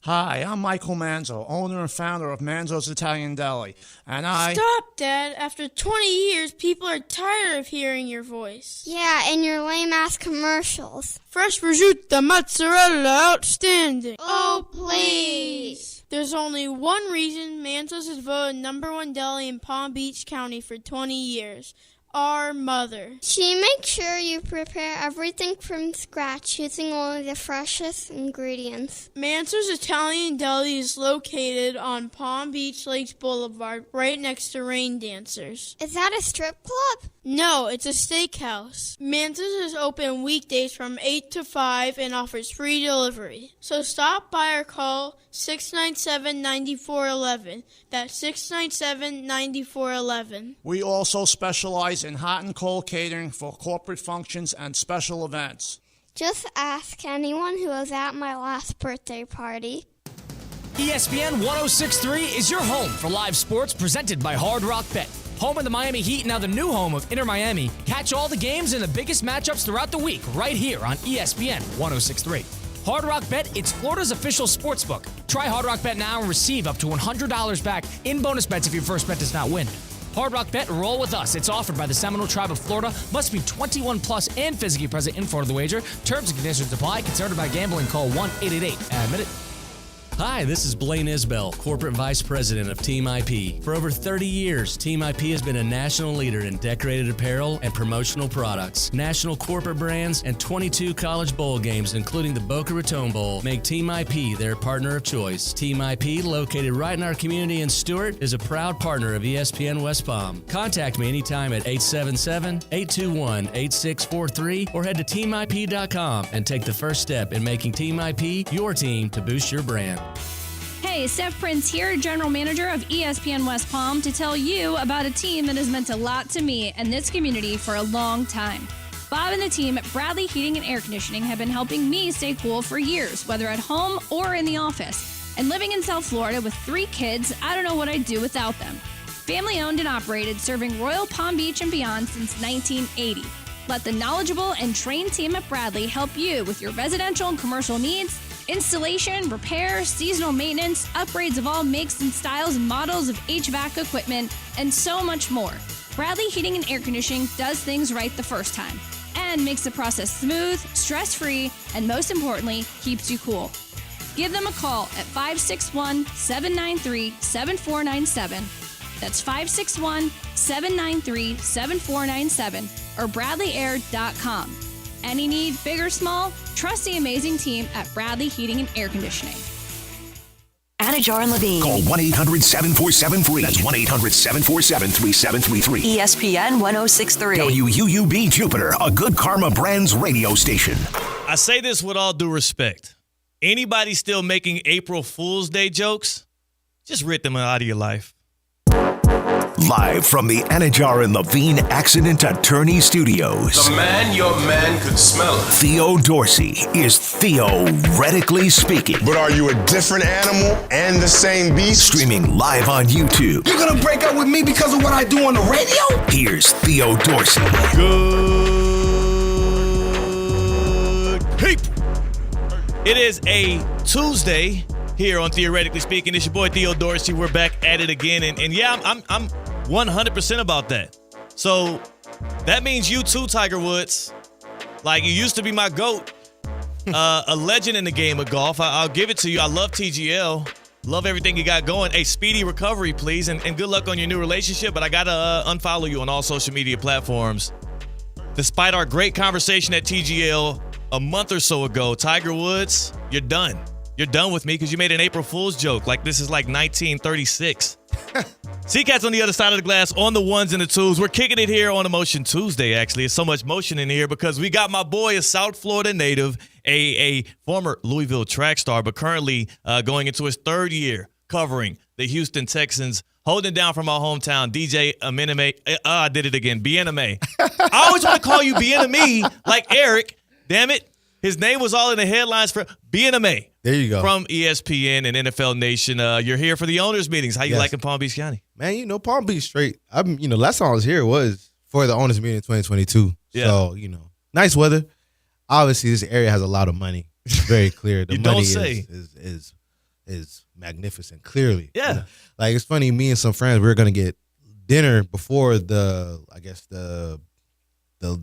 Hi, I'm Michael Manzo, owner and founder of Manzo's Italian Deli, and Stop, Dad. After 20 years, people are tired of hearing your voice. Yeah, and your lame-ass commercials. Fresh prosciutto, mozzarella, outstanding. Oh, please. There's only one reason Manzo's is voted #1 deli in Palm Beach County for 20 years. Our mother. She makes sure you prepare everything from scratch using only the freshest ingredients. Manzo's Italian Deli is located on Palm Beach Lakes Boulevard, right next to Rain Dancers. Is that a strip club? No, it's a steakhouse. Manzo's is open weekdays from 8 to 5 and offers free delivery. So stop by or call 697-9411. That's 697-9411. we also specialize in hot and cold catering for corporate functions and special events. Just ask anyone who was at my last birthday party. ESPN 106.3 is your home for live sports presented by Hard Rock Bet. Home of the Miami Heat, now the new home of Inter Miami. Catch all the games and the biggest matchups throughout the week right here on ESPN 106.3. Hard Rock Bet, it's Florida's official sportsbook. Try Hard Rock Bet now and receive up to $100 back in bonus bets if your first bet does not win. Hard Rock Bet, roll with us. It's offered by the Seminole Tribe of Florida. Must be 21 plus and physically present in Florida to wager. Terms and conditions apply. Concerned about gambling, call 1-888-ADMIT-IT. Hi, this is Blaine Isbell, Corporate Vice President of Team IP. For over 30 years, Team IP has been a national leader in decorated apparel and promotional products. National corporate brands and 22 college bowl games, including the Boca Raton Bowl, make Team IP their partner of choice. Team IP, located right in our community in Stewart, is a proud partner of ESPN West Palm. Contact me anytime at 877-821-8643 or head to teamip.com and take the first step in making Team IP your team to boost your brand. Hey, Steph Prince here, General Manager of ESPN West Palm, to tell you about a team that has meant a lot to me and this community for a long time. Bob and the team at Bradley Heating and Air Conditioning have been helping me stay cool for years, whether at home or in the office. And living in South Florida with 3 kids, I don't know what I'd do without them. Family owned and operated, serving Royal Palm Beach and beyond since 1980. Let the knowledgeable and trained team at Bradley help you with your residential and commercial needs, installation, repair, seasonal maintenance, upgrades of all makes and styles and models of HVAC equipment, and so much more. Bradley Heating and Air Conditioning does things right the first time and makes the process smooth, stress-free, and most importantly, keeps you cool. Give them a call at 561-793-7497. That's 561-793-7497 or bradleyair.com. Any need, big or small, trust the amazing team at Bradley Heating and Air Conditioning. Anajar and Levine. Call 1-800-747-FREE. That's 1-800-747-3733. ESPN 106.3. WUUB Jupiter, a Good Karma Brands radio station. I say this with all due respect. Anybody still making April Fool's Day jokes, just rid them out of your life. Live from the Anajar and Levine Accident Attorney Studios. The man your man could smell it. Theo Dorsey is theoretically speaking. But are you a different animal and the same beast? Streaming live on YouTube. You're gonna break up with me because of what I do on the radio? Here's Theo Dorsey. Good people. It is a Tuesday here on Theoretically Speaking. It's your boy Theo Dorsey. We're back at it again, and yeah, I'm 100% about that. So that means you too, Tiger Woods. Like, you used to be my GOAT, a legend in the game of golf. I'll give it to you. I love TGL. Love everything you got going. A speedy recovery, please, and good luck on your new relationship. But I gotta unfollow you on all social media platforms. Despite our great conversation at TGL a month or so ago, Tiger Woods, you're done. You're done with me because you made an April Fool's joke like this is like 1936. Seacats on the other side of the glass on the ones and the twos. We're kicking it here on Emotion Tuesday, actually. There's so much motion in here because we got my boy, a South Florida native, a former Louisville track star, but currently going into his 3rd year covering the Houston Texans, holding down from my hometown, DJ Ameneme. I did it again, Biename. I always want to call you Biename like Eric. Damn it. His name was all in the headlines for Biename. There you go. From ESPN and NFL Nation. You're here for the owners' meetings. How you liking Palm Beach County? Man, Palm Beach straight. Last time I was here was for the owners' meeting in 2022. Yeah. So, nice weather. Obviously, this area has a lot of money. It's very clear. The you money don't say. is is magnificent. Clearly, Yeah. You know? Like it's funny. Me and some friends, we were gonna get dinner before the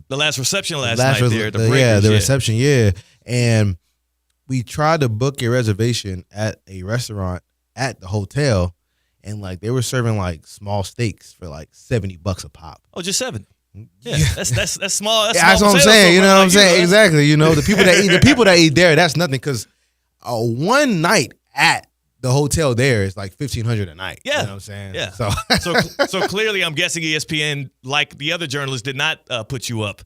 last reception last night there at the Breakers. Yeah, the reception, yeah. And we tried to book a reservation at a restaurant at the hotel, and like they were serving like small steaks for like $70 a pop. Oh, just 7. Yeah, that's small. That's, That's small what I'm potato saying. soup, You know right? what I'm Like, saying? Exactly. You know, the people that eat there, that's nothing. Because one night at the hotel there is like $1,500 a night. Yeah. You know what I'm saying? Yeah. So clearly, I'm guessing ESPN, like the other journalists, did not put you up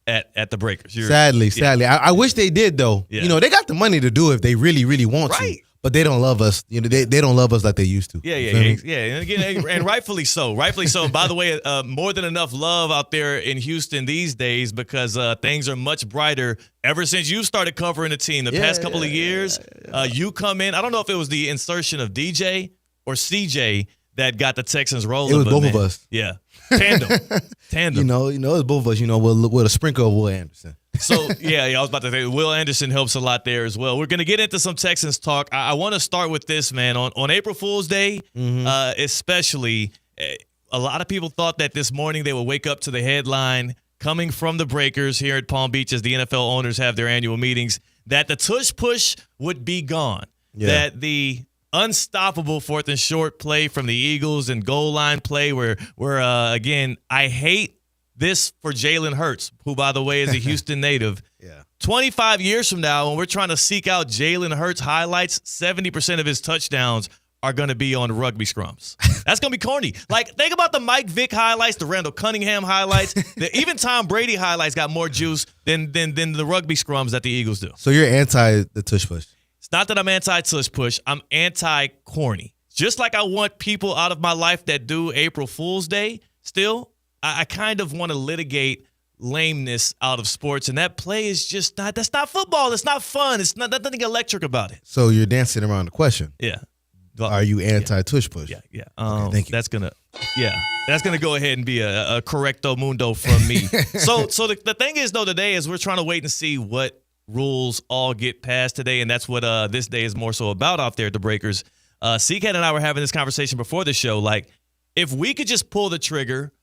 at the Breakers. sadly, I wish they did though. Yeah. You know, they got the money to do it if they really, really want Right. to. But they don't love us. You know, they don't love us like they used to. Yeah. And again, and rightfully so. Rightfully so. By the way, more than enough love out there in Houston these days because things are much brighter ever since you started covering the team the past couple of years. You come in. I don't know if it was the insertion of DJ or CJ that got the Texans rolling. It was both man, of us. Yeah. Tandem. You know, it was both of us. You know, with a sprinkle of Will Anderson. So, I was about to say, Will Anderson helps a lot there as well. We're going to get into some Texans talk. I want to start with this, man. On April Fool's Day, especially, a lot of people thought that this morning they would wake up to the headline coming from the Breakers here at Palm Beach as the NFL owners have their annual meetings, that the tush push would be gone, that the unstoppable 4th and short play from the Eagles and goal line play where again, I hate this for Jalen Hurts, who, by the way, is a Houston native. Yeah. 25 years from now, when we're trying to seek out Jalen Hurts highlights, 70% of his touchdowns are going to be on rugby scrums. That's going to be corny. Like, think about the Mike Vick highlights, the Randall Cunningham highlights. Even Tom Brady highlights got more juice than the rugby scrums that the Eagles do. So you're anti the tush push? It's not that I'm anti-tush push. I'm anti-corny. Just like I want people out of my life that do April Fool's Day still, I kind of want to litigate lameness out of sports, and that play is just not. That's not football. It's not fun. It's not nothing electric about it. So you're dancing around the question. Yeah. Are you anti-tush push? Yeah. Okay, thank you. That's gonna go ahead and be a correcto mundo from me. so the thing is though today is we're trying to wait and see what rules all get passed today, and that's what this day is more so about out there at the Breakers. Seacat and I were having this conversation before the show. Like, if we could just pull the trigger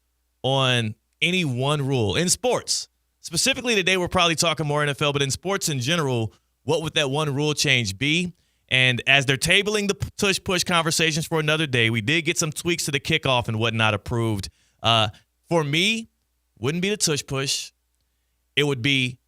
on any one rule in sports, specifically today we're probably talking more NFL, but in sports in general, what would that one rule change be? And as they're tabling the tush push conversations for another day, we did get some tweaks to the kickoff and whatnot approved. For me, wouldn't be the tush push. It would be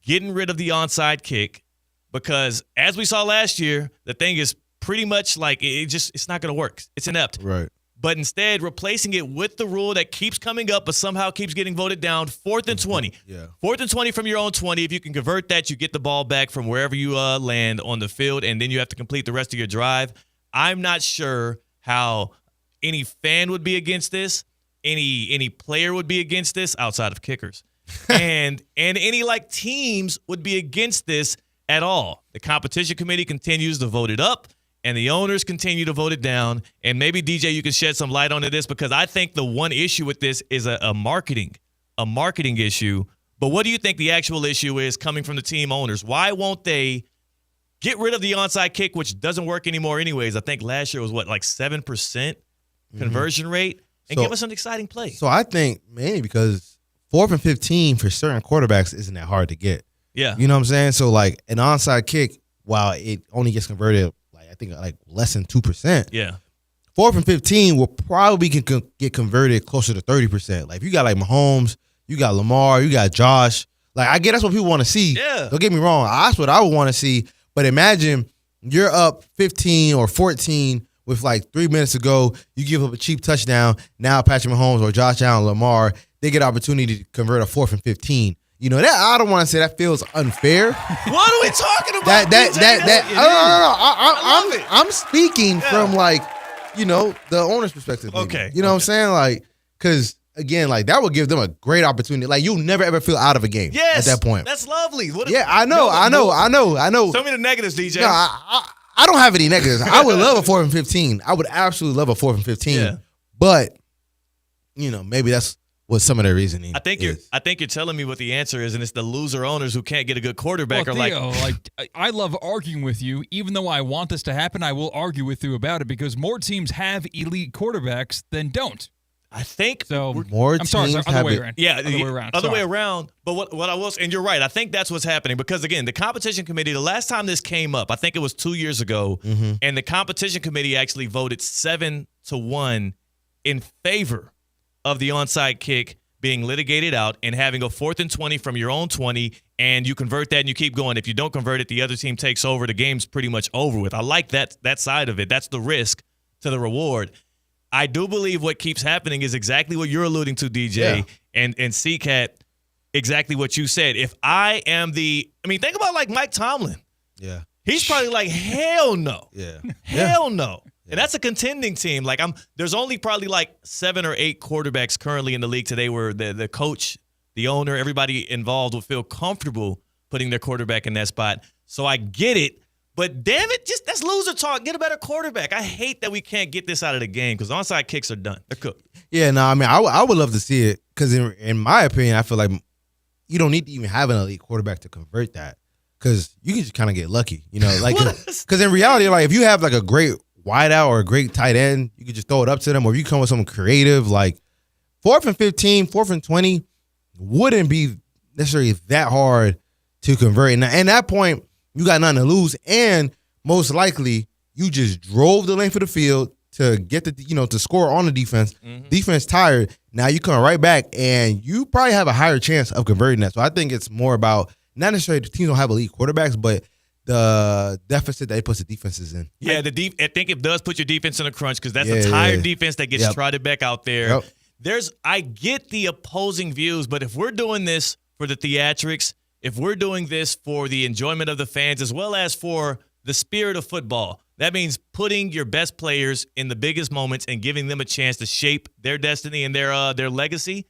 getting rid of the onside kick, because as we saw last year, the thing is pretty much like it's not going to work. It's inept. Right. But instead, replacing it with the rule that keeps coming up but somehow keeps getting voted down, 4th and 20. Yeah. 4th and 20 from your own 20. If you can convert that, you get the ball back from wherever you land on the field, and then you have to complete the rest of your drive. I'm not sure how any fan would be against this, any player would be against this outside of kickers, and any like teams would be against this at all. The competition committee continues to vote it up, and the owners continue to vote it down. And maybe, DJ, you can shed some light onto this, because I think the one issue with this is a marketing issue. But what do you think the actual issue is coming from the team owners? Why won't they get rid of the onside kick, which doesn't work anymore anyways? I think last year was, like 7% conversion rate? And give us an exciting play. So I think mainly because 4th and 15 for certain quarterbacks isn't that hard to get. Yeah. You know what I'm saying? So, like, an onside kick, while it only gets converted I think like less than 2%. Yeah. 4th and 15 will probably get converted closer to 30%. Like, if you got like Mahomes, you got Lamar, you got Josh. Like, I get that's what people want to see. Yeah. Don't get me wrong. That's what I would want to see. But imagine you're up 15 or 14 with like 3 minutes to go. You give up a cheap touchdown. Now Patrick Mahomes or Josh Allen, Lamar, they get opportunity to convert a 4th and 15. You know, that I don't want to say that feels unfair. What are we talking about? I'm speaking from like, you know, the owner's perspective. Maybe. Okay. You know what I'm saying? Like, because again, like that would give them a great opportunity. Like, you'll never ever feel out of a game Yes, at that point. That's lovely. I know. Show me the negatives, DJ. No, I don't have any negatives. I would love a 4th and 15. I would absolutely love a 4th and 15. Yeah. But, you know, maybe that's what some of their reasoning. I think you're telling me what the answer is, and it's the loser owners who can't get a good quarterback Well, are Theo, I love arguing with you. Even though I want this to happen, I will argue with you about it because more teams have elite quarterbacks than don't. I think more I'm sorry, teams other have way it. around. Yeah, Other way around. But what I was, and you're right, I think that's what's happening because, again, the competition committee, the last time this came up, I think it was 2 years ago, and the competition committee actually voted 7-1 in favor of the onside kick being litigated out and having a 4th and 20 from your own 20, and you convert that and you keep going. If you don't convert it, the other team takes over. The game's pretty much over with. I like that side of it. That's the risk to the reward. I do believe what keeps happening is exactly what you're alluding to, DJ, and C-Cat, exactly what you said. If I am think about like Mike Tomlin. Yeah. He's probably like, hell no. Yeah. Hell no. And that's a contending team. Like there's only probably like 7 or 8 quarterbacks currently in the league today where the coach, the owner, everybody involved would feel comfortable putting their quarterback in that spot. So I get it. But damn it, that's loser talk. Get a better quarterback. I hate that we can't get this out of the game because onside kicks are done. They're cooked. Yeah, no, I mean, I would love to see it because in my opinion, I feel like you don't need to even have an elite quarterback to convert that because you can just kind of get lucky, like because in reality, like if you have like a great wideout or a great tight end, you could just throw it up to them, or if you come with something creative like 4th and 15, 4th and 20 wouldn't be necessarily that hard to convert. And at that point, you got nothing to lose, and most likely you just drove the length of the field to get to score on the defense. Mm-hmm. Defense tired. Now you come right back, and you probably have a higher chance of converting that. So I think it's more about not necessarily the teams don't have elite quarterbacks, but the deficit that it puts the defenses in. Yeah, I think it does put your defense in a crunch because that's a tired defense that gets trotted back out there. Yep. I get the opposing views, but if we're doing this for the theatrics, if we're doing this for the enjoyment of the fans as well as for the spirit of football, that means putting your best players in the biggest moments and giving them a chance to shape their destiny and their legacy.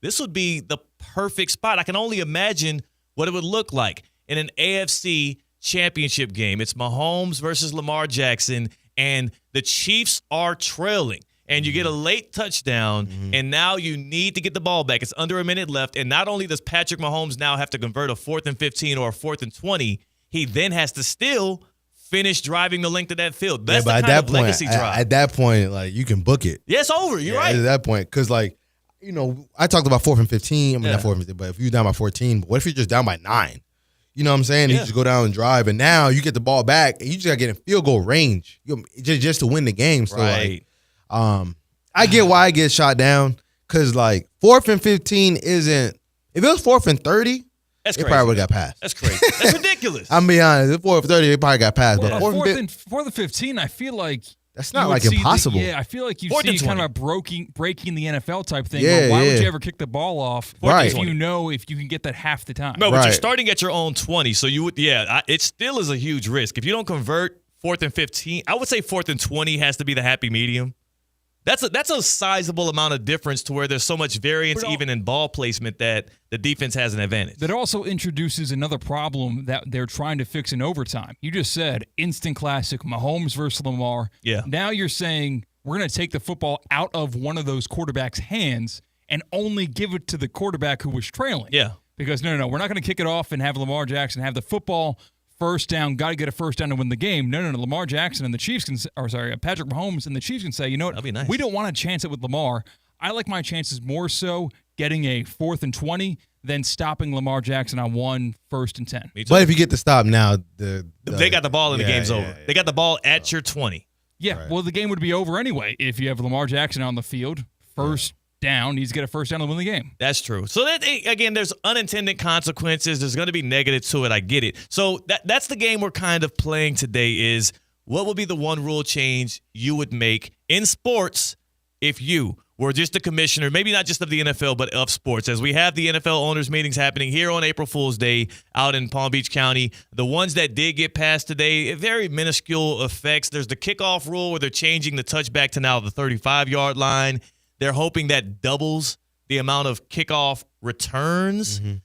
This would be the perfect spot. I can only imagine what it would look like in an AFC championship game. It's Mahomes versus Lamar Jackson, and the Chiefs are trailing. And you get a late touchdown, and now you need to get the ball back. It's under a minute left, and not only does Patrick Mahomes now have to convert a 4th and 15 or a 4th and 20, he then has to still finish driving the length of that field. That's the kind of legacy drive. At that point, like you can book it. Yeah, it's over. You're right. At that point, because I talked about 4th and 15. I mean, not 4th and 15, but if you're down by 14, what if you're just down by 9? You know what I'm saying? You just go down and drive, and now you get the ball back, and you just got to get in field goal range just to win the game. So, right. I get why I get shot down because 4th and 15 isn't. If it was 4th and 30, that's it crazy. probably would have got passed. That's crazy. That's ridiculous. I'm being honest. If 4th and 30, it probably got passed. Well, but 4th and 15, I feel like that's not impossible. I feel like you 4th see and kind of a breaking the NFL type thing. Yeah, why would you ever kick the ball off right. if you can get that half the time? No, but you're starting at your own 20, so you would. It still is a huge risk if you don't convert 4th and 15. I would say 4th and 20 has to be the happy medium. That's a sizable amount of difference to where there's so much variance even in ball placement that the defense has an advantage. That also introduces another problem that they're trying to fix in overtime. You just said instant classic, Mahomes versus Lamar. Yeah. Now you're saying we're going to take the football out of one of those quarterbacks' hands and only give it to the quarterback who was trailing. Yeah. Because no, we're not going to kick it off and have Lamar Jackson have the football. First down, got to get a first down to win the game. No. Lamar Jackson and the Chiefs Patrick Mahomes and the Chiefs can say, you know what? That'd be nice. We don't want to chance it with Lamar. I like my chances more so getting a 4th and 20 than stopping Lamar Jackson on 1st and 10. But if you get the stop now, they got the ball and the game's over. They got the ball at your 20. Yeah, right. Well, the game would be over anyway if you have Lamar Jackson on the field. First down, needs to get a first down to win the game. That's true. So that again, there's unintended consequences. There's going to be negative to it. I get it. So that's the game we're kind of playing today. Is what would be the one rule change you would make in sports if you were just the commissioner, maybe not just of the NFL, but of sports? As we have the NFL owners meetings happening here on April Fool's Day out in Palm Beach County, the ones that did get passed today, very minuscule effects. There's the kickoff rule where they're changing the touchback to now the 35-yard line. They're hoping that doubles the amount of kickoff returns. Mm-hmm.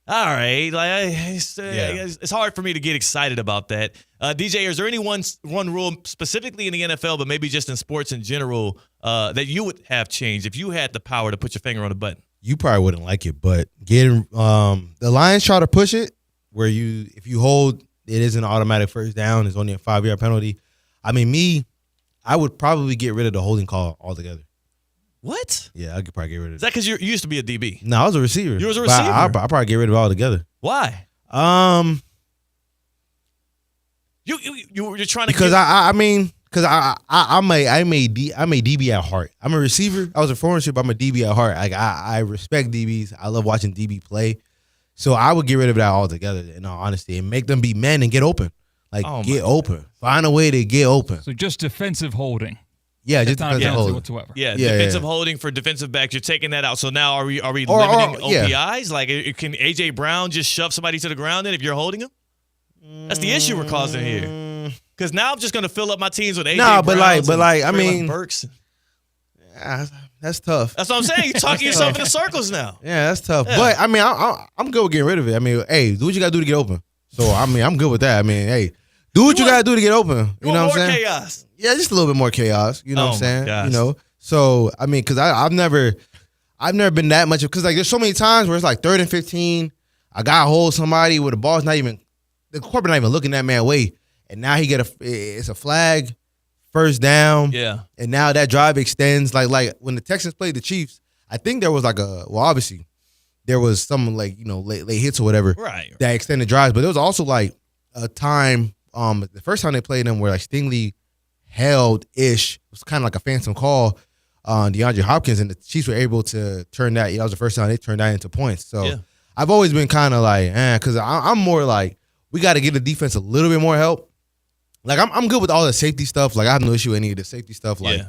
All right. It's hard for me to get excited about that. DJ, is there any one rule specifically in the NFL, but maybe just in sports in general, that you would have changed if you had the power to put your finger on a button? you probably wouldn't like it, but getting the Lions try to push it where if you hold, it is an automatic first down. It's only a 5-yard penalty. I mean, I would probably get rid of the holding call altogether. What? Yeah, I could probably get rid of it. Is that because you used to be a DB? No, I was a receiver. You was a receiver? I'll probably get rid of it altogether. Why? You're trying to because I may DB at heart. I'm a receiver. I was a former receiver. I'm a DB at heart. Like I respect DBs. I love watching DB play. So I would get rid of that altogether, in all honesty, and make them be men and get open. Like get open. Find a way to get open. So just defensive holding. Yeah, just not defensive holding whatsoever. Yeah, defensive holding for defensive backs. You're taking that out. So now are we limiting OPIs? Like, can A.J. Brown just shove somebody to the ground then if you're holding him? That's the issue we're causing here. Because now I'm just going to fill up my teams with A.J. Brown. but I mean, Burks. That's tough. That's what I'm saying. You're talking yourself into circles now. Yeah, that's tough. Yeah. But I mean, I'm good with getting rid of it. I mean, hey, do what you got to do to get open. So I mean, I'm good with that. I mean, hey, do what you got to do to get open. You know what I'm saying? Chaos. Yeah, just a little bit more chaos. You know what I'm saying? Gosh. You know. So I mean, because I've never been that much because like there's so many times where it's like 3rd and 15. I got to hold somebody where the ball's not even the quarterback not even looking that man way, and now it's a flag, first down. Yeah. And now that drive extends like when the Texans played the Chiefs. I think there was obviously there was some like late hits or whatever that extended drives, but there was also like a time the first time they played them where like Stingley held ish. It was kind of like a phantom call on DeAndre Hopkins, and the Chiefs were able to turn that. That was the first time they turned that into points. So I've always been kind of like, because I'm more like we got to give the defense a little bit more help. Like I'm good with all the safety stuff. Like I have no issue with any of the safety stuff, like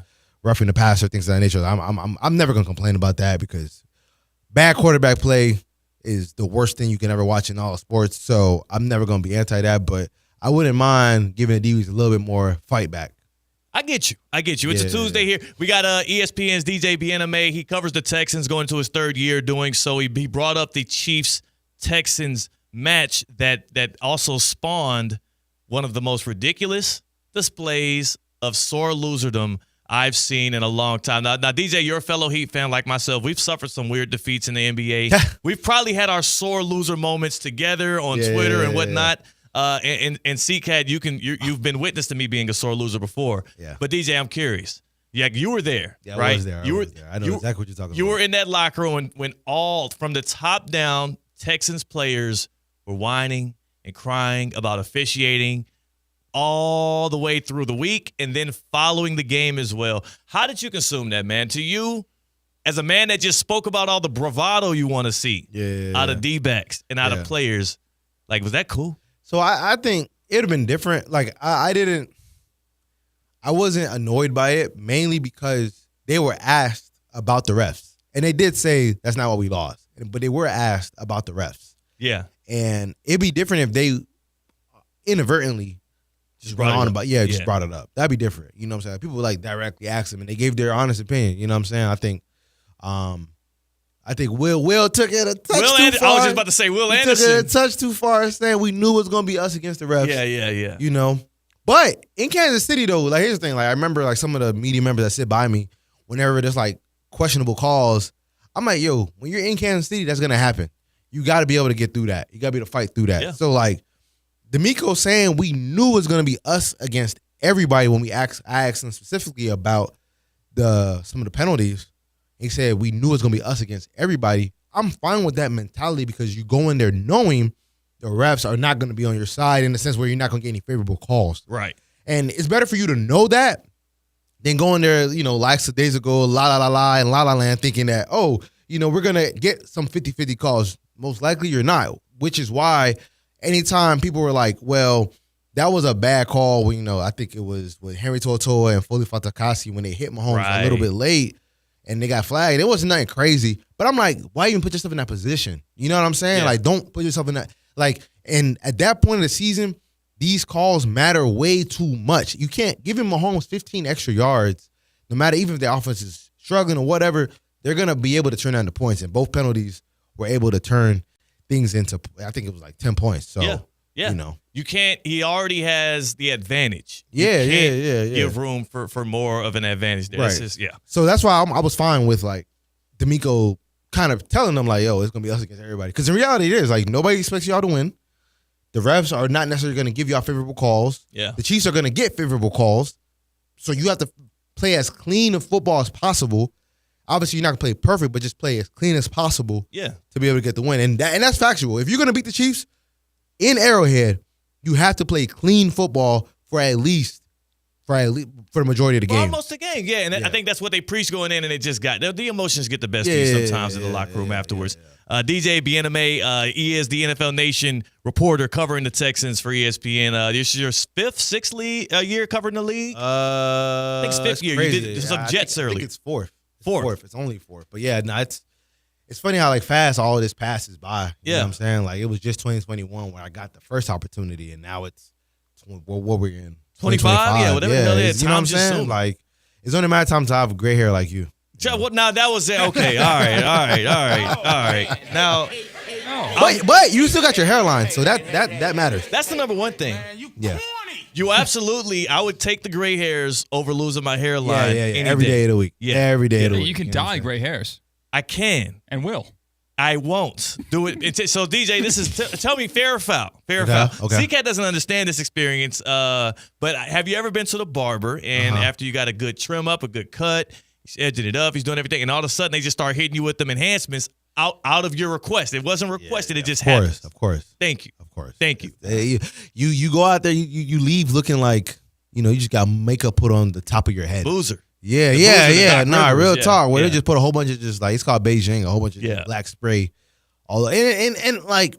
roughing the passer, things of that nature. I'm never gonna complain about that because bad quarterback play is the worst thing you can ever watch in all of sports. So I'm never gonna be anti that, but I wouldn't mind giving the DBs a little bit more fight back. I get you. It's a Tuesday here. We got ESPN's DJ Biename. He covers the Texans going into his 3rd year doing so. He brought up the Chiefs-Texans match that also spawned one of the most ridiculous displays of sore loserdom I've seen in a long time. Now, DJ, you're a fellow Heat fan like myself. We've suffered some weird defeats in the NBA. We've probably had our sore loser moments together on Twitter and whatnot. And CCAT, you've been witness to me being a sore loser before. Yeah. But DJ, I'm curious. Yeah, you were there, yeah, right? I was there. I know exactly what you're talking about. You were in that locker room when all from the top down Texans players were whining and crying about officiating all the way through the week and then following the game as well. How did you consume that, man? To you, as a man that just spoke about all the bravado you want to see out of D-backs and out of players, like, was that cool? So I think it would have been different. Like I wasn't annoyed by it, mainly because they were asked about the refs. And they did say that's not what we lost. But they were asked about the refs. Yeah. And it'd be different if they inadvertently just brought on about just brought it up. That'd be different. You know what I'm saying? People would like directly ask them and they gave their honest opinion. You know what I'm saying? I think Will took it a touch too far. I was just about to say Will Anderson. Took it a touch too far, saying we knew it was going to be us against the refs. Yeah. You know? But in Kansas City, though, like, here's the thing. Like, I remember, like, some of the media members that sit by me, whenever there's, like, questionable calls, I'm like, yo, when you're in Kansas City, that's going to happen. You got to be able to get through that. You got to be able to fight through that. Yeah. So, like, D'Amico saying we knew it was going to be us against everybody when I asked him specifically about some of the penalties. He said we knew it was going to be us against everybody. I'm fine with that mentality because you go in there knowing the refs are not going to be on your side in the sense where you're not going to get any favorable calls. Right. And it's better for you to know that than go in there, like some days ago, la and la land thinking that, we're going to get some 50-50 calls. Most likely you're not, which is why anytime people were like, well, that was a bad call when, I think it was with Henry To'oTo'o and Foley Fatukasi when they hit Mahomes a little bit late. And they got flagged. It wasn't nothing crazy. But I'm like, why even put yourself in that position? You know what I'm saying? Yeah. Like, don't put yourself in that. Like, and at that point of the season, these calls matter way too much. You can't give him Mahomes 15 extra yards, no matter even if the offense is struggling or whatever, they're going to be able to turn down the points. And both penalties were able to turn things into, I think it was like 10 points. So, You can't, he already has the advantage. Yeah. Give room for more of an advantage there. Right. So that's why I was fine with like D'Amico kind of telling them like, yo, it's gonna be us against everybody. Because in reality, it is like nobody expects y'all to win. The refs are not necessarily going to give y'all favorable calls. Yeah. The Chiefs are going to get favorable calls. So you have to play as clean of football as possible. Obviously, you're not going to play perfect, but just play as clean as possible to be able to get the win. And that's factual. If you're going to beat the Chiefs in Arrowhead, you have to play clean football for the majority of the game. Almost the game, yeah. And I think that's what they preach going in, and it just got the emotions get the best of you sometimes in the locker room afterwards. DJ BNMA, he is the NFL Nation reporter covering the Texans for ESPN. This is your sixth year covering the league? I think it's fifth year. Crazy. You did some Jets early. I think it's fourth. It's only fourth. But yeah, no, it's funny how like fast all of this passes by. You know what I'm saying? Like it was just 2021 where I got the first opportunity, and now it's what we're in. 25? Yeah, whatever. Yeah, you know what I'm saying? Soon. Like it's only a matter of time to have gray hair like you. Well, now that was it. Okay, all right. Now, but you still got your hairline, so that matters. That's the number one thing. Yeah. You absolutely. I would take the gray hairs over losing my hairline. Yeah. Every day of the week. Yeah, every day of the week. You can dye gray hairs. I can and will. I won't do it. So DJ, this is tell me fair or foul. Fair or foul. Okay. C-Cat doesn't understand this experience. But have you ever been to the barber and after you got a good trim up, a good cut? He's edging it up. He's doing everything. And all of a sudden, they just start hitting you with them enhancements out of your request. It wasn't requested. It just happened. Of course. Thank you. Of course. Thank you. You go out there, you leave looking like, you just got makeup put on the top of your head. Boozer. Yeah. Nah, real talk. Where they just put a whole bunch of just like, it's called Beijing, a whole bunch of black spray. And like,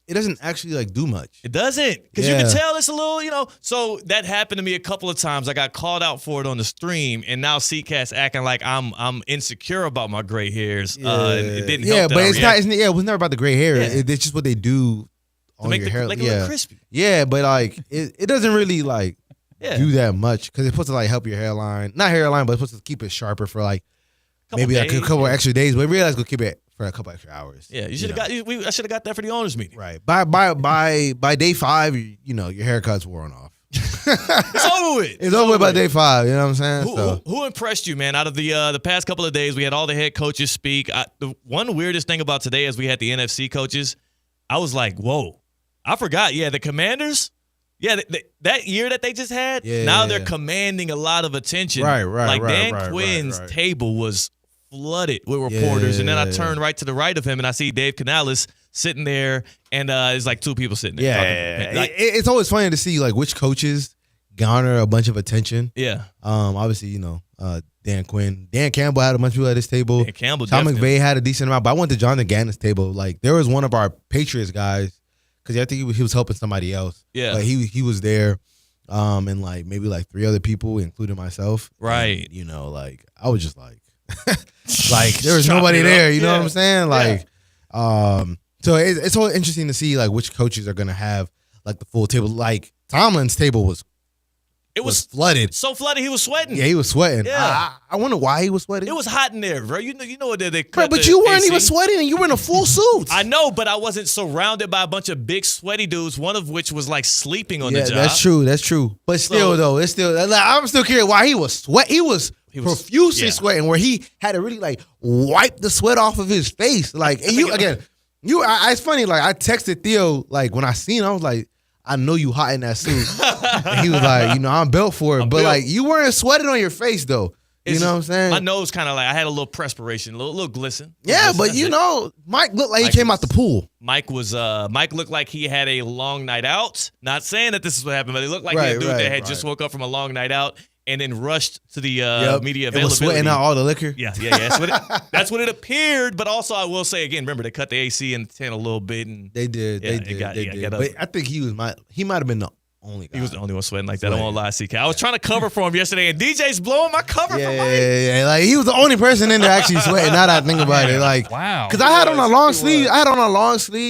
it doesn't actually like do much. It doesn't, because you can tell it's a little, So that happened to me a couple of times. I got called out for it on the stream, and now C-Cat's acting like I'm insecure about my gray hairs. It didn't help. But it's not. It was never about the gray hair. It's just what they do on make your hair. Make it look crispy. Yeah, but like it doesn't really like do that much because it's supposed to like help your hairline, not hairline, but it's supposed to keep it sharper for like maybe like a couple extra days. But realize we'll keep it for a couple extra hours. Yeah, you should have got. I should have got that for the owners meeting. Right. By day 5, your haircut's worn off. It's over with. It's over with by day 5. You know what I'm saying? Who impressed you, man? Out of the past couple of days, we had all the head coaches speak. The one weirdest thing about today is we had the NFC coaches. I was like, whoa, I forgot. Yeah, the Commanders. Yeah, that year that they just had. Now they're commanding a lot of attention. Right. Like Dan Quinn's table was flooded with reporters, and then I turned right to the right of him, and I see Dave Canales sitting there, and there's like 2 people sitting there. Yeah. It's always funny to see like which coaches garner a bunch of attention. Yeah. Obviously, Dan Quinn, Dan Campbell had a bunch of people at his table. Dan Campbell, Tom McVay had a decent amount, but I went to Jonathan Gannon's table. Like there was one of our Patriots guys because I think he was helping somebody else. Yeah. But he was there, and like maybe like 3 other people, including myself. Right. And, like I was just like. Like there was nobody there, you know what I'm saying? Like, so it's so interesting to see like which coaches are gonna have like the full table. Like Tomlin's table was flooded, so flooded he was sweating. Yeah, he was sweating. Yeah. I wonder why he was sweating. It was hot in there, bro. You know what they cut. But you weren't even sweating, and you were in a full suit. I know, but I wasn't surrounded by a bunch of big sweaty dudes. One of which was like sleeping on the job. That's true. But still, though, it's still. Like, I'm still curious why he was sweat. He was profusely sweating, where he had to really like wipe the sweat off of his face. Like, and it's funny. Like, I texted Theo like when I seen him, I was like, I know you hot in that suit. And he was like, I'm built for it, but like you weren't sweating on your face though. You know what I'm saying? My nose kind of like I had a little perspiration, a little glisten. Yeah, but Mike looked like he came out the pool. Mike looked like he had a long night out. Not saying that this is what happened, but he looked like a dude that had just woke up from a long night out and then rushed to the media availability. It was sweating out all the liquor. Yeah. That's what it appeared. But also, I will say again, remember they cut the AC in the tent a little bit, and they did. They did. But I think he might have been the only guy. He was the only one sweating like that. I won't lie, CK. I was trying to cover for him yesterday, and DJ's blowing my cover for Mike. Yeah. Like he was the only person in there actually sweating. Now that I think about it, like wow. Because I had on a long sleeve.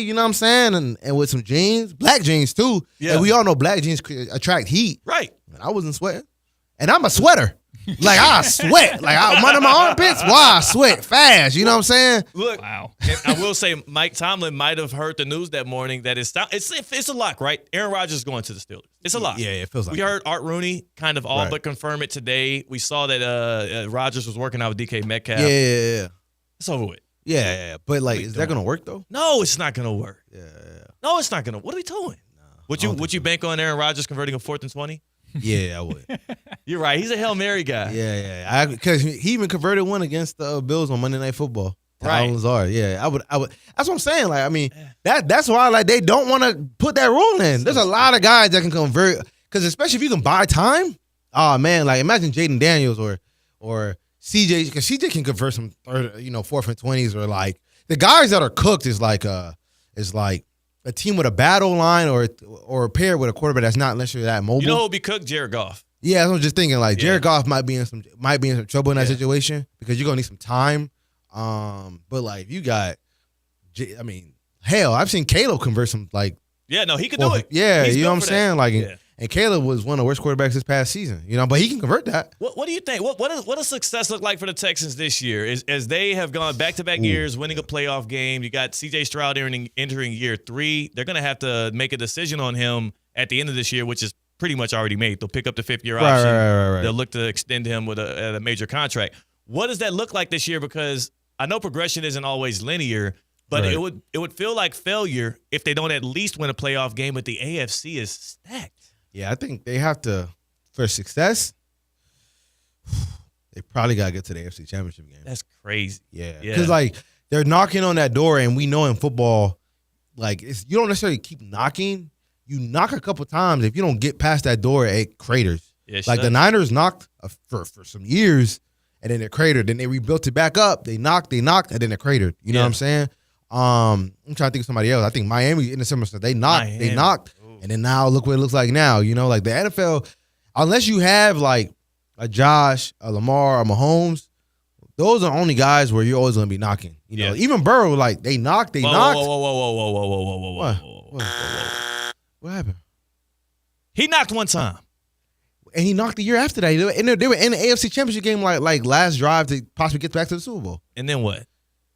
You know what I'm saying, and with some jeans, black jeans too. Yeah. And we all know black jeans attract heat. Right. And I wasn't sweating. And I'm a sweater. Like, I sweat. Like, one of my armpits, I sweat fast. You know what I'm saying? Look, wow. I will say Mike Tomlin might have heard the news that morning that it's a lock, right? Aaron Rodgers is going to the Steelers. It's a lock. Yeah, it feels like we heard Art Rooney kind of all but confirm it today. We saw that Rodgers was working out with DK Metcalf. Yeah. It's over with. Yeah. But like, is that gonna work though? No, it's not gonna work. Yeah. No, it's not gonna. What are we doing? Would you bank on Aaron Rodgers converting a 4th and 20? Yeah, I would. You're right. He's a Hail Mary guy. Yeah. Because he even converted one against the Bills on Monday Night Football. Right. Lazard. Yeah, I would. That's what I'm saying. Like, I mean, that's why like they don't want to put that rule in. There's a lot of guys that can convert, because especially if you can buy time. Oh man, like imagine Jaden Daniels or CJ, because CJ can convert some 4th and 20s, or like the guys that are cooked is like a team with a battle line or paired with a quarterback that's not necessarily that mobile. You know who would be cooked? Jared Goff. Yeah, I was just thinking like Jared Goff might be in some trouble in that situation, because you're gonna need some time. But like you got, I mean, hell, I've seen Caleb convert some like. Yeah, no, he could do it. Yeah, He's you know what I'm built for saying? that. Like, and Caleb was one of the worst quarterbacks this past season, but he can convert that. What do you think? What does success look like for the Texans this year? As they have gone back-to-back years, winning a playoff game. You got C.J. Stroud entering year 3. They're going to have to make a decision on him at the end of this year, which is pretty much already made. They'll pick up the 5th-year option. Right. They'll look to extend him with a major contract. What does that look like this year? Because I know progression isn't always linear, but it would feel like failure if they don't at least win a playoff game. But the AFC is stacked. Yeah, I think they have to, for success, they probably got to get to the AFC Championship game. That's crazy. Yeah. Because, like, they're knocking on that door, and we know in football, like, you don't necessarily keep knocking. You knock a couple times. If you don't get past that door, it craters. Yeah, like, the Niners knocked for some years, and then it cratered. Then they rebuilt it back up. They knocked, and then it cratered. You know what I'm saying? I'm trying to think of somebody else. I think Miami in the similar stuff. They knocked. And then now look what it looks like now. Like the NFL, unless you have like a Josh, a Lamar, a Mahomes, those are only guys where you're always going to be knocking. Even Burrow, like they knocked. Whoa. What happened? He knocked one time. And he knocked the year after that. They were in the AFC Championship game like last drive to possibly get back to the Super Bowl. And then what?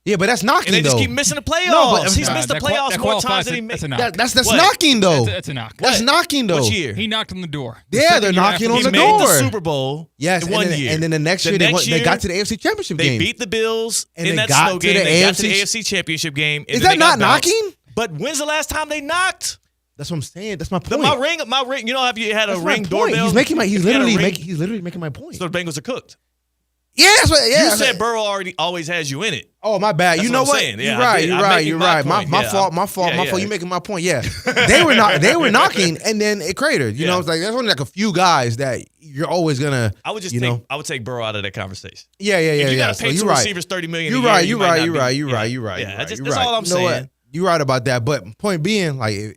Yeah, but that's knocking, and they just though. keep missing the playoffs. No, but he's missed the playoffs more times than he missed. That's knocking, though. That's a knock. That's knocking, though. What year? He knocked on the door. Yeah, they're knocking on the door. He made the Super Bowl. Yes, in one year. And then the next year, they got to the AFC Championship game. They beat the Bills in that got snow to game. the They got to the AFC AFC Championship game. Is that not knocking? But when's the last time they knocked? That's what I'm saying. That's my point. My ring. You know, have you had a ring doorbell? He's literally making my point. So the Bengals are cooked. Yeah, that's what. Yeah, you said Burrow always has you in it. Oh, my bad. That's you know what? You're right. You're right. My fault. You making my point. Yeah, they were knocking, and then it cratered. You know, it's like there's only like a few guys that you're always gonna. I would I would take Burrow out of that conversation. Yeah. If you got to pay two receivers $30 million. You're right. You're right. That's all I'm saying. You're right about that. But point being, like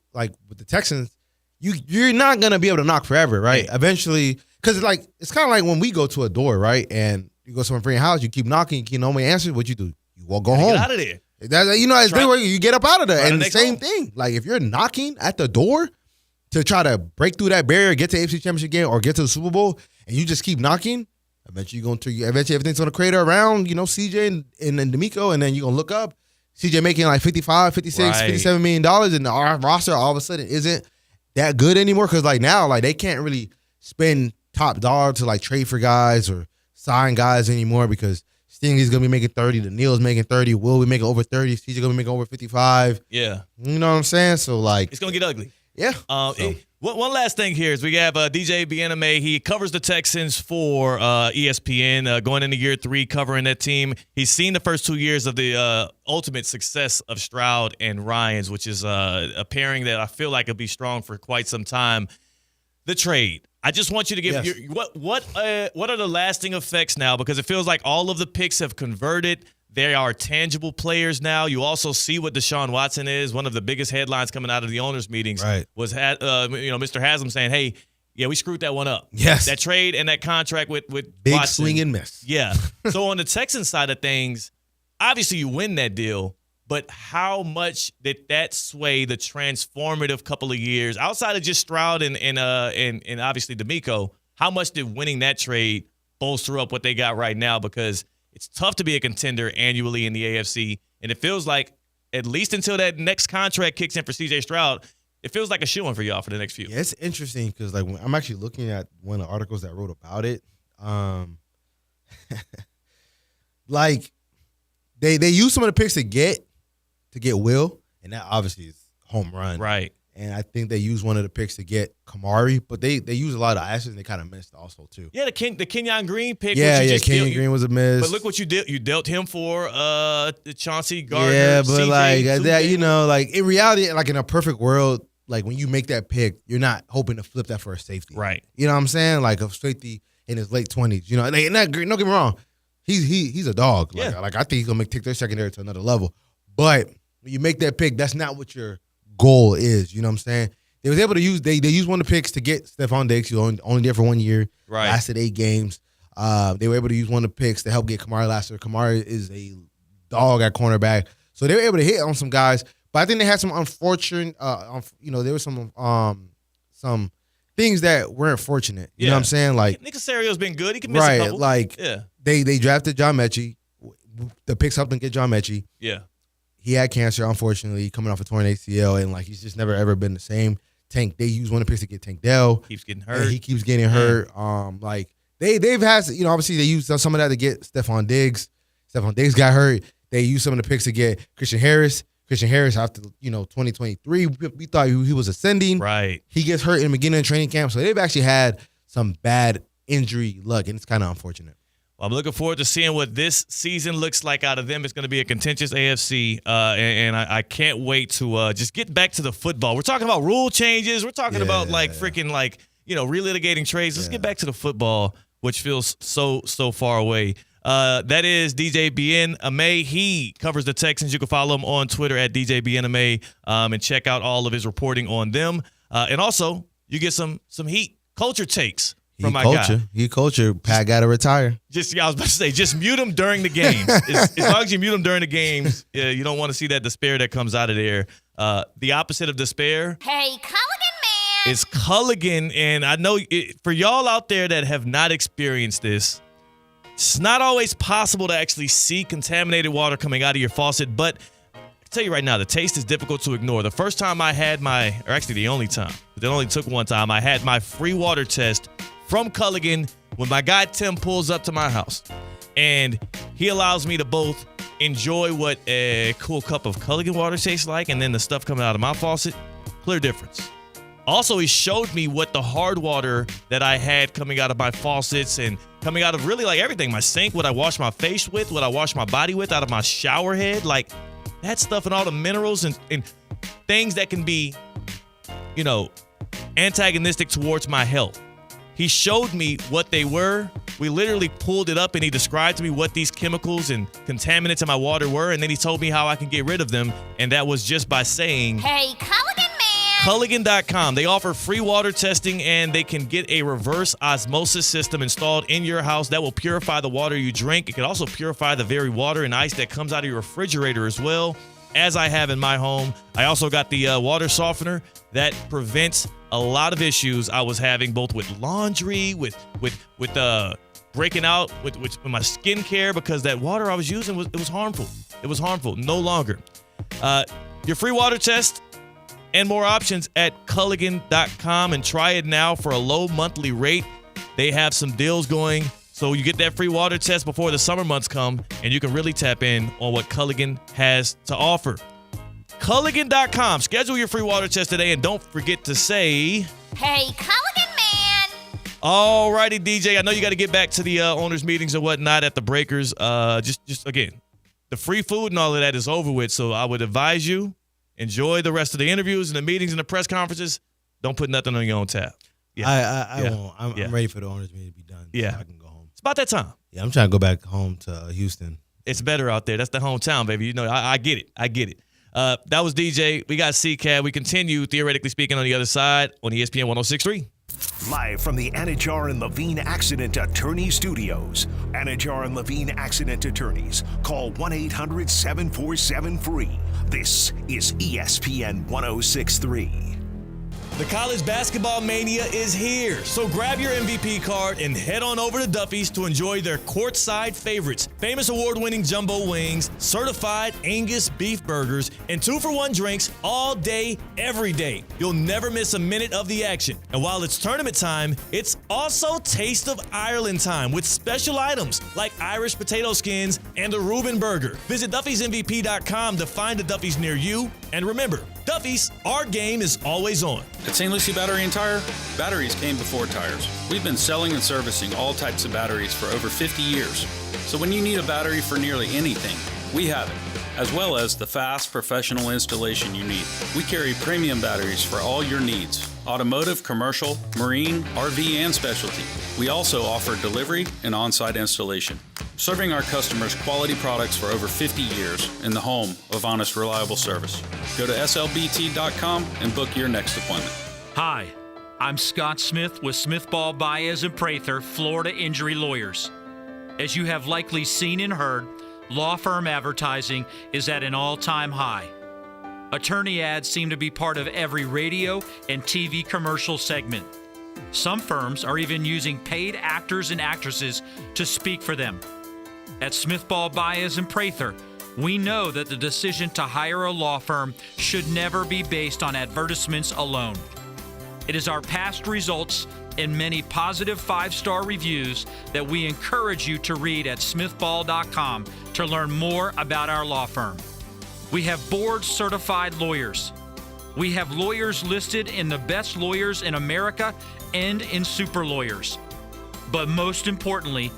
with the Texans, you're not gonna be able to knock forever, right? Yeah. Eventually, because it's kind of like when we go to a door, right, and you go to someone's friend's house, you keep knocking, you keep nobody answers. What you do? You won't go home. Get out of there. You get up out of there. And the same thing. Like if you're knocking at the door to try to break through that barrier, get to the AFC Championship game or get to the Super Bowl, and you just keep knocking, eventually everything's gonna crater around, CJ and D'Amico, and then you're gonna look up. CJ making like $55, $56, $57 million, and our roster all of a sudden isn't that good anymore because now they can't really spend top dollar to trade for guys or sign guys anymore because Stingley's gonna be making 30, the Neil's making 30, Will be making over 30, CJ gonna be making over 55. Yeah, you know what I'm saying? So it's gonna get ugly. Yeah. One last thing here is we have DJ Bieneme. He covers the Texans for ESPN, going into year 3, covering that team. He's seen the first 2 years of the ultimate success of Stroud and Ryans, which is a pairing that I feel like will be strong for quite some time. The trade. I just want you to give what are the lasting effects now? Because it feels like all of the picks have converted. They are tangible players now. You also see what Deshaun Watson is. One of the biggest headlines coming out of the owners' meetings was Mr. Haslam saying, "Hey, yeah, we screwed that one up. Yes, that trade and that contract with big Watson. Swing and miss. Yeah. So on the Texans side of things, obviously you win that deal, but how much did that sway the transformative couple of years outside of just Stroud and obviously D'Amico? How much did winning that trade bolster up what they got right now? Because it's tough to be a contender annually in the AFC, and it feels like, at least until that next contract kicks in for C.J. Stroud, it feels like a shoo-in for y'all for the next few. Yeah, it's interesting because when I'm actually looking at one of the articles that wrote about it, They use some of the picks to get Will, and that obviously is home run. Right. And I think they used one of the picks to get Kamari, but they use a lot of assets and they kind of missed also too. Yeah, the Kenyon Green pick. Kenyon Green was a miss. But look what you did. You dealt him for the Chauncey Gardner. Yeah, but CJ, like that, Subaru. like in reality, like in a perfect world, like when you make that pick, you're not hoping to flip that for a safety. Right. You know what I'm saying? Like a safety in his late 20s. You know, like, don't get me wrong. He's a dog. Like, like I think he's gonna take their secondary to another level. But when you make that pick, that's not what your goal is. You know what I'm saying? They was able to use they used one of the picks to get Stephon Diggs, who only there for 1 year, right? Lasted 8 games. They were able to use one of the picks to help get Kamari last year. Kamari is a dog at cornerback, so they were able to hit on some guys. But I think they had some unfortunate, there was some things that weren't fortunate. You know what I'm saying? Like Nick Casario's been good. He can miss a couple. Like they drafted John Mechie. The picks helped them get John Mechie. Yeah. He had cancer, unfortunately, coming off a torn ACL, and like he's just never ever been the same. Tank, they used one of the picks to get Tank Dell. Keeps getting hurt. He keeps getting hurt. Like they've had, obviously they used some of that to get Stephon Diggs. Stephon Diggs got hurt. They used some of the picks to get Christian Harris. Christian Harris after 2023, we thought he was ascending. Right. He gets hurt in the beginning of training camp, so they've actually had some bad injury luck, and it's kind of unfortunate. Well, I'm looking forward to seeing what this season looks like out of them. It's going to be a contentious AFC, and I can't wait to just get back to the football. We're talking about rule changes. We're talking about relitigating trades. Let's get back to the football, which feels so far away. That is DJ BNMA. He covers the Texans. You can follow him on Twitter at DJ BNMA and check out all of his reporting on them. And also, you get some Heat culture takes from my guy. He culture. Pat got to retire. I was about to say, just mute him during the games. As long as you mute him during the games, you don't want to see that despair that comes out of there. The opposite of despair. Hey, Culligan man. Is Culligan, and I know for y'all out there that have not experienced this, it's not always possible to actually see contaminated water coming out of your faucet, but I can tell you right now, the taste is difficult to ignore. The first time I had the only time, but it only took one time, I had my free water test from Culligan when my guy Tim pulls up to my house. And he allows me to both enjoy what a cool cup of Culligan water tastes like and then the stuff coming out of my faucet. Clear difference. Also, he showed me what the hard water that I had coming out of my faucets and coming out of really like everything. My sink, what I wash my face with, what I wash my body with, out of my shower head. Like that stuff and all the minerals and things that can be, antagonistic towards my health. He showed me what they were. We literally pulled it up and he described to me what these chemicals and contaminants in my water were. And then he told me how I can get rid of them. And that was just by saying, hey, Culligan man. Culligan.com. They offer free water testing and they can get a reverse osmosis system installed in your house that will purify the water you drink. It can also purify the very water and ice that comes out of your refrigerator as well, as I have in my home. I also got the water softener that prevents a lot of issues I was having, both with laundry, with breaking out with my skincare, because that water I was using was harmful. It was harmful. No longer. Your free water test and more options at Culligan.com, and try it now for a low monthly rate. They have some deals going, so you get that free water test before the summer months come, and you can really tap in on what Culligan has to offer. Culligan.com. Schedule your free water test today, and don't forget to say, hey, Culligan man. All righty, DJ. I know you got to get back to the owners' meetings and whatnot at the Breakers. Just again, the free food and all of that is over with, so I would advise you, enjoy the rest of the interviews and the meetings and the press conferences. Don't put nothing on your own tab. Yeah. I won't. I'm ready for the owners' meeting to be done. Yeah. So I can go home. It's about that time. Yeah, I'm trying to go back home to Houston. It's better out there. That's the hometown, baby. I get it. I get it. That was DJ. We got C-Cab. We continue, theoretically speaking, on the other side on ESPN 106.3. Live from the Anajar and Levine Accident Attorney Studios. Anajar and Levine Accident Attorneys. Call 1-800-747-FREE. This is ESPN 106.3. The college basketball mania is here, so grab your MVP card and head on over to Duffy's to enjoy their courtside favorites, famous award-winning jumbo wings, certified Angus beef burgers, and 2-for-1 drinks all day, every day. You'll never miss a minute of the action. And while it's tournament time, it's also Taste of Ireland time with special items like Irish potato skins and the Reuben burger. Visit Duffy'sMVP.com to find a Duffy's near you. And remember, Duffy's, our game is always on. At St. Lucie Battery and Tire, batteries came before tires. We've been selling and servicing all types of batteries for over 50 years. So when you need a battery for nearly anything, we have it, as well as the fast professional installation you need. We carry premium batteries for all your needs: automotive, commercial, marine, RV, and specialty. We also offer delivery and on-site installation, serving our customers quality products for over 50 years in the home of honest, reliable service. Go to slbt.com and book your next appointment. Hi, I'm Scott Smith with Smith Ball Baez and Prather, Florida Injury Lawyers. As you have likely seen and heard, law firm advertising is at an all-time high. Attorney ads seem to be part of every radio and TV commercial segment. Some firms are even using paid actors and actresses to speak for them. At Smith Ball Baez and Prather, we know that the decision to hire a law firm should never be based on advertisements alone. It is our past results and many positive 5-star reviews that we encourage you to read at smithball.com to learn more about our law firm. We have board-certified lawyers. We have lawyers listed in the best lawyers in America and in super lawyers. But most importantly,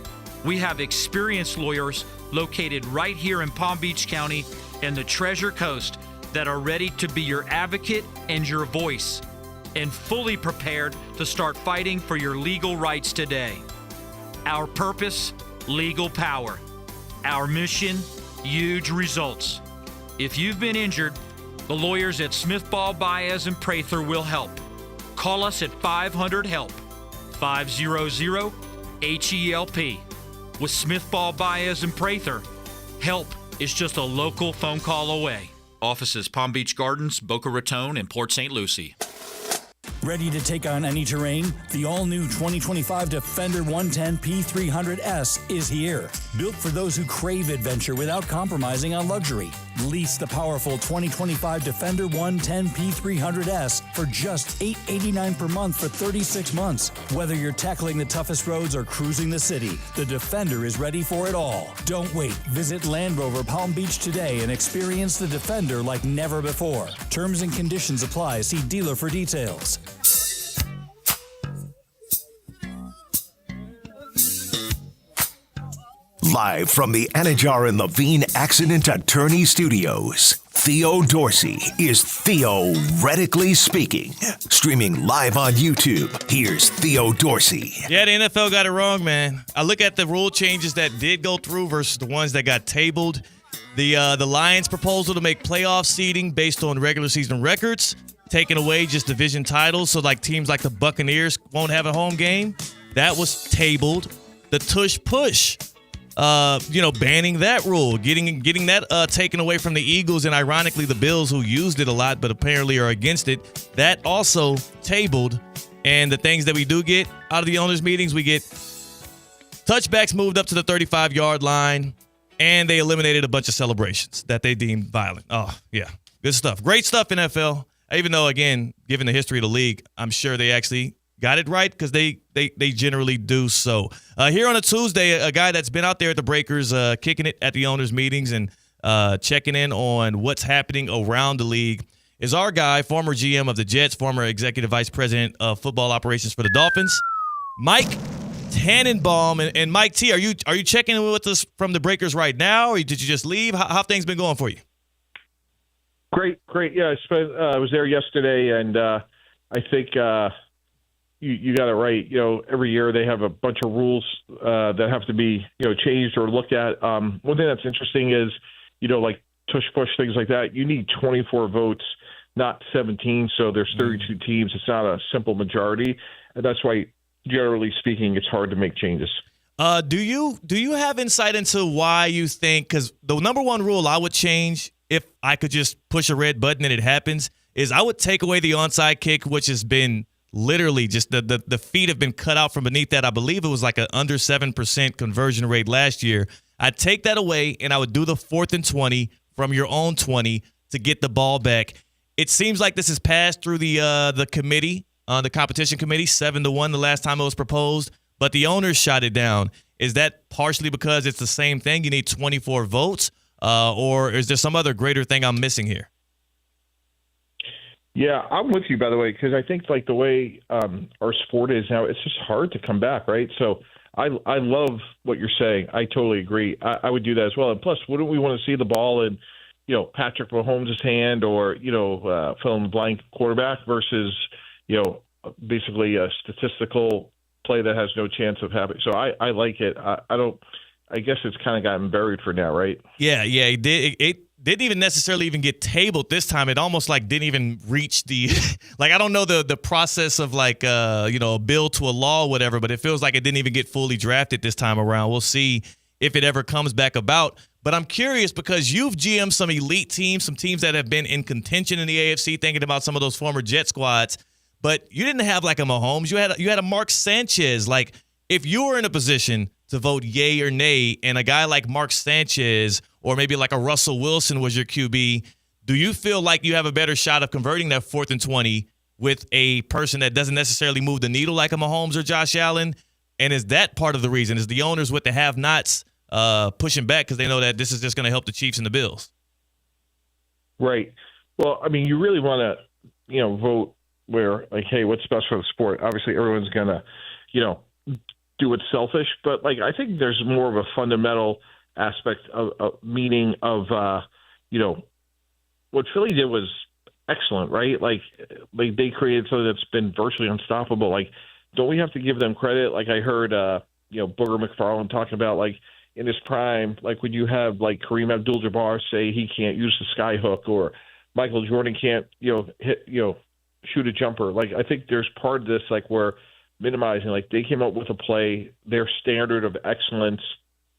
we have experienced lawyers located right here in Palm Beach County and the Treasure Coast that are ready to be your advocate and your voice, and fully prepared to start fighting for your legal rights today. Our purpose, legal power. Our mission, huge results. If you've been injured, the lawyers at Smith Ball Baez and Prather will help. Call us at 500-HELP, 500-HELP. With Smith Ball Baez and Prather, help is just a local phone call away. Offices Palm Beach Gardens, Boca Raton, and Port St. Lucie. Ready to take on any terrain? The all-new 2025 Defender 110 P300S is here. Built for those who crave adventure without compromising on luxury. Lease the powerful 2025 Defender 110 P300S for just $889 per month for 36 months. Whether you're tackling the toughest roads or cruising the city, the Defender is ready for it all. Don't wait. Visit Land Rover Palm Beach today and experience the Defender like never before. Terms and conditions apply. See dealer for details. Live from the Anajar and Levine Accident Attorney Studios, Theo Dorsey is theoretically speaking. Streaming live on YouTube, here's Theo Dorsey. Yeah, the NFL got it wrong, man. I look at the rule changes that did go through versus the ones that got tabled. The Lions' proposal to make playoff seeding based on regular season records, taking away just division titles, so like teams like the Buccaneers won't have a home game. That was tabled. The tush push. Banning that rule, getting that taken away from the Eagles, and ironically the Bills, who used it a lot but apparently are against it, that also tabled. And the things that we do get out of the owners' meetings, we get touchbacks moved up to the 35-yard line, and they eliminated a bunch of celebrations that they deemed violent. Oh, yeah. Good stuff. Great stuff, NFL. Even though, again, given the history of the league, I'm sure they actually got it right because they generally do so. Here on a Tuesday, a guy that's been out there at the Breakers kicking it at the owners' meetings and checking in on what's happening around the league is our guy, former GM of the Jets, former executive vice president of football operations for the Dolphins, Mike Tannenbaum. And Mike T, are you checking in with us from the Breakers right now, or did you just leave? How have things been going for you? Great. Yeah, I was there yesterday, and I think you got it right. Every year they have a bunch of rules that have to be changed or looked at. One thing that's interesting is like tush push, things like that. You need 24 votes, not 17. So there's 32 teams. It's not a simple majority, and that's why, generally speaking, it's hard to make changes. Do you have insight into why you think? Because the number one rule I would change if I could just push a red button and it happens is I would take away the onside kick, which has been literally just the feet have been cut out from beneath that. I believe it was like an under 7% conversion rate last year. I'd take that away, and I would do the 4th and 20 from your own 20 to get the ball back. It seems like this has passed through the committee, the competition committee, 7-1 the last time it was proposed, but the owners shot it down. Is that partially because it's the same thing? You need 24 votes, or is there some other greater thing I'm missing here? Yeah, I'm with you, by the way, because I think like the way our sport is now, it's just hard to come back, right? So I love what you're saying. I totally agree. I would do that as well. And plus, wouldn't we want to see the ball in, Patrick Mahomes' hand or, fill in the blank quarterback versus, basically a statistical play that has no chance of happening. So I like it. I guess it's kind of gotten buried for now, right? Yeah, it did. It didn't even necessarily even get tabled this time. It almost like didn't even reach the like I don't know the process of like a bill to a law or whatever, but it feels like it didn't even get fully drafted this time around. We'll see if it ever comes back about. But I'm curious because you've GM'd some elite teams, some teams that have been in contention in the AFC, thinking about some of those former Jet squads. But you didn't have like a Mahomes. You had a Mark Sanchez. Like if you were in a position to vote yay or nay, and a guy like Mark Sanchez or maybe like a Russell Wilson was your QB, do you feel like you have a better shot of converting that 4th and 20 with a person that doesn't necessarily move the needle like a Mahomes or Josh Allen? And is that part of the reason? Is the owners with the have-nots pushing back because they know that this is just going to help the Chiefs and the Bills? Right. Well, I mean, you really want to, vote where, like, hey, what's best for the sport? Obviously, everyone's going to, do what's selfish. But, like, I think there's more of a fundamental aspect of meaning of, what Philly did was excellent, right? Like they created something that's been virtually unstoppable. Like, don't we have to give them credit? Like I heard, Booger McFarland talking about, like, in his prime, like when you have like Kareem Abdul-Jabbar say he can't use the sky hook or Michael Jordan can't, shoot a jumper. Like, I think there's part of this, like, where minimizing, like, they came up with a play, their standard of excellence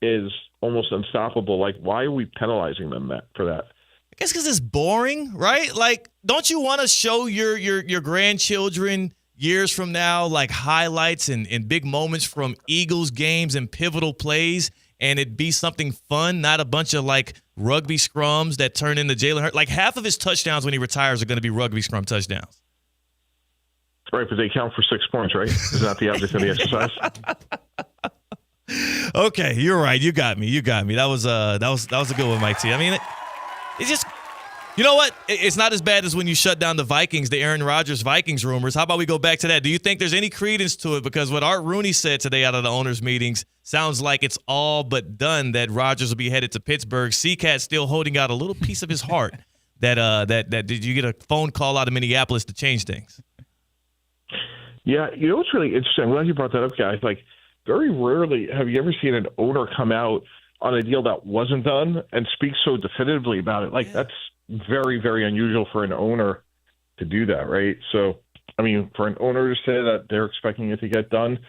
is almost unstoppable. Like, why are we penalizing them for that? I guess because it's boring, right? Like, don't you want to show your grandchildren years from now, like, highlights and big moments from Eagles games and pivotal plays, and it be something fun, not a bunch of, like, rugby scrums that turn into Jalen Hurts? Like, half of his touchdowns when he retires are going to be rugby scrum touchdowns. Right, but they count for 6 points, right? Is that the object of the exercise? Okay, you're right. You got me. That was a good one, Mike T. I mean, it's just, you know what? It's not as bad as when you shut down the Vikings, the Aaron Rodgers Vikings rumors. How about we go back to that? Do you think there's any credence to it? Because what Art Rooney said today out of the owners' meetings sounds like it's all but done that Rodgers will be headed to Pittsburgh. C-Cat's still holding out a little piece of his heart that did you get a phone call out of Minneapolis to change things? Yeah, what's really interesting, I'm glad you brought that up, guys. Like, very rarely have you ever seen an owner come out on a deal that wasn't done and speak so definitively about it. Like, that's very, very unusual for an owner to do that, right? So, I mean, for an owner to say that they're expecting it to get done,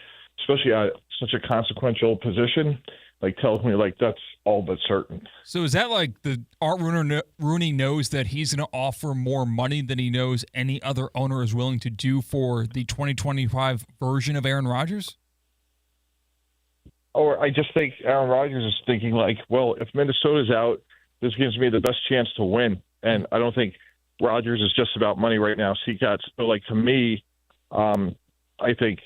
especially at such a consequential position, like, tells me, like, that's all but certain. So is that like the Art Rooney knows that he's going to offer more money than he knows any other owner is willing to do for the 2025 version of Aaron Rodgers? Or I just think Aaron Rodgers is thinking, like, well, if Minnesota's out, this gives me the best chance to win. And I don't think Rodgers is just about money right now. So, like, to me, I think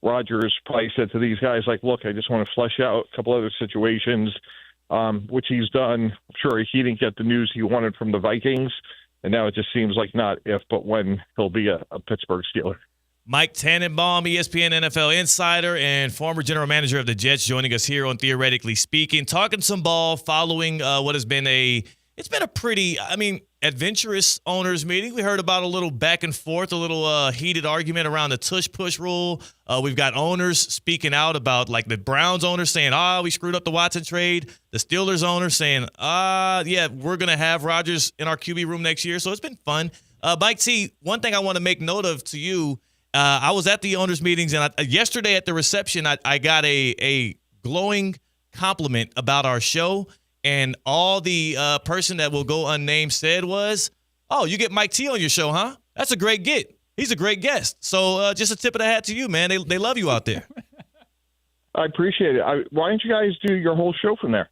Rodgers probably said to these guys, like, look, I just want to flesh out a couple other situations, which he's done. I'm sure he didn't get the news he wanted from the Vikings, and now it just seems like not if, but when he'll be a Pittsburgh Steeler. Mike Tannenbaum, ESPN NFL insider and former general manager of the Jets, joining us here on Theoretically Speaking, talking some ball following what has been a pretty, adventurous owners meeting. We heard about a little back and forth, a little heated argument around the tush-push rule. We've got owners speaking out about, like, the Browns owner saying, we screwed up the Watson trade. The Steelers owner saying, we're going to have Rodgers in our QB room next year. So it's been fun. Mike T, one thing I want to make note of to you, I was at the owners meetings, and yesterday at the reception, I got a glowing compliment about our show. And all the person that will go unnamed said was, Oh, you get Mike T on your show, huh? That's a great get. He's a great guest. So just a tip of the hat to you, man. They love you out there. I appreciate it. Why don't you guys do your whole show from there?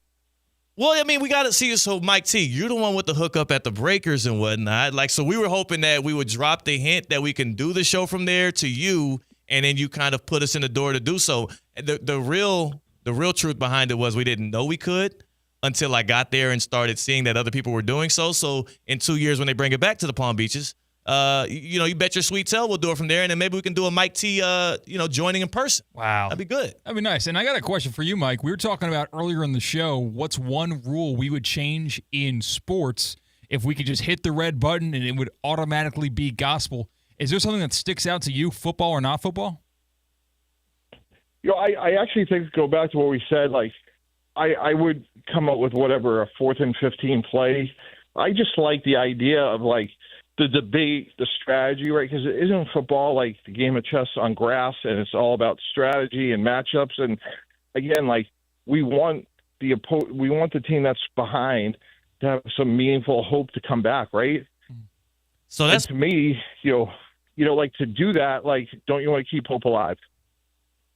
Well, I mean, we got to see you. So, Mike T, you're the one with the hookup at the Breakers and whatnot. Like, so we were hoping that we would drop the hint that we can do the show from there to you, and then you kind of put us in the door to do so. The real truth behind it was we didn't know we could until I got there and started seeing that other people were doing so. So in 2 years when they bring it back to the Palm Beaches, you bet your sweet tail we'll do it from there, and then maybe we can do a Mike T, joining in person. Wow. That'd be good. That'd be nice. And I got a question for you, Mike. We were talking about earlier in the show, what's one rule we would change in sports if we could just hit the red button and it would automatically be gospel? Is there something that sticks out to you, football or not football? I actually think, go back to what we said, like, I would come up with whatever, a 4th and 15 play. I just like the idea of, like, the debate, the strategy, right? Because it isn't football like the game of chess on grass, and it's all about strategy and matchups. And again, like, we want the team that's behind to have some meaningful hope to come back, right? So that's, and to me, like, to do that, like, don't you want to keep hope alive?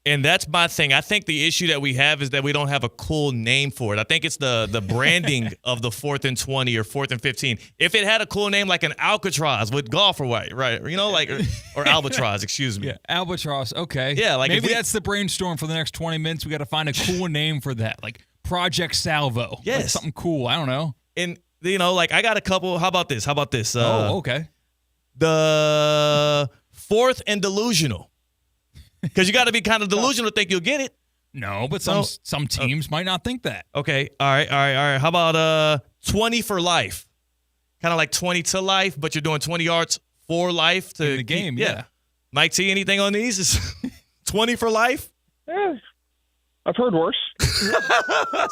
And that's my thing. I think the issue that we have is that we don't have a cool name for it. I think it's the branding of the 4th and 20 or 4th and 15. If it had a cool name like an Alcatraz with golf or what, right? Or Albatross, excuse me. Yeah, Albatross. Okay. Yeah, like maybe that's the brainstorm for the next 20 minutes. We got to find a cool name for that, like Project Salvo. Yes, like something cool. I don't know. And like I got a couple. How about this? Okay. The 4th and Delusional. Because you got to be kind of delusional to think you'll get it. No, but some teams might not think that. Okay. All right. How about 20 for life? Kind of like 20 to life, but you're doing 20 yards for life to in the game. Yeah. Mike T, anything on these? Is 20 for life? Yeah, I've heard worse.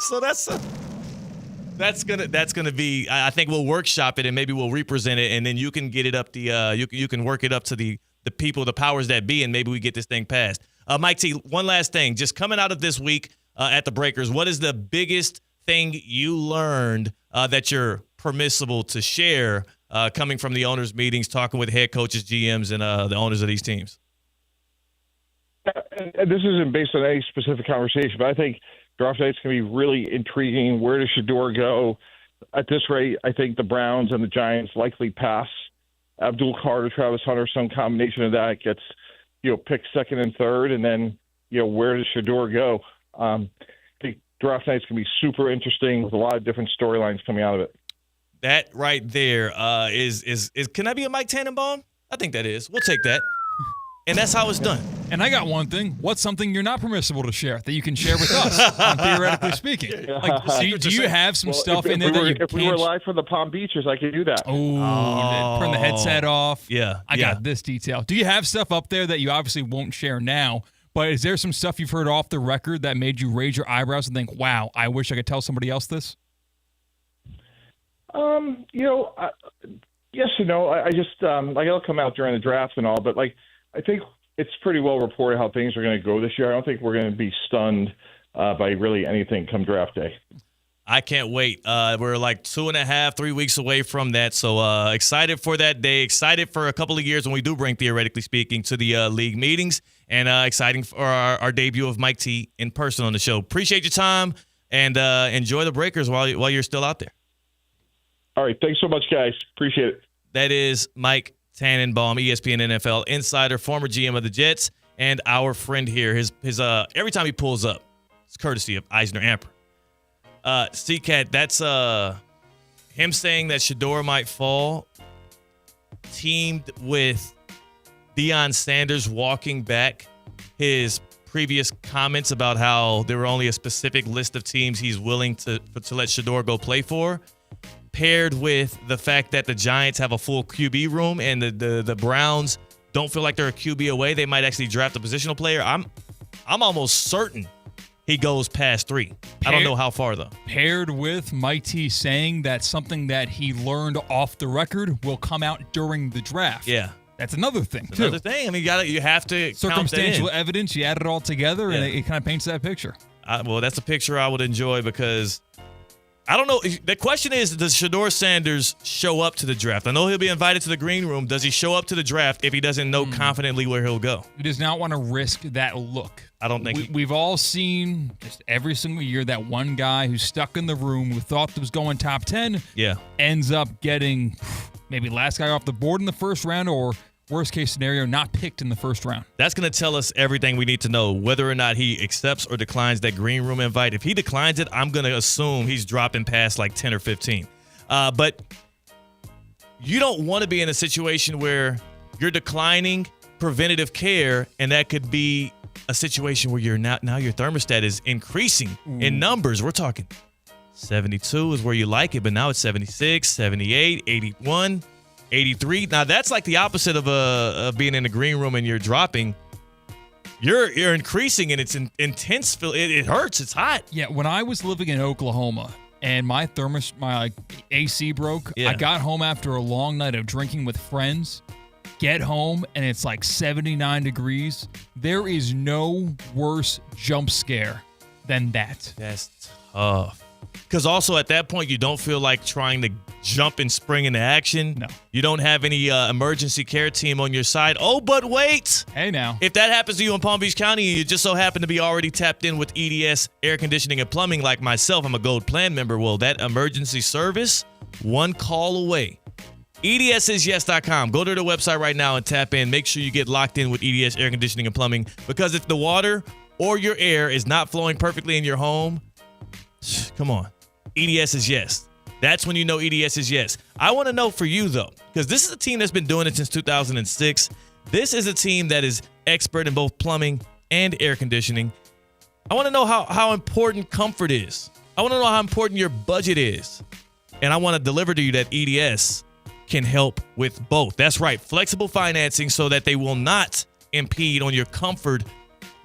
So that's gonna be. I think we'll workshop it and maybe we'll represent it, and then you can get it up you can work it up to the people, the powers that be, and maybe we get this thing passed. Mike T, one last thing. Just coming out of this week at the Breakers, what is the biggest thing you learned that you're permissible to share coming from the owners' meetings, talking with head coaches, GMs, and the owners of these teams? And this isn't based on any specific conversation, but I think draft night's going to be really intriguing. Where does Shedeur go? At this rate, I think the Browns and the Giants likely pass Abdul Carter, Travis Hunter, some combination of that gets, picked 2nd and 3rd, and then, where does Shedeur go? I think draft night's going to be super interesting with a lot of different storylines coming out of it. That right there is can that be a Mike Tannenbaum? I think that is. We'll take that. And that's how it's done. And I got one thing. What's something you're not permissible to share that you can share with us on Theoretically Speaking? Like, do you have some stuff in there that you If we were live from the Palm Beaches, I could do that. Turn the headset off. Yeah. I got this detail. Do you have stuff up there that you obviously won't share now, but is there some stuff you've heard off the record that made you raise your eyebrows and think, wow, I wish I could tell somebody else this? Yes and no. I just, it'll come out during the draft and all, but, I think it's pretty well reported how things are going to go this year. I don't think we're going to be stunned by really anything come draft day. I can't wait. We're like 2.5, 3 weeks away from that. So excited for that day. Excited for a couple of years when we do bring Theoretically Speaking to the league meetings. And exciting for our debut of Mike T in person on the show. Appreciate your time and enjoy the Breakers while you're still out there. All right. Thanks so much, guys. Appreciate it. That is Mike Tannenbaum, ESPN NFL insider, former GM of the Jets, and our friend here. His every time he pulls up, it's courtesy of Eisner Amper. C-Cat, that's him saying that Shedeur might fall, teamed with Deion Sanders walking back his previous comments about how there were only a specific list of teams he's willing to let Shedeur go play for, paired with the fact that the Giants have a full QB room and the Browns don't feel like they're a QB away. They might actually draft a positional player. I'm almost certain he goes past 3. I don't know how far, though. Paired with Mike T saying that something that he learned off the record will come out during the draft. Yeah. That's another thing, too. Another thing. I mean, you have to circumstantial count that in. Evidence, you add it all together, and it kind of paints that picture. Well, that's a picture I would enjoy because I don't know. The question is, does Shedeur Sanders show up to the draft? I know he'll be invited to the green room. Does he show up to the draft if he doesn't know confidently where he'll go? He does not want to risk that look. I don't think we've all seen just every single year that one guy who's stuck in the room who thought was going top 10 ends up getting maybe last guy off the board in the first round, or worst case scenario, not picked in the first round. That's going to tell us everything we need to know, whether or not he accepts or declines that green room invite. If he declines it, I'm going to assume he's dropping past like 10 or 15. But you don't want to be in a situation where you're declining preventative care, and that could be a situation where now your thermostat is increasing in numbers. We're talking 72 is where you like it, but now it's 76, 78, 81. 83. Now that's like the opposite of being in the green room and you're dropping. You're increasing and it's intense. It hurts. It's hot. Yeah. When I was living in Oklahoma and my AC broke, I got home after a long night of drinking with friends. Get home and it's like 79 degrees. There is no worse jump scare than that. That's tough. Because also at that point, you don't feel like trying to jump and spring into action. No. You don't have any emergency care team on your side. Oh, but wait. Hey, now. If that happens to you in Palm Beach County, you just so happen to be already tapped in with EDS Air Conditioning and Plumbing like myself, I'm a Gold Plan member. Well, that emergency service, one call away. EDSisyes.com. Go to the website right now and tap in. Make sure you get locked in with EDS Air Conditioning and Plumbing, because if the water or your air is not flowing perfectly in your home, come on. EDS is yes. That's when you know EDS is yes. I want to know for you, though, because this is a team that's been doing it since 2006. This is a team that is expert in both plumbing and air conditioning. I want to know how important comfort is. I want to know how important your budget is. And I want to deliver to you that EDS can help with both. That's right. Flexible financing so that they will not impede on your comfort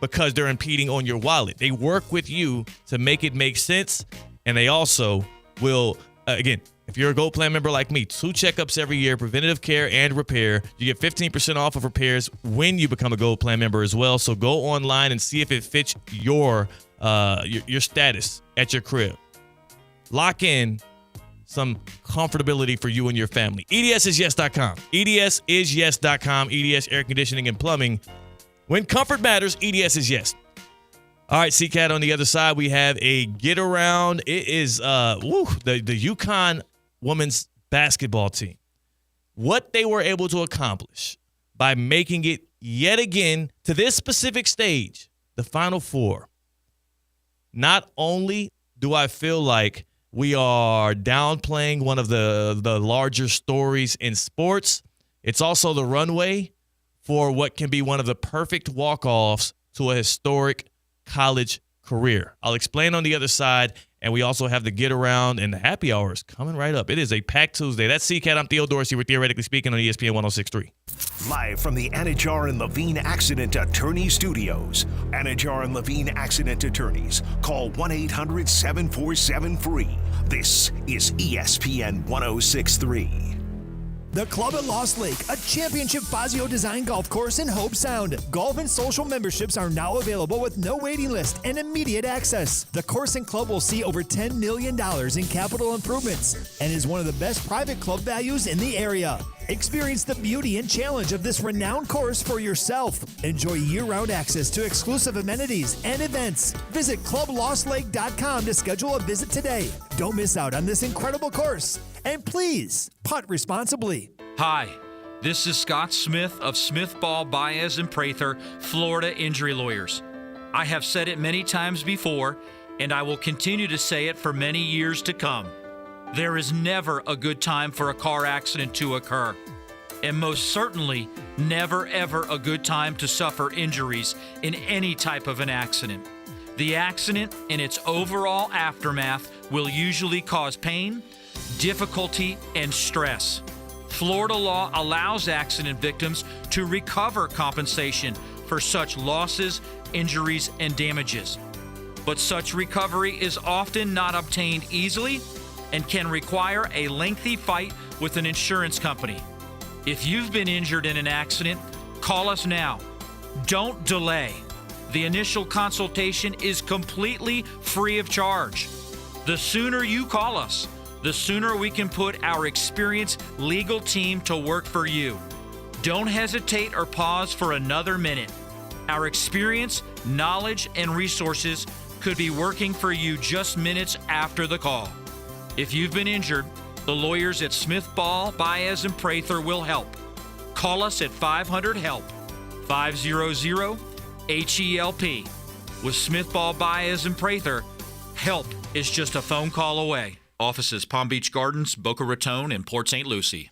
because they're impeding on your wallet. They work with you to make it make sense. And they also will, again, if you're a Gold Plan member like me, 2 checkups every year, preventative care and repair. You get 15% off of repairs when you become a Gold Plan member as well. So go online and see if it fits your status at your crib. Lock in some comfortability for you and your family. EDSisyes.com. EDSisyes.com. EDS Air Conditioning and Plumbing. When comfort matters, EDS is yes. All right, C-Cat, on the other side, we have a get around. It is the UConn women's basketball team. What they were able to accomplish by making it yet again to this specific stage, the Final Four. Not only do I feel like we are downplaying one of the larger stories in sports, it's also the runway for what can be one of the perfect walk-offs to a historic college career. I'll explain on the other side, and we also have the get around and the happy hours coming right up. It is a packed Tuesday. That's C-Cat. I'm Theo Dorsey. We're Theoretically Speaking on ESPN 106.3. Live from the Anajar and Levine Accident Attorney Studios. Anajar and Levine Accident Attorneys. Call 1-800-747-FREE. This is ESPN 106.3. The Club at Lost Lake, a championship Fazio design golf course in Hope Sound. Golf and social memberships are now available with no waiting list and immediate access. The course and club will see over $10 million in capital improvements and is one of the best private club values in the area. Experience the beauty and challenge of this renowned course for yourself. Enjoy year-round access to exclusive amenities and events. Visit clublostlake.com to schedule a visit today. Don't miss out on this incredible course. And please, putt responsibly. Hi, this is Scott Smith of Smith, Ball, Baez, and Prather, Florida Injury Lawyers. I have said it many times before, and I will continue to say it for many years to come. There is never a good time for a car accident to occur, and most certainly never ever a good time to suffer injuries in any type of an accident. The accident and its overall aftermath will usually cause pain, difficulty, and stress. Florida law allows accident victims to recover compensation for such losses, injuries, and damages. But such recovery is often not obtained easily and can require a lengthy fight with an insurance company. If you've been injured in an accident, call us now. Don't delay. The initial consultation is completely free of charge. The sooner you call us, the sooner we can put our experienced legal team to work for you. Don't hesitate or pause for another minute. Our experience, knowledge, and resources could be working for you just minutes after the call. If you've been injured, the lawyers at Smith, Ball, Baez, and Prather will help. Call us at 500-HELP, 500-HELP. With Smith, Ball, Baez, and Prather, help is just a phone call away. Offices Palm Beach Gardens, Boca Raton, and Port St. Lucie.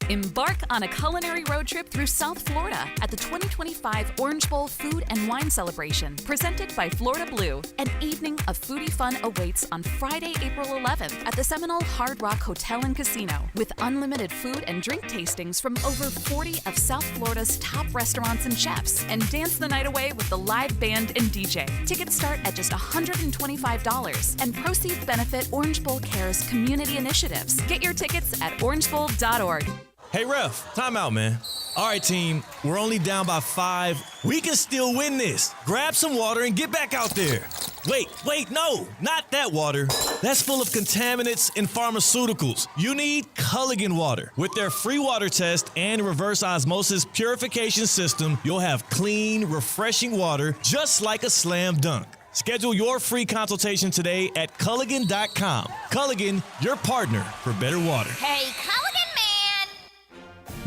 Embark on a culinary road trip through South Florida at the 2025 Orange Bowl Food and Wine Celebration, presented by Florida Blue. An evening of foodie fun awaits on Friday, April 11th at the Seminole Hard Rock Hotel and Casino, with unlimited food and drink tastings from over 40 of South Florida's top restaurants and chefs, and dance the night away with the live band and DJ. Tickets start at just $125, and proceeds benefit Orange Bowl Cares community initiatives. Get your tickets at orangebowl.org. Hey, ref, time out, man. All right, team, we're only down by 5. We can still win this. Grab some water and get back out there. Wait, no, not that water. That's full of contaminants and pharmaceuticals. You need Culligan water. With their free water test and reverse osmosis purification system, you'll have clean, refreshing water just like a slam dunk. Schedule your free consultation today at Culligan.com. Culligan, your partner for better water. Hey, Culligan man!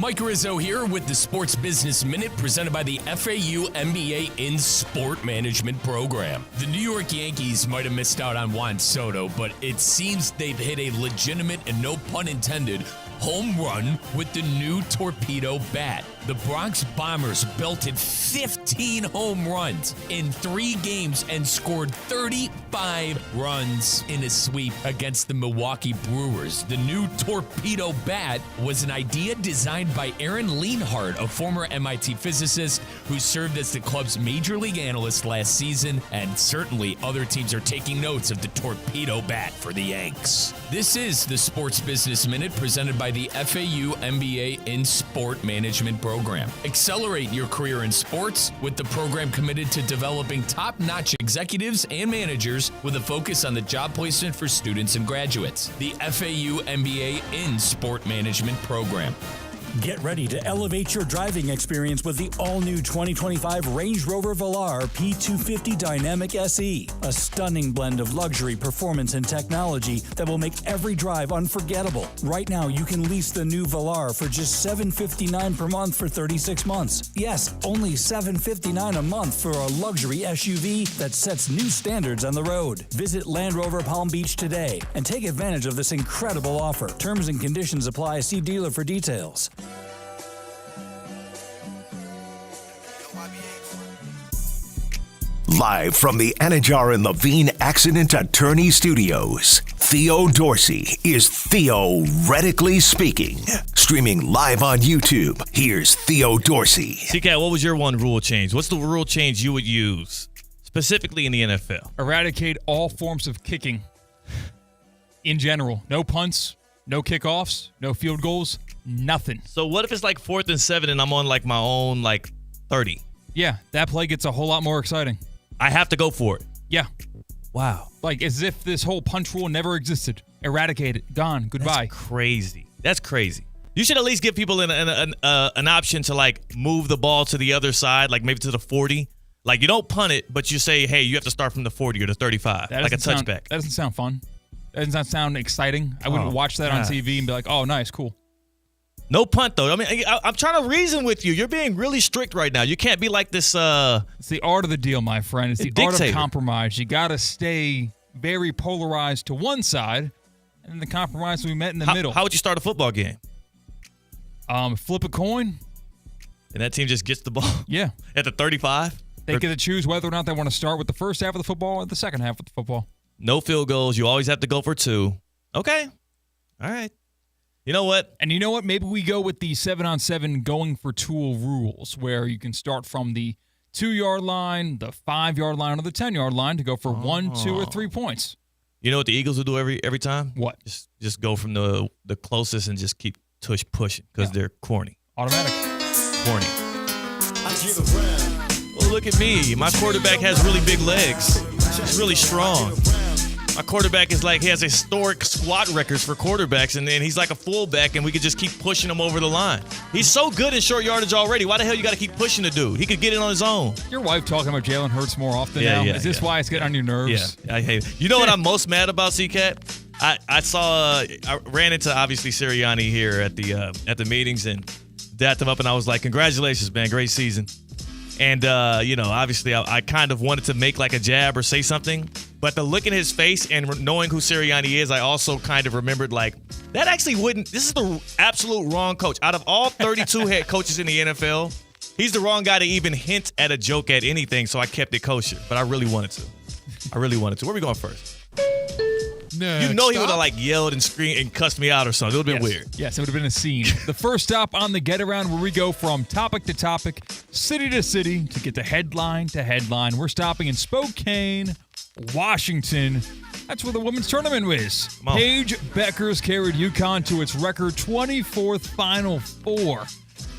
Mike Rizzo here with the Sports Business Minute presented by the FAU MBA in Sport Management Program. The New York Yankees might have missed out on Juan Soto, but it seems they've hit a legitimate and no pun intended home run with the new torpedo bat. The Bronx Bombers belted 15 home runs in 3 games and scored 35 runs in a sweep against the Milwaukee Brewers. The new torpedo bat was an idea designed by Aaron Lienhardt, a former MIT physicist who served as the club's major league analyst last season, and certainly other teams are taking notes of the torpedo bat for the Yanks. This is the Sports Business Minute presented by the FAU MBA in Sport Management Program. Accelerate your career in sports with the program committed to developing top-notch executives and managers with a focus on the job placement for students and graduates. The FAU MBA in Sport Management Program. Get ready to elevate your driving experience with the all-new 2025 Range Rover Velar P250 Dynamic SE. A stunning blend of luxury, performance, and technology that will make every drive unforgettable. Right now, you can lease the new Velar for just $759 per month for 36 months. Yes, only $759 a month for a luxury SUV that sets new standards on the road. Visit Land Rover Palm Beach today and take advantage of this incredible offer. Terms and conditions apply. See dealer for details. Live from the Anajar and Levine Accident Attorney Studios, Theo Dorsey is theoretically speaking. Streaming live on YouTube, here's Theo Dorsey. CCAT, what was your one rule change? What's the rule change you would use, specifically in the NFL? Eradicate all forms of kicking in general. No punts, no kickoffs, no field goals, nothing. So what if it's like 4th and 7 and I'm on like my own 30? Yeah, that play gets a whole lot more exciting. I have to go for it. Yeah. Wow. Like as if this whole punch rule never existed. Eradicate it. Gone. Goodbye. That's crazy. You should at least give people an option to move the ball to the other side, like maybe to the 40. Like you don't punt it, but you say, hey, you have to start from the 40 or the 35, like a touchback. That doesn't sound fun. That doesn't sound exciting. I wouldn't watch that on TV and be like, oh, nice, cool. No punt, though. I mean, I'm trying to reason with you. You're being really strict right now. You can't be like this. It's the art of the deal, my friend. It's the art of compromise. You got to stay very polarized to one side, and then the compromise we met in the middle. How would you start a football game? Flip a coin. And that team just gets the ball? Yeah. At the 35? They get to choose whether or not they want to start with the first half of the football or the second half of the football. No field goals. You always have to go for 2. Okay. All right. You know what? And you know what? Maybe we go with the 7-on-7 going for tool rules, where you can start from the 2-yard line, the 5-yard line, or the 10-yard line to go for 1, 2, or 3 points. You know what the Eagles will do every time? What? Just go from the closest and just keep pushing because they're corny. Automatic. Corny. Well, look at me. My quarterback has really big legs. He's really strong. Our quarterback is like, he has historic squat records for quarterbacks, and then he's like a fullback, and we could just keep pushing him over the line. He's so good in short yardage already. Why the hell you got to keep pushing the dude? He could get it on his own. Your wife talking about Jalen Hurts more often now? Is this why it's getting on your nerves? Yeah, I hate it. You know what I'm most mad about, C-Cat? I ran into, obviously, Sirianni here at the meetings and dapped him up, and I was like, congratulations, man, great season. And, obviously I kind of wanted to make like a jab or say something, but the look in his face and knowing who Sirianni is, I also kind of remembered like, that actually wouldn't, this is the absolute wrong coach. Out of all 32 head coaches in the NFL, he's the wrong guy to even hint at a joke at anything, so I kept it kosher, but I really wanted to. Where are we going first? Next you know he would stop. have yelled and screamed and cussed me out or something. It would have been weird. Yes, it would have been a scene. The first stop on the get around where we go from topic to topic, city to city to get to headline to headline. We're stopping in Spokane, Washington. That's where the women's tournament was. Paige Beckers carried UConn to its record 24th Final Four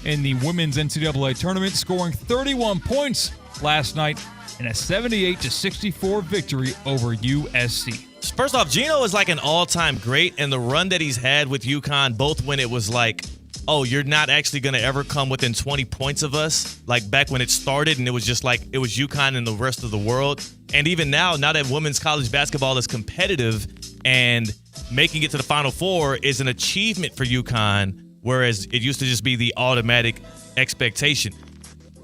in the women's NCAA tournament, scoring 31 points last night in a 78-64 victory over USC. First off, Gino is like an all-time great, and the run that he's had with UConn, both when it was like, oh, you're not actually going to ever come within 20 points of us, like back when it started, and it was just like, it was UConn and the rest of the world. And even now that women's college basketball is competitive and making it to the Final Four is an achievement for UConn, whereas it used to just be the automatic expectation.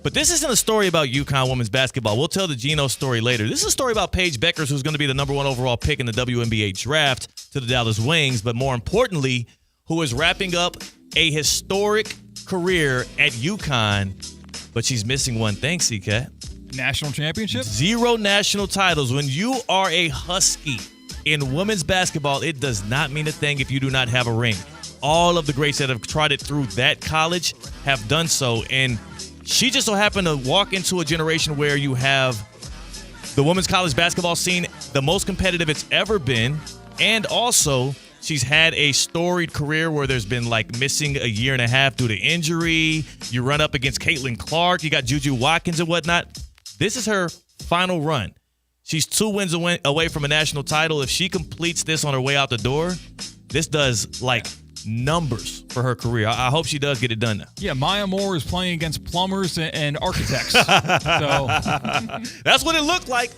But this isn't a story about UConn women's basketball. We'll tell the Geno story later. This is a story about Paige Beckers, who's going to be the number 1 overall pick in the WNBA draft to the Dallas Wings, but more importantly, who is wrapping up a historic career at UConn, but she's missing one thing, C-Cat. National championship? 0 national titles. When you are a Husky in women's basketball, it does not mean a thing if you do not have a ring. All of the greats that have tried it through that college have done so, and she just so happened to walk into a generation where you have the women's college basketball scene the most competitive it's ever been, and also she's had a storied career where there's been like missing a year and a half due to injury. You run up against Caitlin Clark. You got Juju Watkins and whatnot. This is her final run. She's 2 wins away from a national title. If she completes this on her way out the door, this does like numbers for her career. I hope she does get it done now. Yeah, Maya Moore is playing against plumbers and architects. So that's what it looked like.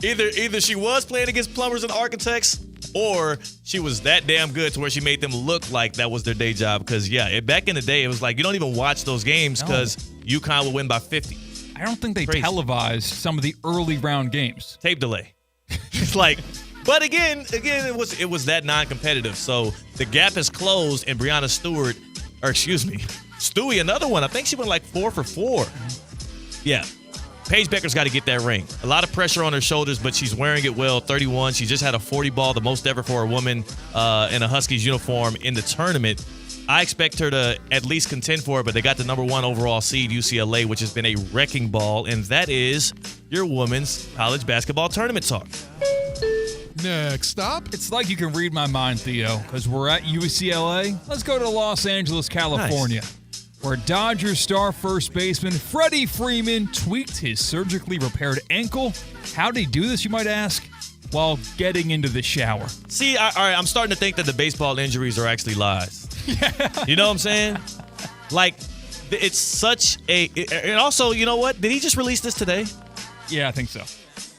Either she was playing against plumbers and architects, or she was that damn good to where she made them look like that was their day job. Because, back in the day, it was like you don't even watch those games because UConn will win by 50. I don't think they televised some of the early round games. Tape delay. It's like, but again, it was that non-competitive. So the gap has closed, and Breanna Stewart, Stewie, another one. I think she went like 4 for 4. Yeah. Paige Beckers got to get that ring. A lot of pressure on her shoulders, but she's wearing it well. 31. She just had a 40 ball, the most ever for a woman in a Huskies uniform in the tournament. I expect her to at least contend for it, but they got the number 1 overall seed, UCLA, which has been a wrecking ball, and that is your women's college basketball tournament talk. Next stop. It's like you can read my mind, Theo, because we're at UCLA. Let's go to Los Angeles, California, where Dodgers star first baseman Freddie Freeman tweaked his surgically repaired ankle. How'd he do this, you might ask? While getting into the shower. See, all right, I'm starting to think that the baseball injuries are actually lies. You know what I'm saying? Like, it's such a... And also, you know what? Did he just release this today? Yeah, I think so.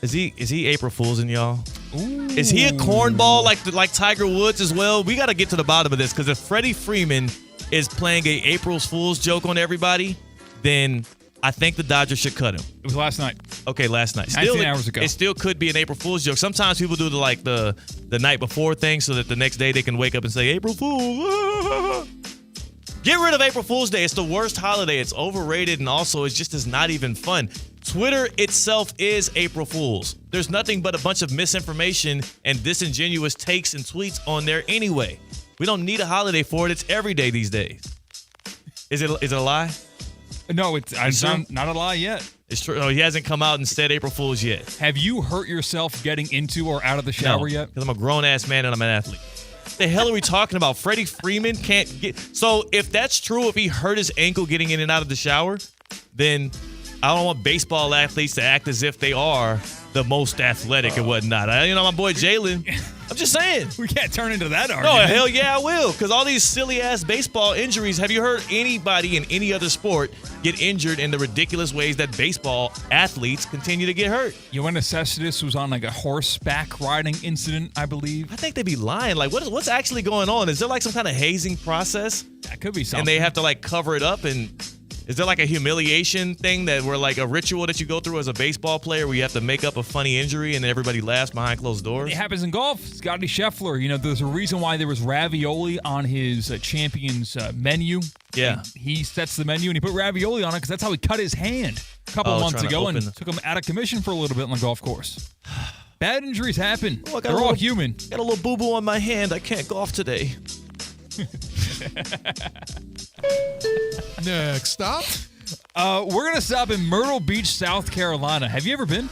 Is he April Foolsing y'all? Ooh. Is he a cornball like Tiger Woods as well? We got to get to the bottom of this, because if Freddie Freeman is playing a April Fool's joke on everybody, then I think the Dodgers should cut him. It was last night. Okay, last night. 19 hours ago. It still could be an April Fool's joke. Sometimes people do the night before thing so that the next day they can wake up and say, April Fool. Get rid of April Fool's Day. It's the worst holiday. It's overrated, and also it just is not even fun. Twitter itself is April Fool's. There's nothing but a bunch of misinformation and disingenuous takes and tweets on there anyway. We don't need a holiday for it. It's every day these days. Is it a lie? No, it's not a lie yet. It's true. No, he hasn't come out and said April Fool's yet. Have you hurt yourself getting into or out of the shower yet? Because I'm a grown-ass man and I'm an athlete. The hell are we talking about? Freddie Freeman can't get... So if that's true, if he hurt his ankle getting in and out of the shower, then I don't want baseball athletes to act as if they are the most athletic and whatnot. My boy Jalen. I'm just saying. We can't turn into that No, argument. hell yeah, I will. Because all these silly-ass baseball injuries, have you heard anybody in any other sport get injured in the ridiculous ways that baseball athletes continue to get hurt? Yoenis Cespedes was on like a horseback riding incident, I believe. I think they'd be lying. Like, what's actually going on? Is there like some kind of hazing process? That could be something. And they have to like cover it up, and is there like a humiliation thing that where like a ritual that you go through as a baseball player where you have to make up a funny injury and everybody laughs behind closed doors? It happens in golf. Scotty Scheffler, there's a reason why there was ravioli on his Champions menu. Yeah. He sets the menu and he put ravioli on it because that's how he cut his hand a couple months ago and took him out of commission for a little bit on the golf course. Bad injuries happen. They're all human. Got a little boo-boo on my hand. I can't golf today. Next stop. We're going to stop in Myrtle Beach, South Carolina. Have you ever been?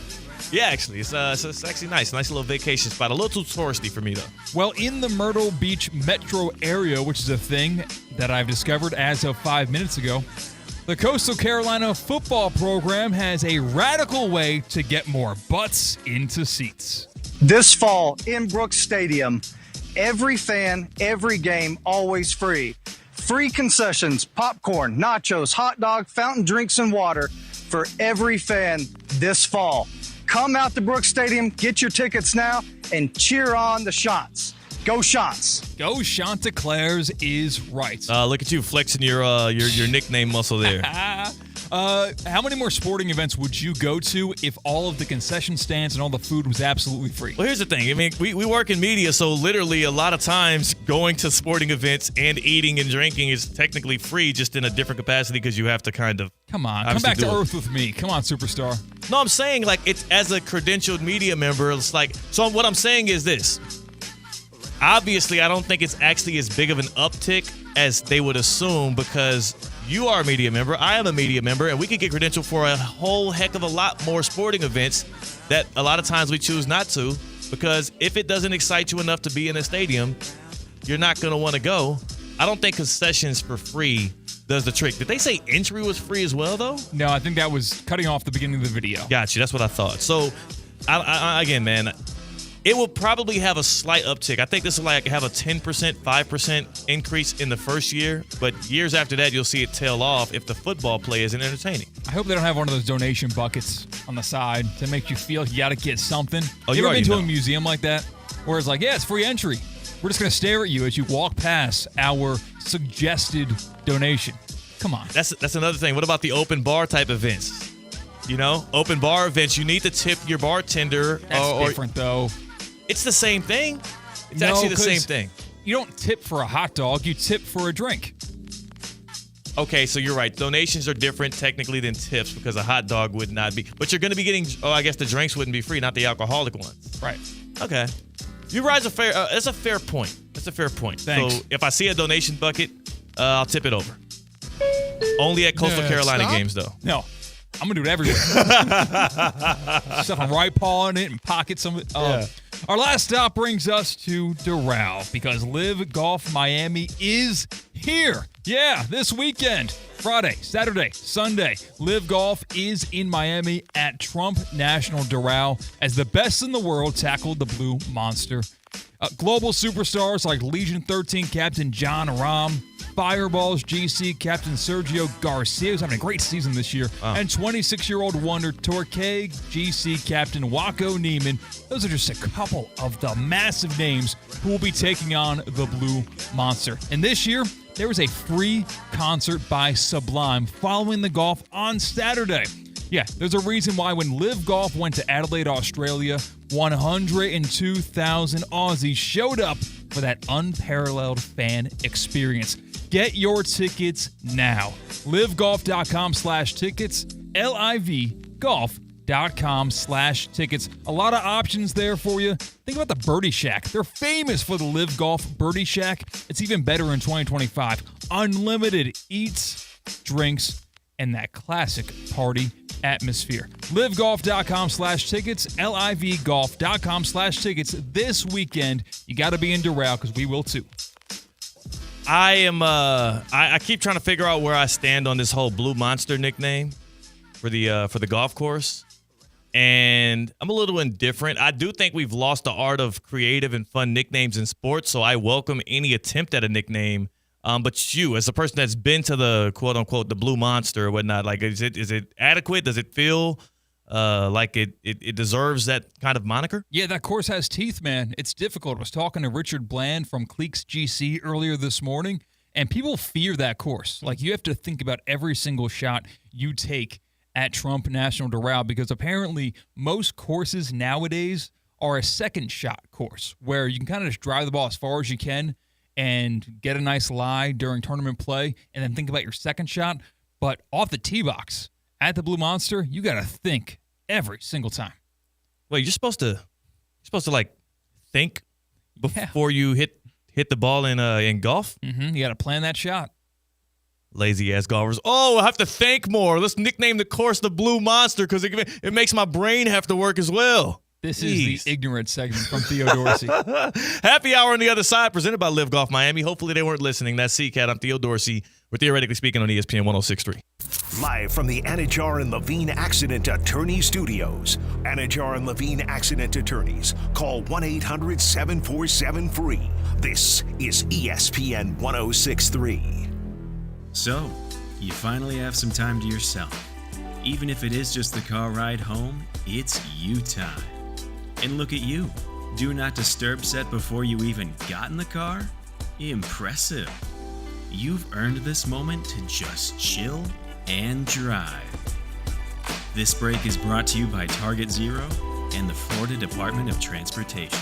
Yeah, actually. It's actually nice. Nice little vacation spot. A little too touristy for me, though. Well, in the Myrtle Beach metro area, which is a thing that I've discovered as of 5 minutes ago, the Coastal Carolina football program has a radical way to get more butts into seats. This fall in Brooks Stadium, every fan, every game, always free. Free concessions, popcorn, nachos, hot dog, fountain drinks, and water for every fan this fall. Come out to Brooks Stadium, get your tickets now, and cheer on the Shots. Go Shots. Go Chanticleers is right. Look at you flexing your nickname muscle there. How many more sporting events would you go to if all of the concession stands and all the food was absolutely free? Well, here's the thing. I mean, we work in media, so literally a lot of times going to sporting events and eating and drinking is technically free, just in a different capacity because you have to kind of... Come on, come back to earth with me. Come on, superstar. No, I'm saying, like, it's as a credentialed media member, it's like... So what I'm saying is this. Obviously, I don't think it's actually as big of an uptick as they would assume because you are a media member, I am a media member, and we could get credentialed for a whole heck of a lot more sporting events that a lot of times we choose not to because if it doesn't excite you enough to be in a stadium, you're not going to want to go. I don't think concessions for free does the trick. Did they say entry was free as well, though? No, I think that was cutting off the beginning of the video. Gotcha. That's what I thought. So, again, man, it will probably have a slight uptick. I think this will have a 10%, 5% increase in the first year, but years after that, you'll see it tail off if the football play isn't entertaining. I hope they don't have one of those donation buckets on the side to make you feel you got to get something. Oh, you ever been to a museum like that where it's like, yeah, it's free entry. We're just going to stare at you as you walk past our suggested donation. Come on. That's another thing. What about the open bar type events? Open bar events, you need to tip your bartender. That's different, though. It's the same thing. It's actually the same thing. You don't tip for a hot dog. You tip for a drink. Okay, so you're right. Donations are different technically than tips because a hot dog would not be. But you're going to be getting, I guess the drinks wouldn't be free, not the alcoholic ones. Right. Okay. You raise that's a fair point. That's a fair point. Thanks. So if I see a donation bucket, I'll tip it over. Only at Coastal Carolina games, though. No. I'm going to do it everywhere. Stuff a right paw in it and pocket some of it. Yeah. Our last stop brings us to Doral because Live Golf Miami is here. Yeah, this weekend, Friday, Saturday, Sunday, Live Golf is in Miami at Trump National Doral as the best in the world tackle the Blue Monster. Global superstars like Legion 13 captain John Rahm, Fireballs GC captain Sergio Garcia, who's having a great season this year, and 26-year-old wonder Torquay GC captain Waco Neiman. Those are just a couple of the massive names who will be taking on the Blue Monster. And this year, there was a free concert by Sublime following the golf on Saturday. Yeah, there's a reason why when Live Golf went to Adelaide, Australia, 102,000 Aussies showed up for that unparalleled fan experience. Get your tickets now. LiveGolf.com/tickets, LIVGolf.com/tickets. A lot of options there for you. Think about the Birdie Shack. They're famous for the Live Golf Birdie Shack. It's even better in 2025. Unlimited eats, drinks, and that classic party atmosphere. LiveGolf.com/tickets, LIVGolf.com/tickets. This weekend, you got to be in Doral because we will too. I keep trying to figure out where I stand on this whole Blue Monster nickname for the golf course. and I'm a little indifferent. I do think we've lost the art of creative and fun nicknames in sports, so I welcome any attempt at a nickname. But you, as a person that's been to the quote unquote the Blue Monster or whatnot, like is it adequate? Does it feel like it deserves that kind of moniker? Yeah, that course has teeth, man. It's difficult. I was talking to Richard Bland from Cleeks GC earlier this morning, and people fear that course. Like, you have to think about every single shot you take at Trump National Doral, because apparently most courses nowadays are a second shot course where you can kind of just drive the ball as far as you can and get a nice lie during tournament play and then think about your second shot. But off the tee box at the Blue Monster, you got to think every single time. Well, you're supposed to like think before you hit the ball in golf. Mm-hmm. You got to plan that shot. Lazy ass golfers. Oh, I have to think more. Let's nickname the course the Blue Monster because it makes my brain have to work as well. This is the ignorant segment from Theo Dorsey. Happy hour on the other side, presented by Live Golf Miami. Hopefully they weren't listening. That's C-Cat. I'm Theo Dorsey. We're Theoretically Speaking on ESPN 106.3. Live from the Anajar and Levine Accident Attorney Studios. Anajar and Levine Accident Attorneys. Call 1-800-747-FREE. This is ESPN 106.3. So, you finally have some time to yourself. Even if it is just the car ride home, it's you time. And look at you. Do not disturb set before you even got in the car? Impressive. You've earned this moment to just chill and drive. This break is brought to you by Target Zero and the Florida Department of Transportation.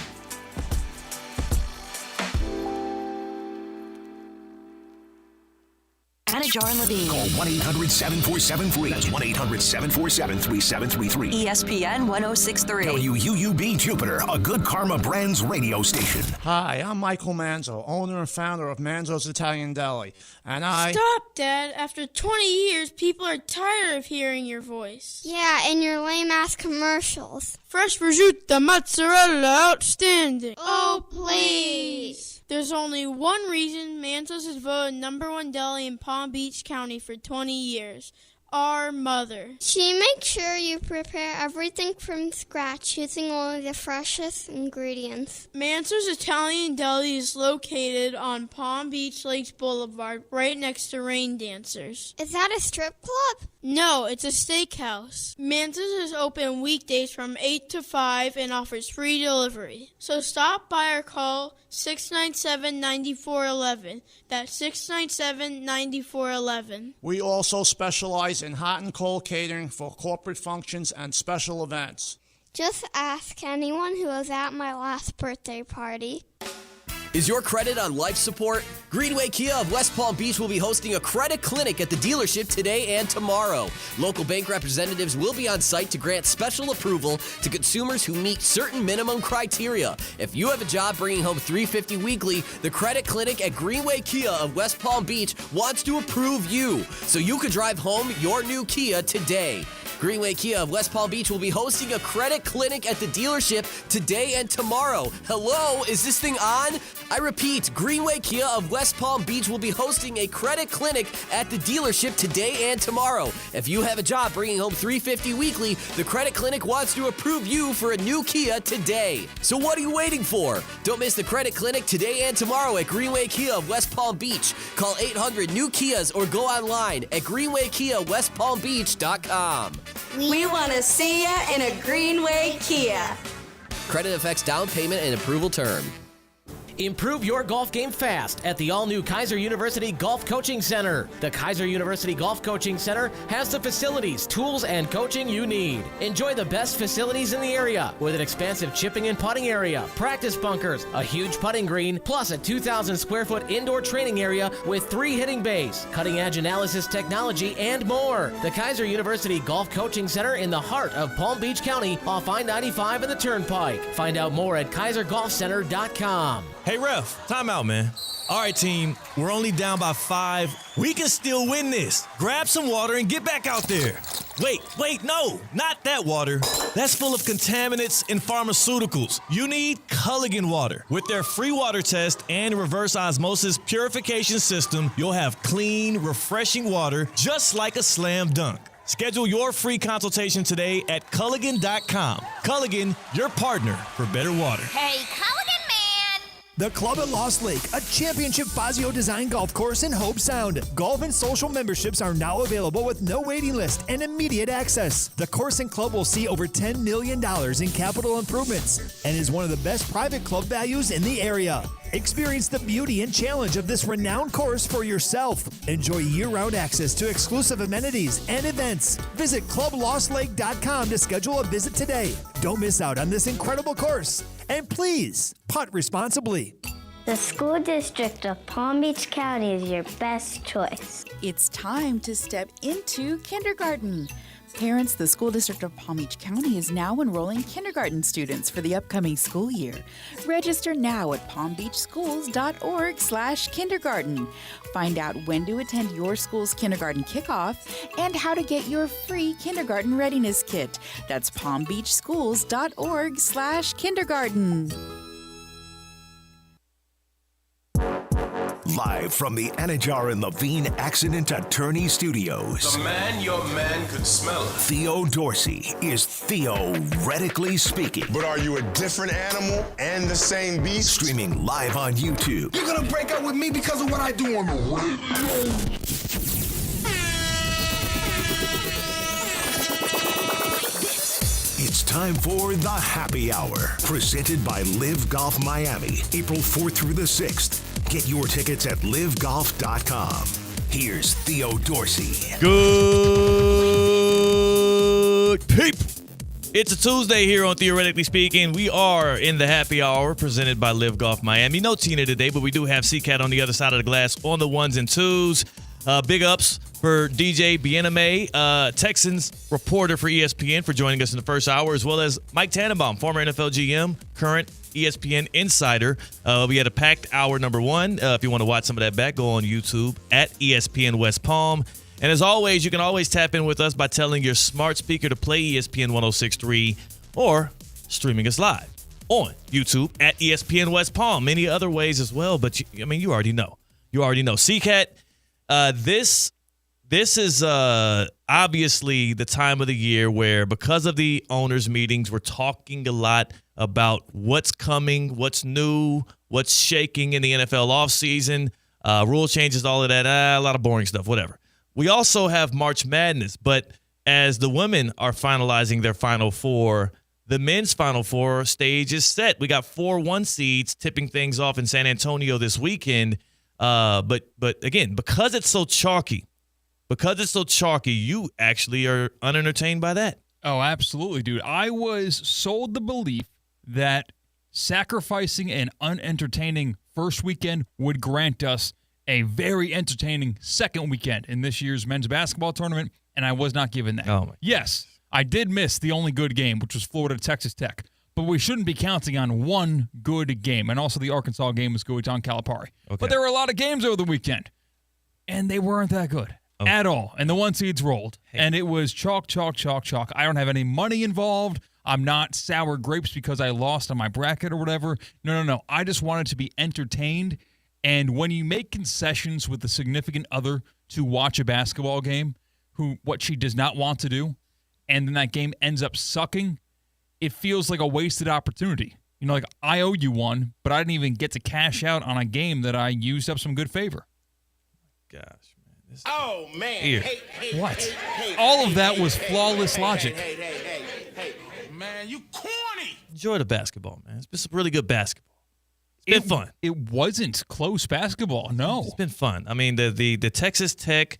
Anajar and Levine. Call 1-800-747-FREE. That's 1-800-747-3733. ESPN 106.3. WUUB Jupiter, a Good Karma Brands radio station. Hi, I'm Michael Manzo, owner and founder of Manzo's Italian Deli. And Stop, Dad. After 20 years, people are tired of hearing your voice. Yeah, and your lame-ass commercials. Fresh prosciutto, mozzarella, outstanding. Oh, please. There's only one reason Manzo's is voted #1 deli in Palm Beach County for 20 years. Our mother. She makes sure you prepare everything from scratch using only the freshest ingredients. Manzo's Italian Deli is located on Palm Beach Lakes Boulevard, right next to Rain Dancers. Is that a strip club? No, it's a steakhouse. Manzo's is open weekdays from 8 to 5 and offers free delivery. So stop by or call 697-9411. That's 697-9411. we also specialize in hot and cold catering for corporate functions and special events. Just ask anyone who was at my last birthday party. Is your credit on life support? Greenway Kia of West Palm Beach will be hosting a credit clinic at the dealership today and tomorrow. Local bank representatives will be on site to grant special approval to consumers who meet certain minimum criteria. If you have a job bringing home $350 weekly, the credit clinic at Greenway Kia of West Palm Beach wants to approve you so you can drive home your new Kia today. Greenway Kia of West Palm Beach will be hosting a credit clinic at the dealership today and tomorrow. Hello, is this thing on? I repeat, Greenway Kia of West Palm Beach will be hosting a credit clinic at the dealership today and tomorrow. If you have a job bringing home $350 weekly, the credit clinic wants to approve you for a new Kia today. So what are you waiting for? Don't miss the credit clinic today and tomorrow at Greenway Kia of West Palm Beach. Call 800-NEW-KIAs or go online at greenwaykiawestpalmbeach.com. We want to see ya in a Greenway Kia. Credit affects down payment and approval term. Improve your golf game fast at the all-new Kaiser University Golf Coaching Center. The Kaiser University Golf Coaching Center has the facilities, tools, and coaching you need. Enjoy the best facilities in the area with an expansive chipping and putting area, practice bunkers, a huge putting green, plus a 2,000 square foot indoor training area with 3 hitting bays, cutting-edge analysis technology, and more. The Kaiser University Golf Coaching Center in the heart of Palm Beach County off I-95 and the Turnpike. Find out more at kaisergolfcenter.com. Hey, ref, time out, man. All right, team, we're only down by 5. We can still win this. Grab some water and get back out there. Wait, no, not that water. That's full of contaminants and pharmaceuticals. You need Culligan water. With their free water test and reverse osmosis purification system, you'll have clean, refreshing water just like a slam dunk. Schedule your free consultation today at Culligan.com. Culligan, your partner for better water. Hey, Culligan man! The Club at Lost Lake, a championship Fazio design golf course in Hope Sound. Golf and social memberships are now available with no waiting list and immediate access. The course and club will see over $10 million in capital improvements and is one of the best private club values in the area. Experience the beauty and challenge of this renowned course for yourself. Enjoy year-round access to exclusive amenities and events. Visit clublostlake.com to schedule a visit today. Don't miss out on this incredible course. And please, putt responsibly. The school district of Palm Beach County is your best choice. It's time to step into kindergarten. Parents, the School District of Palm Beach County is now enrolling kindergarten students for the upcoming school year. Register now at palmbeachschools.org/kindergarten. Find out when to attend your school's kindergarten kickoff and how to get your free kindergarten readiness kit. That's palmbeachschools.org/kindergarten. Live from the Anajar and Levine Accident Attorney Studios. The man your man could smell. Theo Dorsey is theoretically speaking. But are you a different animal and the same beast? Streaming live on YouTube. You're gonna break up with me because of what I do on the radio. It's time for the Happy Hour, presented by Live Golf Miami, April 4th through the 6th. Get your tickets at livegolf.com. Here's Theo Dorsey. Good people. It's a Tuesday here on Theoretically Speaking. We are in the Happy Hour presented by Live Golf Miami. No Tina today, but we do have C-Cat on the other side of the glass on the ones and twos. Big ups for DJ Biename, Texans reporter for ESPN, for joining us in the first hour, as well as Mike Tannenbaum, former NFL GM, current ESPN insider. We had a packed hour number one. If you want to watch some of that back, go on YouTube at ESPN West Palm. And as always, you can always tap in with us by telling your smart speaker to play ESPN 106.3 or streaming us live on YouTube at ESPN West Palm. Many other ways as well, but you already know. You already know. C-Cat, this is obviously the time of the year where, because of the owners' meetings, we're talking a lot about what's coming, what's new, what's shaking in the NFL offseason, rule changes, all of that, a lot of boring stuff, whatever. We also have March Madness, but as the women are finalizing their Final Four, the men's Final Four stage is set. We got 4 1 seeds tipping things off in San Antonio this weekend. But again, because it's so chalky, you actually are unentertained by that. Oh, absolutely, dude. I was sold the belief that sacrificing an unentertaining first weekend would grant us a very entertaining second weekend in this year's men's basketball tournament, and I was not given that. Oh my. Yes, I did miss the only good game, which was Florida Texas Tech, but we shouldn't be counting on one good game, and also the Arkansas game was good, John Calipari. Okay. But there were a lot of games over the weekend, and they weren't that good. At all. And the one seeds rolled. And it was chalk, chalk, chalk, chalk. I don't have any money involved. I'm not sour grapes because I lost on my bracket or whatever. No. I just wanted to be entertained. And when you make concessions with a significant other to watch a basketball game, what she does not want to do, and then that game ends up sucking, it feels like a wasted opportunity. You know, like, I owe you one, but I didn't even get to cash out on a game that I used up some good favor. Gosh. Oh, man. Hey, what? All of that was flawless logic. Hey. Man, you corny. Enjoy the basketball, man. It's been some really good basketball. It's been fun. It wasn't close basketball, no. It's been fun. I mean, the Texas Tech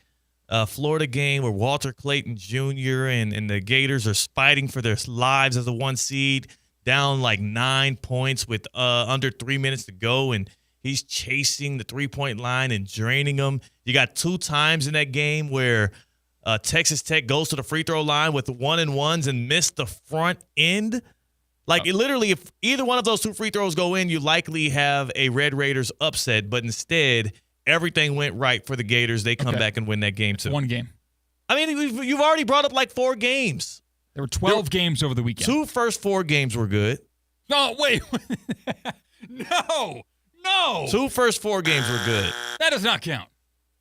Florida game where Walter Clayton Jr. and the Gators are fighting for their lives as a 1 seed, down like 9 points with under 3 minutes to go, and he's chasing the three-point line and draining them. You got 2 times in that game where Texas Tech goes to the free throw line with 1-and-1s and missed the front end. Like, it literally, if either one of those 2 free throws go in, you likely have a Red Raiders upset. But instead, everything went right for the Gators. They come back and win that game, too. 1 game. I mean, you've already brought up like 4 games. There were 12 games over the weekend. 2 first 4 games were good. No, wait. No. 2 first 4 games were good. That does not count.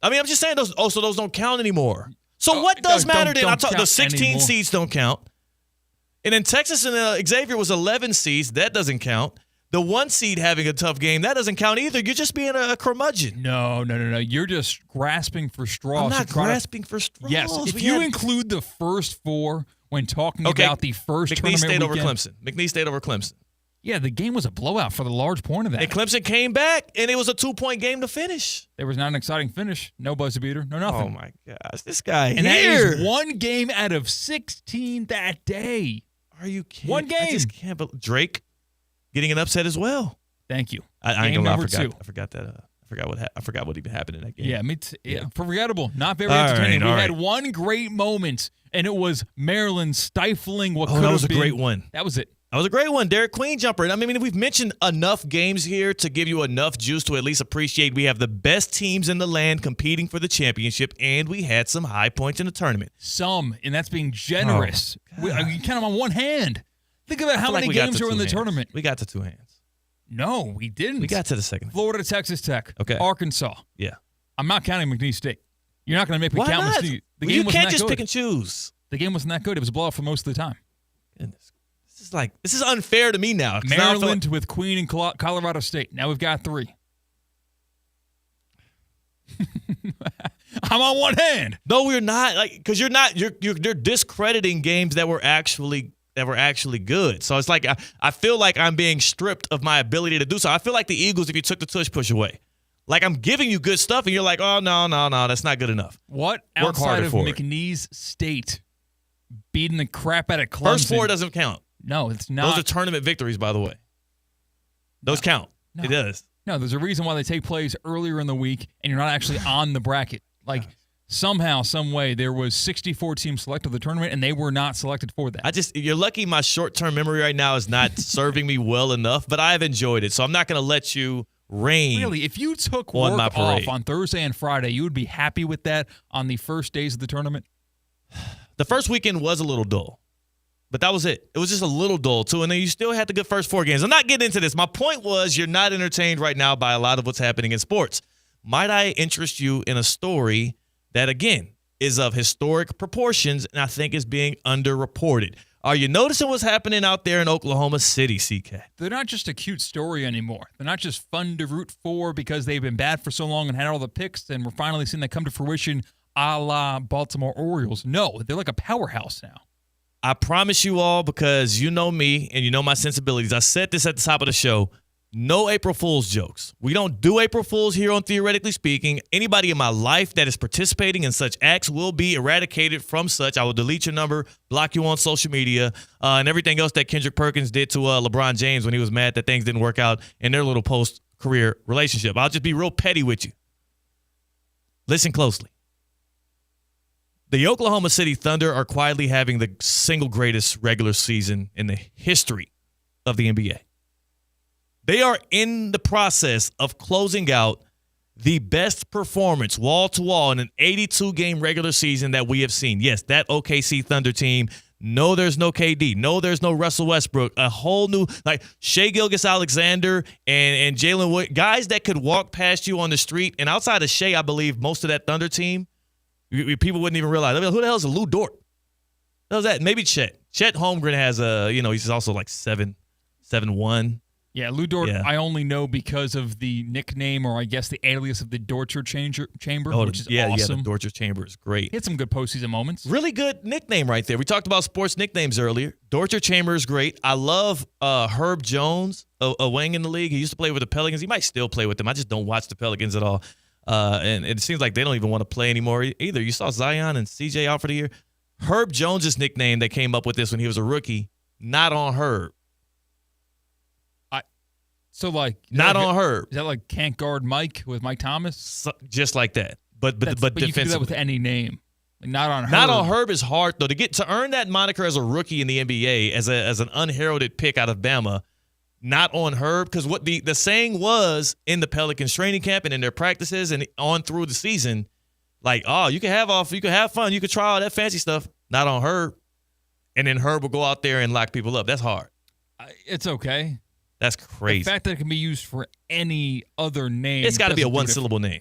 I mean, I'm just saying those don't count anymore. So what does matter then? Don't The 16 anymore. seeds don't count. And then Texas and Xavier was 11 seeds. That doesn't count. The 1 seed having a tough game, that doesn't count either. You're just being a curmudgeon. No. You're just grasping for straws. I'm not grasping for straws. Yes, if you include the first 4 when talking about the first McNeese tournament State over weekend. Clemson. McNeese State over Clemson. Yeah, the game was a blowout for the large point of that. And Clemson came back, and it was a 2-point game to finish. There was not an exciting finish. No buzzer beater. No nothing. Oh, my gosh. This guy and here. that is 1 game out of 16 that day. Are you kidding? 1 game. I just can't believe Drake getting an upset as well. Thank you. I ain't gonna lie, number 2. I forgot that. I forgot what even happened in that game. Yeah, me too. Yeah, forgettable. Not very All entertaining. right, We had one great moment, and it was Maryland stifling what could have that been. was a great one. That was it. That was a great one. Derek Queen jumper. I mean, we've mentioned enough games here to give you enough juice to at least appreciate we have the best teams in the land competing for the championship, and we had some high points in the tournament. And that's being generous. You count them on one hand. Think about how many games were in the tournament. We got to 2 hands. No, we didn't. We got to the second. Florida, Texas Tech. Okay. Arkansas. Yeah. I'm not counting McNeese State. You're not going to make me Why count not? McNeese. You can't just pick and choose. The game wasn't that good. It was a blowout for most of the time. Goodness. This is unfair to me now. Maryland with Queen and Colorado State. Now we've got 3. I'm on one hand. No, we're not. Because you're discrediting games that were actually good. So it's like I feel like I'm being stripped of my ability to do so. I feel like the Eagles if you took the tush push away. Like I'm giving you good stuff and you're like, oh no, that's not good enough. What Work outside harder of for it. McNeese State beating the crap out of Clemson? First 4 doesn't count. No, it's not. Those are tournament victories, by the way. Those count. No. It does. No, there's a reason why they take place earlier in the week and you're not actually on the bracket. Like somehow, some way, there was 64 teams selected for the tournament and they were not selected for that. You're lucky my short-term memory right now is not serving me well enough, but I've enjoyed it. So I'm not going to let you reign. Really, if you took on work my parade off on Thursday and Friday, you would be happy with that on the first days of the tournament? The first weekend was a little dull. But that was it. It was just a little dull, too. And then you still had the good first 4 games. I'm not getting into this. My point was you're not entertained right now by a lot of what's happening in sports. Might I interest you in a story that, again, is of historic proportions and I think is being underreported? Are you noticing what's happening out there in Oklahoma City, CK? They're not just a cute story anymore. They're not just fun to root for because they've been bad for so long and had all the picks and we're finally seeing that come to fruition a la Baltimore Orioles. No, they're like a powerhouse now. I promise you all, because you know me and you know my sensibilities, I said this at the top of the show, no April Fool's jokes. We don't do April Fool's here on Theoretically Speaking. Anybody in my life that is participating in such acts will be eradicated from such. I will delete your number, block you on social media, and everything else that Kendrick Perkins did to LeBron James when he was mad that things didn't work out in their little post-career relationship. I'll just be real petty with you. Listen closely. The Oklahoma City Thunder are quietly having the single greatest regular season in the history of the NBA. They are in the process of closing out the best performance wall-to-wall in an 82-game regular season that we have seen. Yes, that OKC Thunder team. No, there's no KD. No, there's no Russell Westbrook. A whole new, like Shai Gilgeous-Alexander and Jalen Wood, guys that could walk past you on the street. And outside of Shai, I believe most of that Thunder team, people wouldn't even realize. I mean, who the hell is a Lou Dort? Who's that? Maybe Chet. Chet Holmgren has he's also like 7'1". Yeah, Lou Dort, yeah. I only know because of the nickname, or I guess the alias of the Dorcher Chamber, which is awesome. Yeah, the Dorcher Chamber is great. He had some good postseason moments. Really good nickname right there. We talked about sports nicknames earlier. Dorcher Chamber is great. I love Herb Jones, a wing in the league. He used to play with the Pelicans. He might still play with them. I just don't watch the Pelicans at all. And it seems like they don't even want to play anymore either. You saw Zion and CJ out for the year. Herb Jones' nickname, they came up with this when he was a rookie, not on Herb. So, not on Herb. Is that like can't guard Mike with Mike Thomas? Just like that. But you can do that with any name. Like not on Herb. Not on Herb is hard, though. To earn that moniker as a rookie in the NBA, as an unheralded pick out of Bama, not on Herb, because what the saying was in the Pelicans training camp and in their practices and on through the season, like, oh, you can have fun, you can try all that fancy stuff, not on Herb. And then Herb will go out there and lock people up. That's hard. It's okay. That's crazy. The fact that it can be used for any other name. It's got to be a one-syllable name.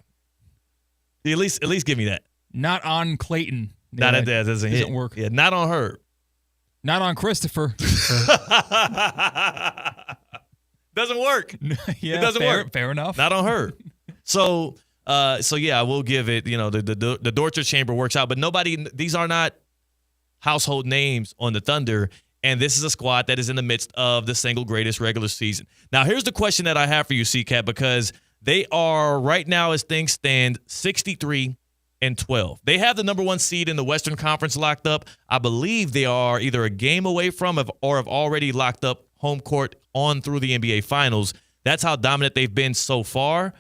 At least give me that. Not on Clayton. Yeah, that doesn't hit. work. Yeah, not on her. Not on Christopher. Doesn't work. Yeah, it doesn't work. Fair enough. Not on her. So yeah, I will give it. The torture chamber works out, but these are not household names on the Thunder, and this is a squad that is in the midst of the single greatest regular season. Now, here's the question that I have for you, C-Cat, because they are right now, as things stand, 63-12. They have the number one seed in the Western Conference locked up. I believe they are either a game away from or have already locked up home court on through the NBA Finals. That's how dominant they've been so far.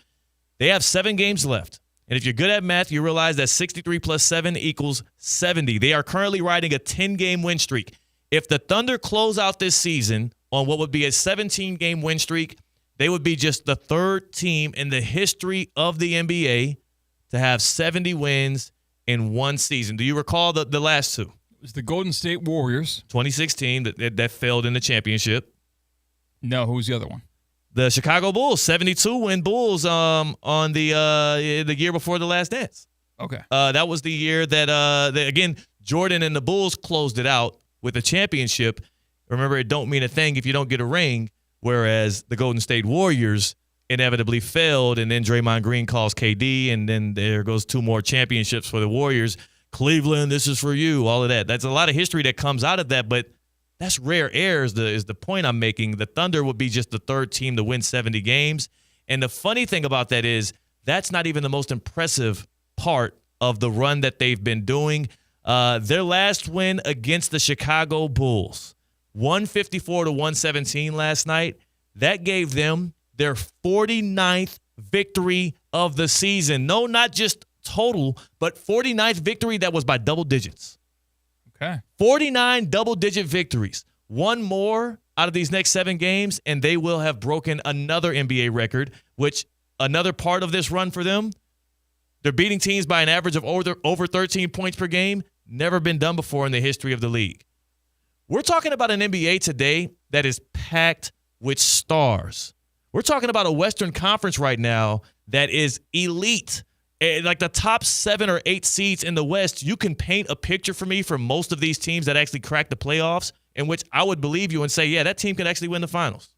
They have 7 games left. And if you're good at math, you realize that 63 plus 7 equals 70. They are currently riding a 10-game win streak. If the Thunder close out this season on what would be a 17-game win streak, they would be just the 3rd team in the history of the NBA to have 70 wins in one season. Do you recall the last two? It was the Golden State Warriors. 2016, that failed in the championship. No, who's the other one? The Chicago Bulls, 72-win Bulls on the year before the last dance. Okay. That was the year that, again, Jordan and the Bulls closed it out with a championship. Remember, it don't mean a thing if you don't get a ring, whereas the Golden State Warriors inevitably failed, and then Draymond Green calls KD, and then there goes 2 more championships for the Warriors. Cleveland, this is for you, all of that. That's a lot of history that comes out of that, but that's rare air is the point I'm making. The Thunder would be just the 3rd team to win 70 games. And the funny thing about that is that's not even the most impressive part of the run that they've been doing. Their last win against the Chicago Bulls, 154-117 last night. That gave them their 49th victory of the season. No, not just total, but 49th victory that was by double digits. Okay. 49 double-digit victories. One more out of these next 7 games, and they will have broken another NBA record, which another part of this run for them, they're beating teams by an average of over 13 points per game. Never been done before in the history of the league. We're talking about an NBA today that is packed with stars. We're talking about a Western Conference right now that is elite. Like the top 7 or 8 seeds in the West, you can paint a picture for me for most of these teams that actually crack the playoffs, in which I would believe you and say, yeah, that team can actually win the finals.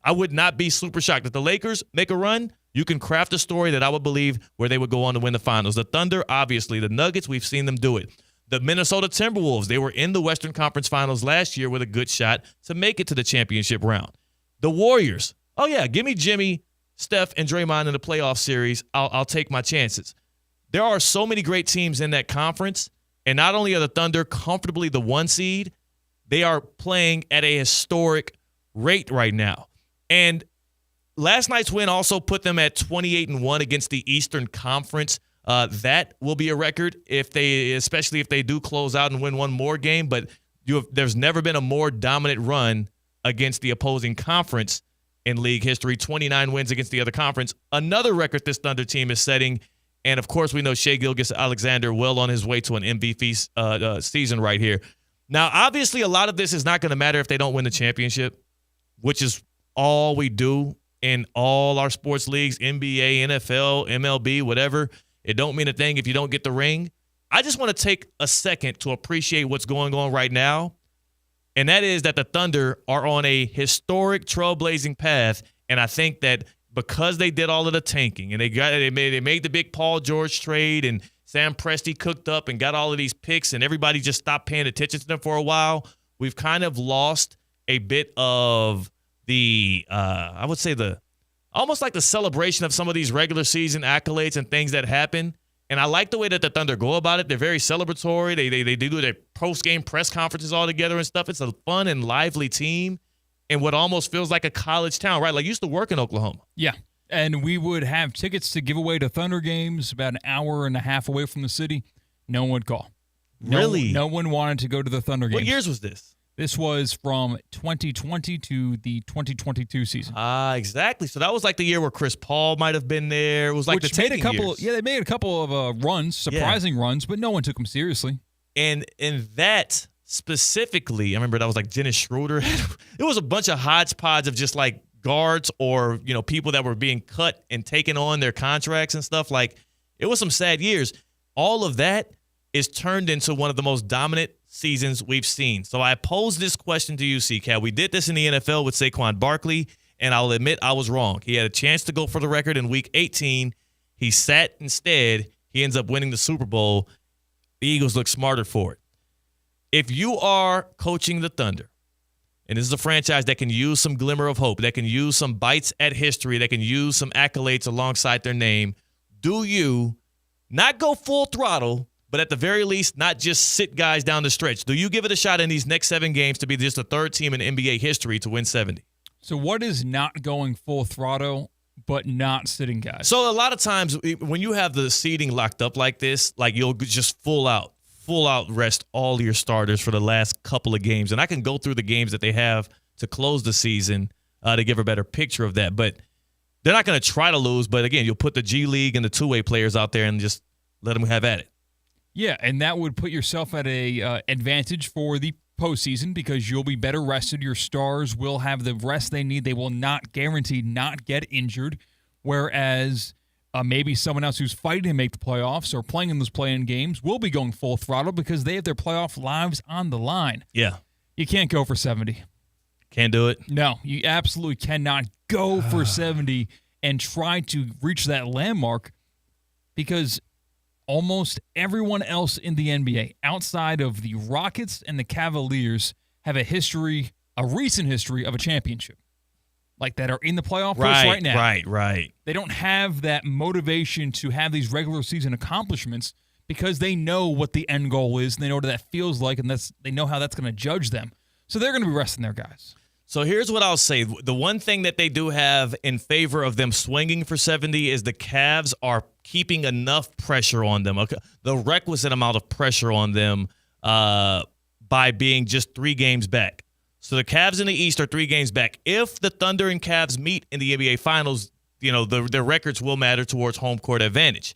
I would not be super shocked. If the Lakers make a run, you can craft a story that I would believe where they would go on to win the finals. The Thunder, obviously. The Nuggets, we've seen them do it. The Minnesota Timberwolves, they were in the Western Conference Finals last year with a good shot to make it to the championship round. The Warriors, oh yeah, give me Jimmy, Steph, and Draymond in the playoff series. I'll take my chances. There are so many great teams in that conference, and not only are the Thunder comfortably the 1 seed, they are playing at a historic rate right now. And last night's win also put them at 28-1 against the Eastern Conference. That will be a record especially if they do close out and win one more game. But there's never been a more dominant run against the opposing conference in league history. 29 wins against the other conference. Another record this Thunder team is setting. And, of course, we know Shai Gilgeous-Alexander well on his way to an MVP season right here. Now, obviously, a lot of this is not going to matter if they don't win the championship, which is all we do in all our sports leagues, NBA, NFL, MLB, whatever. It don't mean a thing if you don't get the ring. I just want to take a second to appreciate what's going on right now, and that is that the Thunder are on a historic trailblazing path, and I think that because they did all of the tanking and they made the big Paul George trade and Sam Presti cooked up and got all of these picks and everybody just stopped paying attention to them for a while, we've kind of lost a bit of the, I would say almost like the celebration of some of these regular season accolades and things that happen. And I like the way that the Thunder go about it. They're very celebratory. They do their post-game press conferences all together and stuff. It's a fun and lively team in what almost feels like a college town, right? Like you used to work in Oklahoma. Yeah. And we would have tickets to give away to Thunder games about an hour and a half away from the city. No one would call. Really? No one wanted to go to the Thunder games. What years was this? This was from 2020 to the 2022 season. Exactly. So that was like the year where Chris Paul might have been there. It was like Which the made a couple. years. Yeah, they made a couple of runs, surprising runs, but no one took them seriously. And that specifically, I remember that was like Dennis Schroeder. It was a bunch of hodgepodge of just like guards or people that were being cut and taking on their contracts and stuff. Like it was some sad years. All of that is turned into one of the most dominant seasons we've seen. So I pose this question to you, C-Cat. We did this in the NFL with Saquon Barkley, and I'll admit I was wrong. He had a chance to go for the record in Week 18. He sat instead. He ends up winning the Super Bowl. The Eagles look smarter for it. If you are coaching the Thunder, and this is a franchise that can use some glimmer of hope, that can use some bites at history, that can use some accolades alongside their name, do you not go full throttle, but at the very least not just sit guys down the stretch? Do you give it a shot in these next 7 games to be just the third team in NBA history to win 70? So what is not going full throttle but not sitting guys? So a lot of times when you have the seeding locked up like this, like you'll just full out rest all your starters for the last couple of games. And I can go through the games that they have to close the season to give a better picture of that. But they're not going to try to lose. But, again, you'll put the G League and the two-way players out there and just let them have at it. Yeah, and that would put yourself at a advantage for the postseason because you'll be better rested. Your stars will have the rest they need. They will not guaranteed not get injured, whereas maybe someone else who's fighting to make the playoffs or playing in those play-in games will be going full throttle because they have their playoff lives on the line. Yeah. You can't go for 70. Can't do it? No, you absolutely cannot go for 70 and try to reach that landmark because almost everyone else in the NBA outside of the Rockets and the Cavaliers have a recent history of a championship. Like that are in the playoff push right now. Right. They don't have that motivation to have these regular season accomplishments because they know what the end goal is and they know what that feels like and they know how that's going to judge them. So they're going to be resting their guys. So here's what I'll say. The one thing that they do have in favor of them swinging for 70 is the Cavs are keeping enough pressure on them, the requisite amount of pressure on them by being just 3 games back. So the Cavs in the East are 3 games back. If the Thunder and Cavs meet in the NBA Finals, their records will matter towards home court advantage.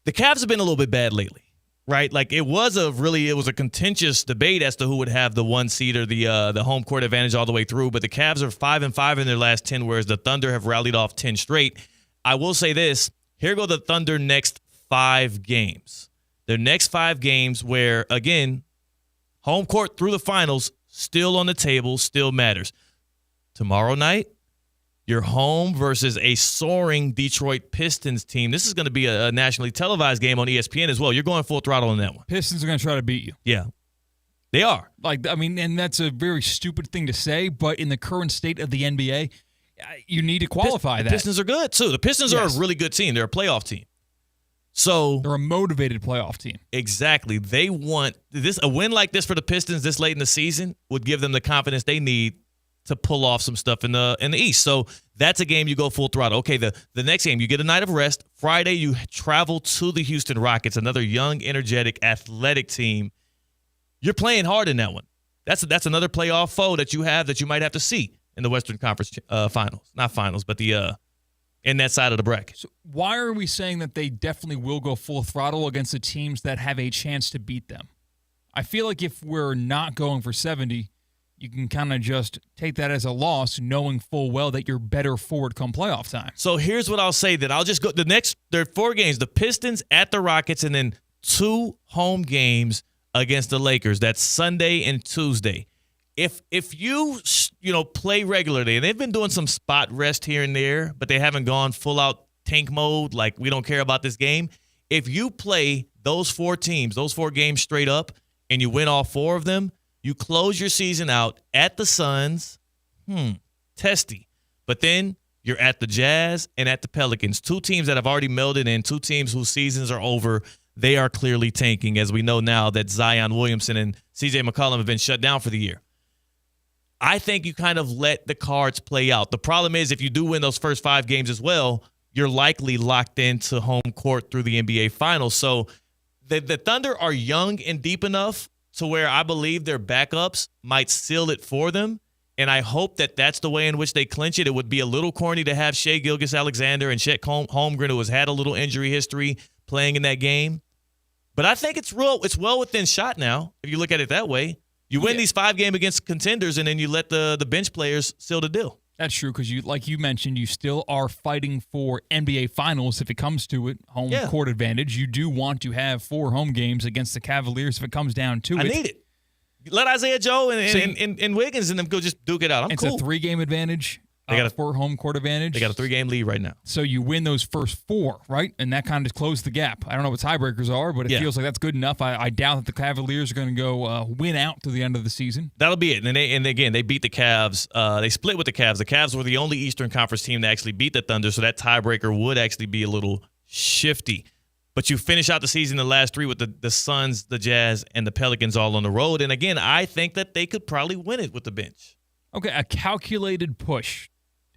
The Cavs have been a little bit bad lately, right? Like it was a contentious debate as to who would have the 1 seed or the home court advantage all the way through. But the Cavs are 5-5 in their last 10, whereas the Thunder have rallied off 10 straight. I will say this: here go the Thunder next 5 games. Their next 5 games, where again, home court through the finals. Still on the table, still matters. Tomorrow night, you're home versus a soaring Detroit Pistons team. This is going to be a nationally televised game on ESPN as well. You're going full throttle on that one. Pistons are going to try to beat you. Yeah, they are. And that's a very stupid thing to say, but in the current state of the NBA, you need to qualify that. The Pistons are good, too. The Pistons are a really good team. They're a playoff team. So they're a motivated playoff team. Exactly. They want this. A win like this for the Pistons this late in the season would give them the confidence they need to pull off some stuff in the East. So that's a game you go full throttle. Okay, the next game, you get a night of rest. Friday, you travel to the Houston Rockets, another young, energetic, athletic team. You're playing hard in that one. That's another playoff foe that you have that you might have to see in the Western Conference finals. Not finals, but in that side of the bracket. So why are we saying that they definitely will go full throttle against the teams that have a chance to beat them? I feel like if we're not going for 70, you can kind of just take that as a loss, knowing full well that you're better for it come playoff time. So here's what I'll say. That I'll just go. There are 4 games: the Pistons at the Rockets, and then 2 home games against the Lakers. That's Sunday and Tuesday. If you play regularly, and they've been doing some spot rest here and there, but they haven't gone full out tank mode, like we don't care about this game. If you play those 4 teams, those 4 games straight up, and you win all 4 of them, you close your season out at the Suns. Testy. But then you're at the Jazz and at the Pelicans, 2 teams that have already melded in, 2 teams whose seasons are over. They are clearly tanking, as we know now that Zion Williamson and C.J. McCollum have been shut down for the year. I think you kind of let the cards play out. The problem is if you do win those first 5 games as well, you're likely locked into home court through the NBA Finals. So the Thunder are young and deep enough to where I believe their backups might seal it for them, and I hope that that's the way in which they clinch it. It would be a little corny to have Shai Gilgeous-Alexander and Chet Holmgren, who has had a little injury history, playing in that game. But I think it's well within shot now, if you look at it that way. You win these 5 games against contenders, and then you let the bench players seal the deal. That's true because like you mentioned, you still are fighting for NBA Finals if it comes to it. Home court advantage. You do want to have 4 home games against the Cavaliers if it comes down to it. I need it. Let Isaiah Joe and Wiggins and them go just duke it out. It's cool. a 3-game advantage. They got a 4 home court advantage. They got a 3-game lead right now. So you win those first 4, right? And that kind of closes the gap. I don't know what tiebreakers are, but it feels like that's good enough. I doubt that the Cavaliers are going to go win out to the end of the season. That'll be it. And again, they beat the Cavs. They split with the Cavs. The Cavs were the only Eastern Conference team to actually beat the Thunder, so that tiebreaker would actually be a little shifty. But you finish out the season, the last 3 with the Suns, the Jazz, and the Pelicans all on the road. And again, I think that they could probably win it with the bench. Okay, a calculated push.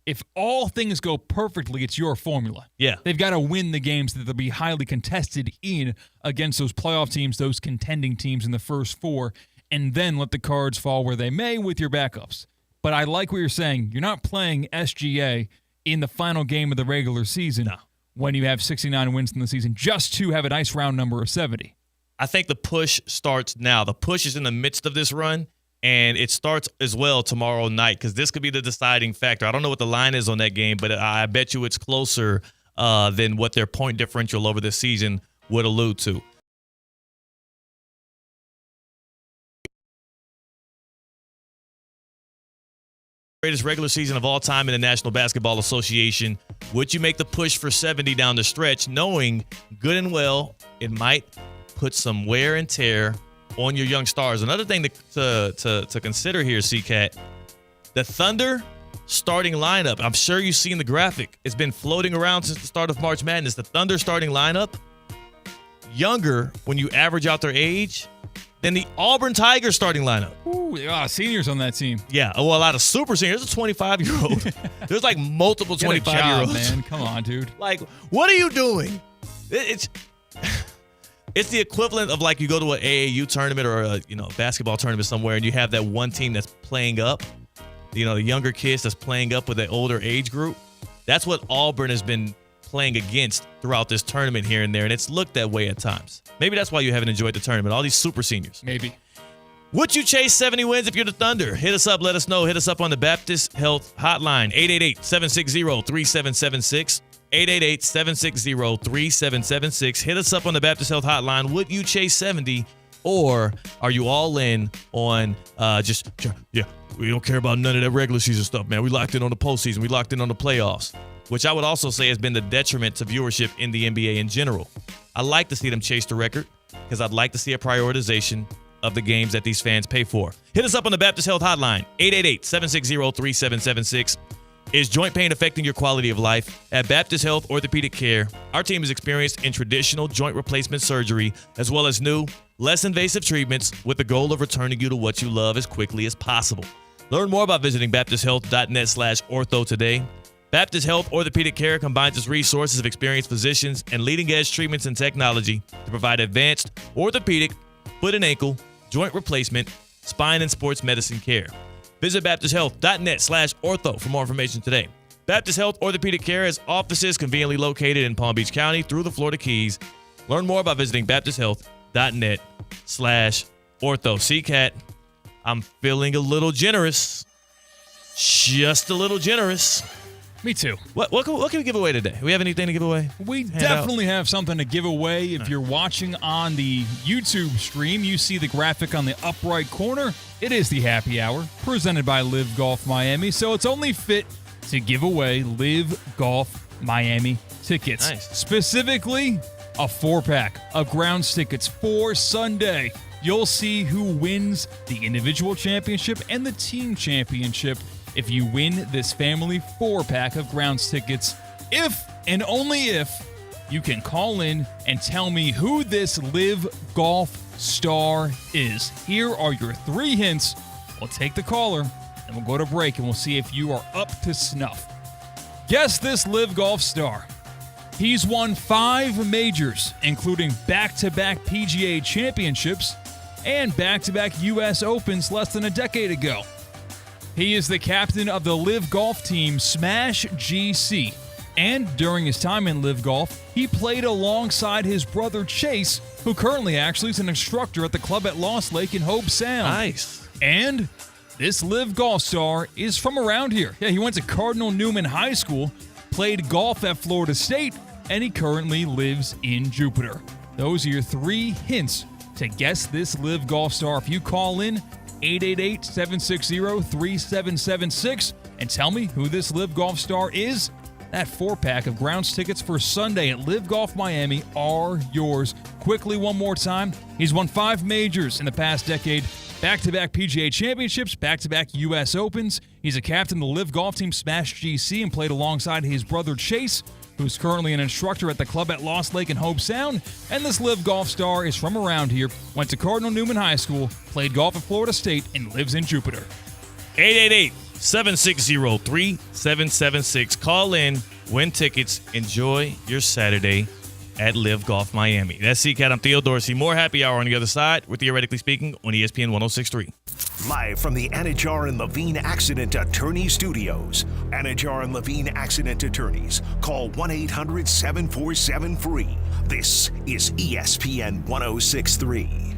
If all things go perfectly, it's your formula. Yeah. They've got to win the games that they'll be highly contested in against those playoff teams, those contending teams in the first 4, and then let the cards fall where they may with your backups. But I like what you're saying. You're not playing SGA in the final game of the regular season when you have 69 wins in the season just to have a nice round number of 70. I think the push starts now. The push is in the midst of this run. And it starts as well tomorrow night because this could be the deciding factor. I don't know what the line is on that game, but I bet you it's closer than what their point differential over this season would allude to. Greatest regular season of all time in the National Basketball Association. Would you make the push for 70 down the stretch, knowing good and well it might put some wear and tear on your young stars? Another thing to consider here, C-Cat, the Thunder starting lineup. I'm sure you've seen the graphic. It's been floating around since the start of March Madness. The Thunder starting lineup, younger when you average out their age than the Auburn Tigers starting lineup. Ooh, seniors on that team. Yeah, a lot of super seniors. There's a 25-year-old. There's like multiple 25-year-olds. Man, come on, dude. Like, what are you doing? It's the equivalent of like you go to an AAU tournament or a basketball tournament somewhere and you have that one team that's playing up, the younger kids that's playing up with an older age group. That's what Auburn has been playing against throughout this tournament here and there, and it's looked that way at times. Maybe that's why you haven't enjoyed the tournament. All these super seniors. Maybe. Would you chase 70 wins if you're the Thunder? Hit us up. Let us know. Hit us up on the Baptist Health Hotline, 888-760-3776. 888-760-3776. Hit us up on the Baptist Health Hotline. Would you chase 70, or are you all in on we don't care about none of that regular season stuff, man. We locked in on the postseason. We locked in on the playoffs, which I would also say has been the detriment to viewership in the NBA in general. I like to see them chase the record because I'd like to see a prioritization of the games that these fans pay for. Hit us up on the Baptist Health Hotline, 888-760-3776. Is joint pain affecting your quality of life? At Baptist Health Orthopedic Care, our team is experienced in traditional joint replacement surgery, as well as new, less invasive treatments with the goal of returning you to what you love as quickly as possible. Learn more by visiting baptisthealth.net/ortho today. Baptist Health Orthopedic Care combines its resources of experienced physicians and leading-edge treatments and technology to provide advanced orthopedic, foot and ankle, joint replacement, spine, and sports medicine care. Visit baptisthealth.net/ortho for more information today. Baptist Health Orthopedic Care has offices conveniently located in Palm Beach County through the Florida Keys. Learn more by visiting baptisthealth.net/ortho. C-Cat, I'm feeling a little generous. Just a little generous. Me too. What can we give away today? Do we have anything to give away? We definitely have something to give away. If you're watching on the YouTube stream, you see the graphic on the upright corner. It is the happy hour presented by Live Golf Miami. So it's only fit to give away Live Golf Miami tickets. Nice. Specifically, a 4-pack of grounds tickets for Sunday. You'll see who wins the individual championship and the team championship if you win this family 4-pack of grounds tickets. If and only if you can call in and tell me who this Live Golf star is. Here are your 3 hints. We'll take the caller and we'll go to break and we'll see if you are up to snuff. Guess this Live Golf star. He's won 5 majors, including back-to-back PGA championships and back-to-back U.S. Opens less than a decade ago. He is the captain of the Live Golf team Smash GC. And during his time in Live Golf, he played alongside his brother Chase, who currently actually is an instructor at the club at Lost Lake in Hobe Sound. Nice. And This Live Golf star is from around here. Yeah, he went to Cardinal Newman High School, played golf at Florida State, and he currently lives in Jupiter. Those are your 3 hints to guess this Live Golf star. If you call in 888-760-3776 and tell me who this Live Golf star is, that 4-pack of grounds tickets for Sunday at Live Golf Miami are yours. Quickly, one more time. He's won 5 majors in the past decade, back-to-back PGA Championships, back-to-back U.S. Opens. He's a captain of the Live Golf Team Smash GC and played alongside his brother Chase, who's currently an instructor at the club at Lost Lake and Hope Sound. And this Live Golf star is from around here, went to Cardinal Newman High School, played golf at Florida State, and lives in Jupiter. 888-760-3776. Call in, win tickets, enjoy your Saturday at Live Golf Miami. That's CCAT. I'm Theo Dorsey. More happy hour on the other side. We're Theoretically Speaking on ESPN 106.3. Live from the Anajar and Levine Accident Attorney Studios. Anajar and Levine Accident Attorneys. Call 1-800-747-FREE. This is ESPN 106.3.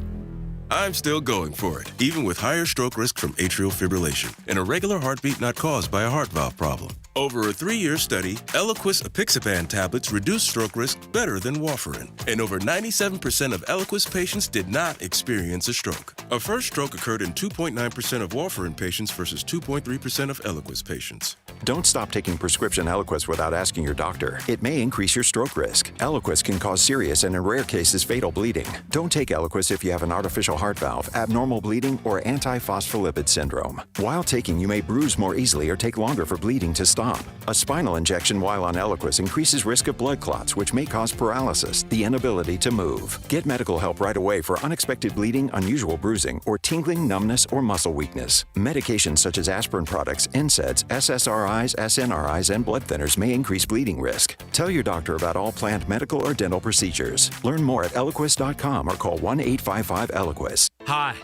I'm still going for it, even with higher stroke risk from atrial fibrillation and a regular heartbeat not caused by a heart valve problem. Over a 3-year study, Eliquis apixaban tablets reduced stroke risk better than warfarin, and over 97% of Eliquis patients did not experience a stroke. A first stroke occurred in 2.9% of warfarin patients versus 2.3% of Eliquis patients. Don't stop taking prescription Eliquis without asking your doctor. It may increase your stroke risk. Eliquis can cause serious and in rare cases fatal bleeding. Don't take Eliquis if you have an artificial heart valve, abnormal bleeding, or antiphospholipid syndrome. While taking, you may bruise more easily or take longer for bleeding to stop. A spinal injection while on Eliquis increases risk of blood clots, which may cause paralysis, the inability to move. Get medical help right away for unexpected bleeding, unusual bruising, or tingling, numbness, or muscle weakness. Medications such as aspirin products, NSAIDs, SSRIs, SNRIs, and blood thinners may increase bleeding risk. Tell your doctor about all planned medical or dental procedures. Learn more at Eliquis.com or call 1-855-ELIQUIS. Hi,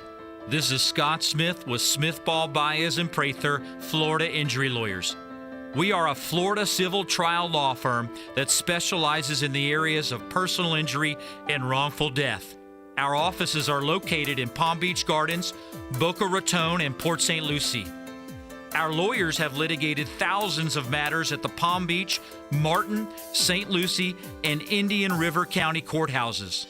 this is Scott Smith with Smith Ball Baez and Prather, Florida Injury Lawyers. We are a Florida civil trial law firm that specializes in the areas of personal injury and wrongful death. Our offices are located in Palm Beach Gardens, Boca Raton, and Port St. Lucie. Our lawyers have litigated thousands of matters at the Palm Beach, Martin, St. Lucie, and Indian River County courthouses.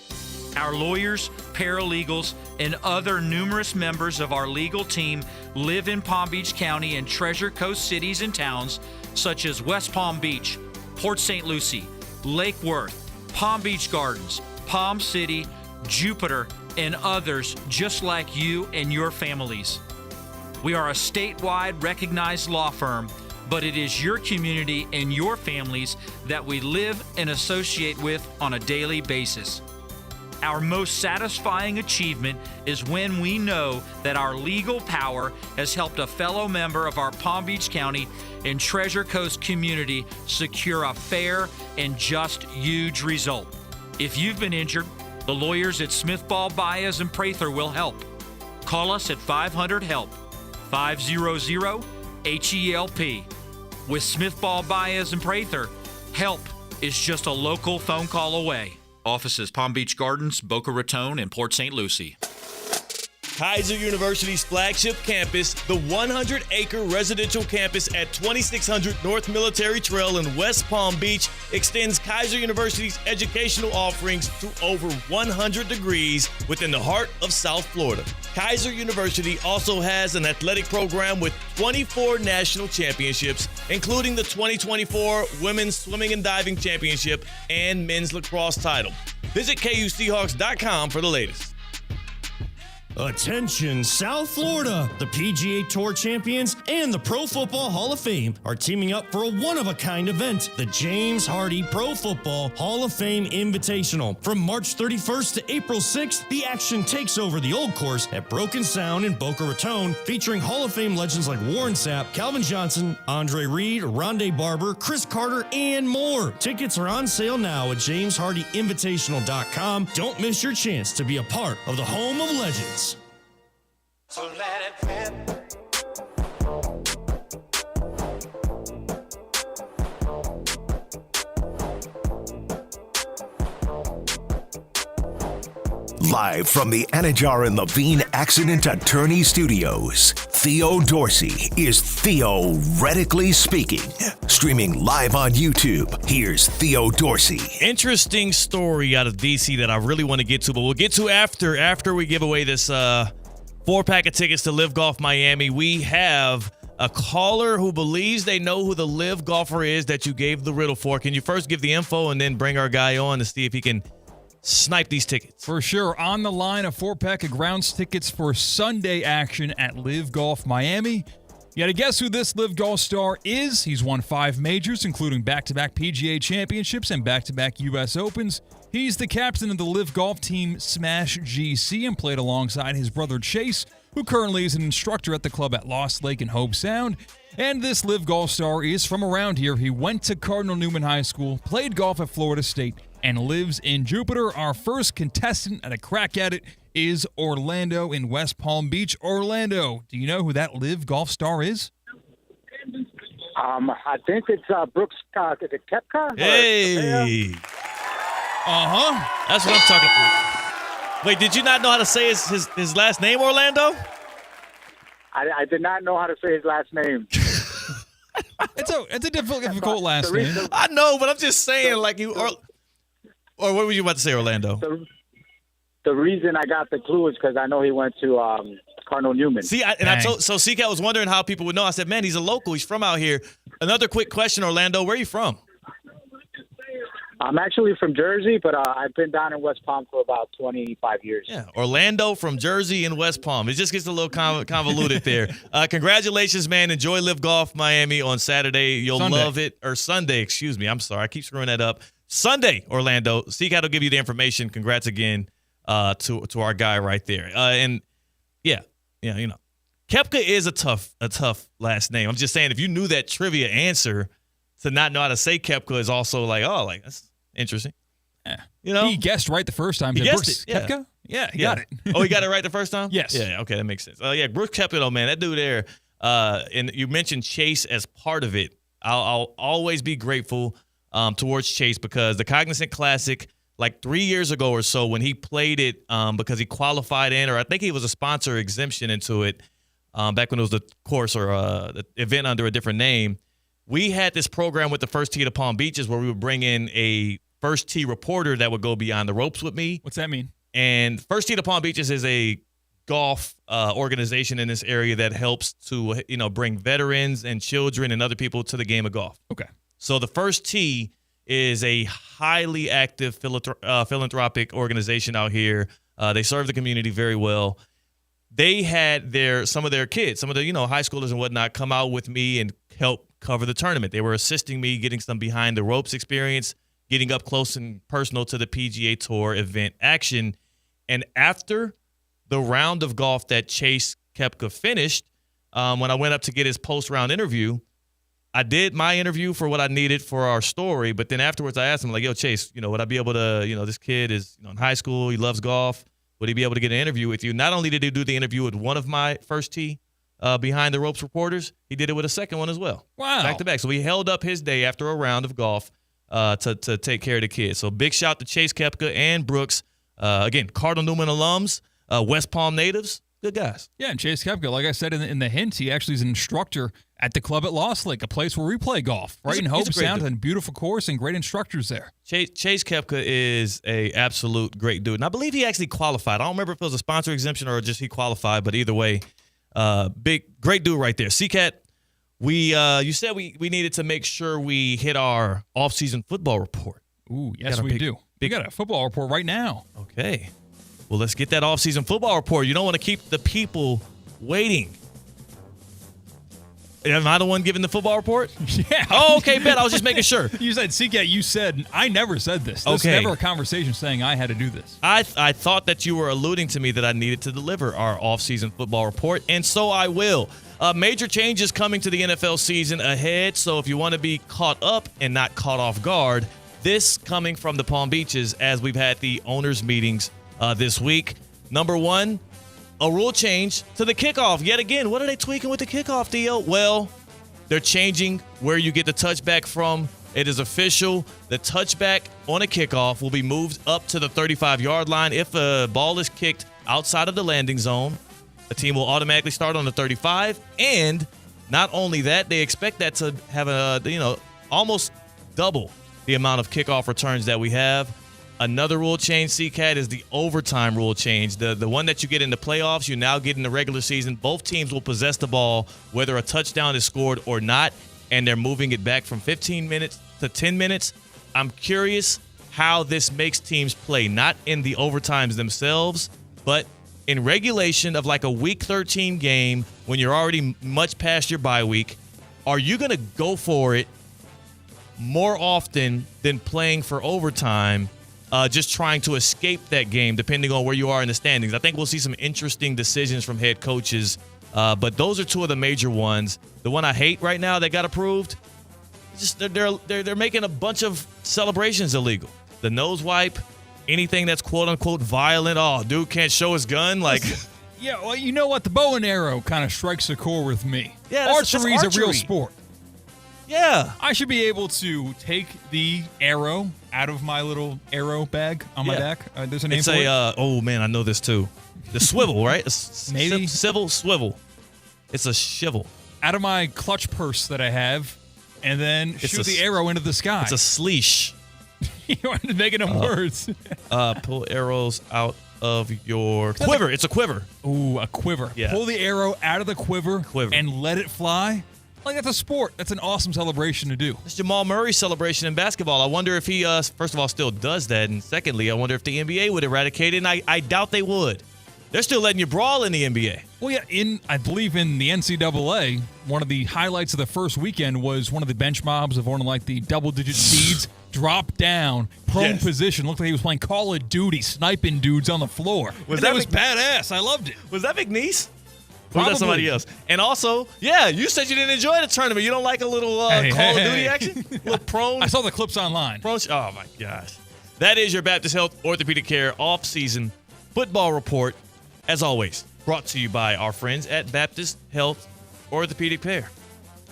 Our lawyers, paralegals, and other numerous members of our legal team live in Palm Beach County and Treasure Coast cities and towns such as West Palm Beach, Port St. Lucie, Lake Worth, Palm Beach Gardens, Palm City, Jupiter, and others just like you and your families. We are a statewide recognized law firm, but it is your community and your families that we live and associate with on a daily basis. Our most satisfying achievement is when we know that our legal power has helped a fellow member of our Palm Beach County and Treasure Coast community secure a fair and just huge result. If you've been injured, the lawyers at Smith Ball Baez and Prather will help. Call us at 500-HELP, 500-HELP. With Smith Ball Baez and Prather, help is just a local phone call away. Offices Palm Beach Gardens, Boca Raton, and Port St. Lucie. Kaiser University's flagship campus, the 100-acre residential campus at 2600 North Military Trail in West Palm Beach, extends Kaiser University's educational offerings to over 100 degrees within the heart of South Florida. Kaiser University also has an athletic program with 24 national championships, including the 2024 Women's Swimming and Diving Championship and Men's Lacrosse title. Visit KUSeahawks.com for the latest. Attention, South Florida! The PGA Tour champions and the Pro Football Hall of Fame are teaming up for a one-of-a-kind event, the James Hardy Pro Football Hall of Fame Invitational. From March 31st to April 6th, the action takes over the old course at Broken Sound in Boca Raton, featuring Hall of Fame legends like Warren Sapp, Calvin Johnson, Andre Reed, Rondé Barber, Chris Carter, and more. Tickets are on sale now at JamesHardyInvitational.com. Don't miss your chance to be a part of the home of legends. So let it rip. Live from the Anajar and Levine Accident Attorney Studios, Theo Dorsey is Theoretically Speaking. Streaming live on YouTube, here's Theo Dorsey. Interesting story out of D.C. that I really want to get to, but we'll get to after we give away this 4-pack of tickets to Live Golf Miami. We have a caller who believes they know who the Live golfer is that you gave the riddle for. Can you first give the info and then bring our guy on to see if he can snipe these tickets? For sure. On the line, a 4-pack of grounds tickets for Sunday action at Live Golf Miami. You got to guess who this Live Golf star is. He's won 5 majors, including back-to-back PGA championships and back-to-back U.S. Opens. He's the captain of the Live Golf team Smash GC and played alongside his brother Chase, who currently is an instructor at the club at Lost Lake and Hope Sound. And this Live Golf star is from around here. He went to Cardinal Newman High School, played golf at Florida State, and lives in Jupiter. Our first contestant at a crack at it is Orlando in West Palm Beach. Orlando, do you know who that Live Golf star is? I think it's Brooks Koepka. Hey. That's what I'm talking about. Wait, did you not know how to say his last name, Orlando? I did not know how to say his last name. It's a difficult last name. I know, but I'm just saying, like you. Or what were you about to say, Orlando? The reason I got the clue is because I know he went to Cardinal Newman. See, I told CK was wondering how people would know. I said, man, he's a local. He's from out here. Another quick question, Orlando. Where are you from? I'm actually from Jersey, but I've been down in West Palm for about 25 years. Yeah, Orlando from Jersey and West Palm. It just gets a little convoluted there. Congratulations, man. Enjoy Live Golf Miami on Saturday. You'll love it. Or Sunday, excuse me. I'm sorry. I keep screwing that up. Sunday, Orlando. CCAT will give you the information. Congrats again to our guy right there. And, yeah, you know. Koepka is a tough last name. I'm just saying, if you knew that trivia answer, to not know how to say Koepka is also like, that's interesting. Yeah. You know? He guessed right the first time. He guessed Brooks Koepka? Yeah, he got it. Oh, he got it right the first time? Yes. Yeah, okay, that makes sense. Yeah, Brooks Koepka, though, man, that dude there, and you mentioned Chase as part of it. I'll always be grateful towards Chase because the Cognizant Classic, like 3 years ago or so, when he played it because he qualified in, or I think he was a sponsor exemption into it back when it was the course or the event under a different name. We had this program with the First Tee to Palm Beaches where we would bring in a First Tee reporter that would go beyond the ropes with me. What's that mean? And First Tee to Palm Beaches is a golf organization in this area that helps to bring veterans and children and other people to the game of golf. Okay. So the First Tee is a highly active philanthropic organization out here. They serve the community very well. They had some of their kids, some of the high schoolers and whatnot, come out with me and help cover the tournament. They were assisting me getting some behind the ropes experience, getting up close and personal to the PGA Tour event action. And after the round of golf that Chase Koepka finished, when I went up to get his post-round interview, I did my interview for what I needed for our story. But then afterwards, I asked him, like, yo, Chase, would I be able to, this kid is in high school, he loves golf. Would he be able to get an interview with you? Not only did he do the interview with one of my First Tee behind the ropes reporters, he did it with a second one as well. Wow. Back to back. So he held up his day after a round of golf to take care of the kids. So big shout to Chase Koepka and Brooks. Again, Cardinal Newman alums, West Palm natives, good guys. Yeah, and Chase Koepka, like I said in the hint, he actually is an instructor at the club at Lost Lake, a place where we play golf, right in Hope Sound, and beautiful course and great instructors there. Chase Koepka is a absolute great dude, and I believe he actually qualified. I don't remember if it was a sponsor exemption or just he qualified, but either way, great dude right there. CCAT, you said we needed to make sure we hit our off-season football report. Ooh, yes, we do. We got a football report right now. Okay. Well, let's get that off-season football report. You don't want to keep the people waiting. Am I the one giving the football report? Yeah. Oh, okay, bet. I was just making sure. You said, CK, you said, I never said this. This Okay. was never a conversation saying I had to do this. I thought that you were alluding to me that I needed to deliver our off-season football report, and so I will. Major changes coming to the NFL season ahead, so if you want to be caught up and not caught off guard, this coming from the Palm Beaches as we've had the owners' meetings this week. Number one, a rule change to the kickoff. Yet again, what are they tweaking with the kickoff, Theo? Well, they're changing where you get the touchback from It is official. The touchback on a kickoff will be moved up to the 35-yard line. If a ball is kicked outside of the landing zone, the team will automatically start on the 35. And not only that, they expect that to have almost double the amount of kickoff returns that we have. Another rule change, CCAT, is the overtime rule change. The one that you get in the playoffs, you now get in the regular season. Both teams will possess the ball, whether a touchdown is scored or not, and they're moving it back from 15 minutes to 10 minutes. I'm curious how this makes teams play, not in the overtimes themselves, but in regulation of like a Week 13 game when you're already much past your bye week. Are you going to go for it more often than playing for overtime? Just trying to escape that game, depending on where you are in the standings. I think we'll see some interesting decisions from head coaches, but those are two of the major ones. The one I hate right now that got approved, just they're making a bunch of celebrations illegal. The nose wipe, anything that's quote unquote violent. Oh, dude can't show his gun. Like, yeah, well, you know what? The bow and arrow kind of strikes a chord with me. Yeah, archery is a real sport. Yeah. I should be able to take the arrow out of my little arrow bag on my back. There's a name for it. Oh, man, I know this too. The swivel, right? Maybe. Swivel. It's a shivel. Out of my clutch purse that I have, and then shoot the arrow into the sky. It's a sleesh. You are making them words. Pull arrows out of your quiver. It's a quiver. Ooh, a quiver. Yeah. Pull the arrow out of the quiver. And let it fly. Like, that's a sport. That's an awesome celebration to do. It's Jamal Murray's celebration in basketball. I wonder if he, first of all, still does that. And secondly, I wonder if the NBA would eradicate it. And I doubt they would. They're still letting you brawl in the NBA. Well, yeah, I believe in the NCAA, one of the highlights of the first weekend was one of the bench mobs of one of, like, the double-digit seeds drop down, prone position. Looked like he was playing Call of Duty, sniping dudes on the floor. That was badass. I loved it. Was that McNeese? Probably. Or was that somebody else? And also, yeah, you said you didn't enjoy the tournament. You don't like a little Call of Duty action? A little prone? I saw the clips online. Oh, my gosh. That is your Baptist Health Orthopedic Care off-season football report. As always, brought to you by our friends at Baptist Health Orthopedic Care.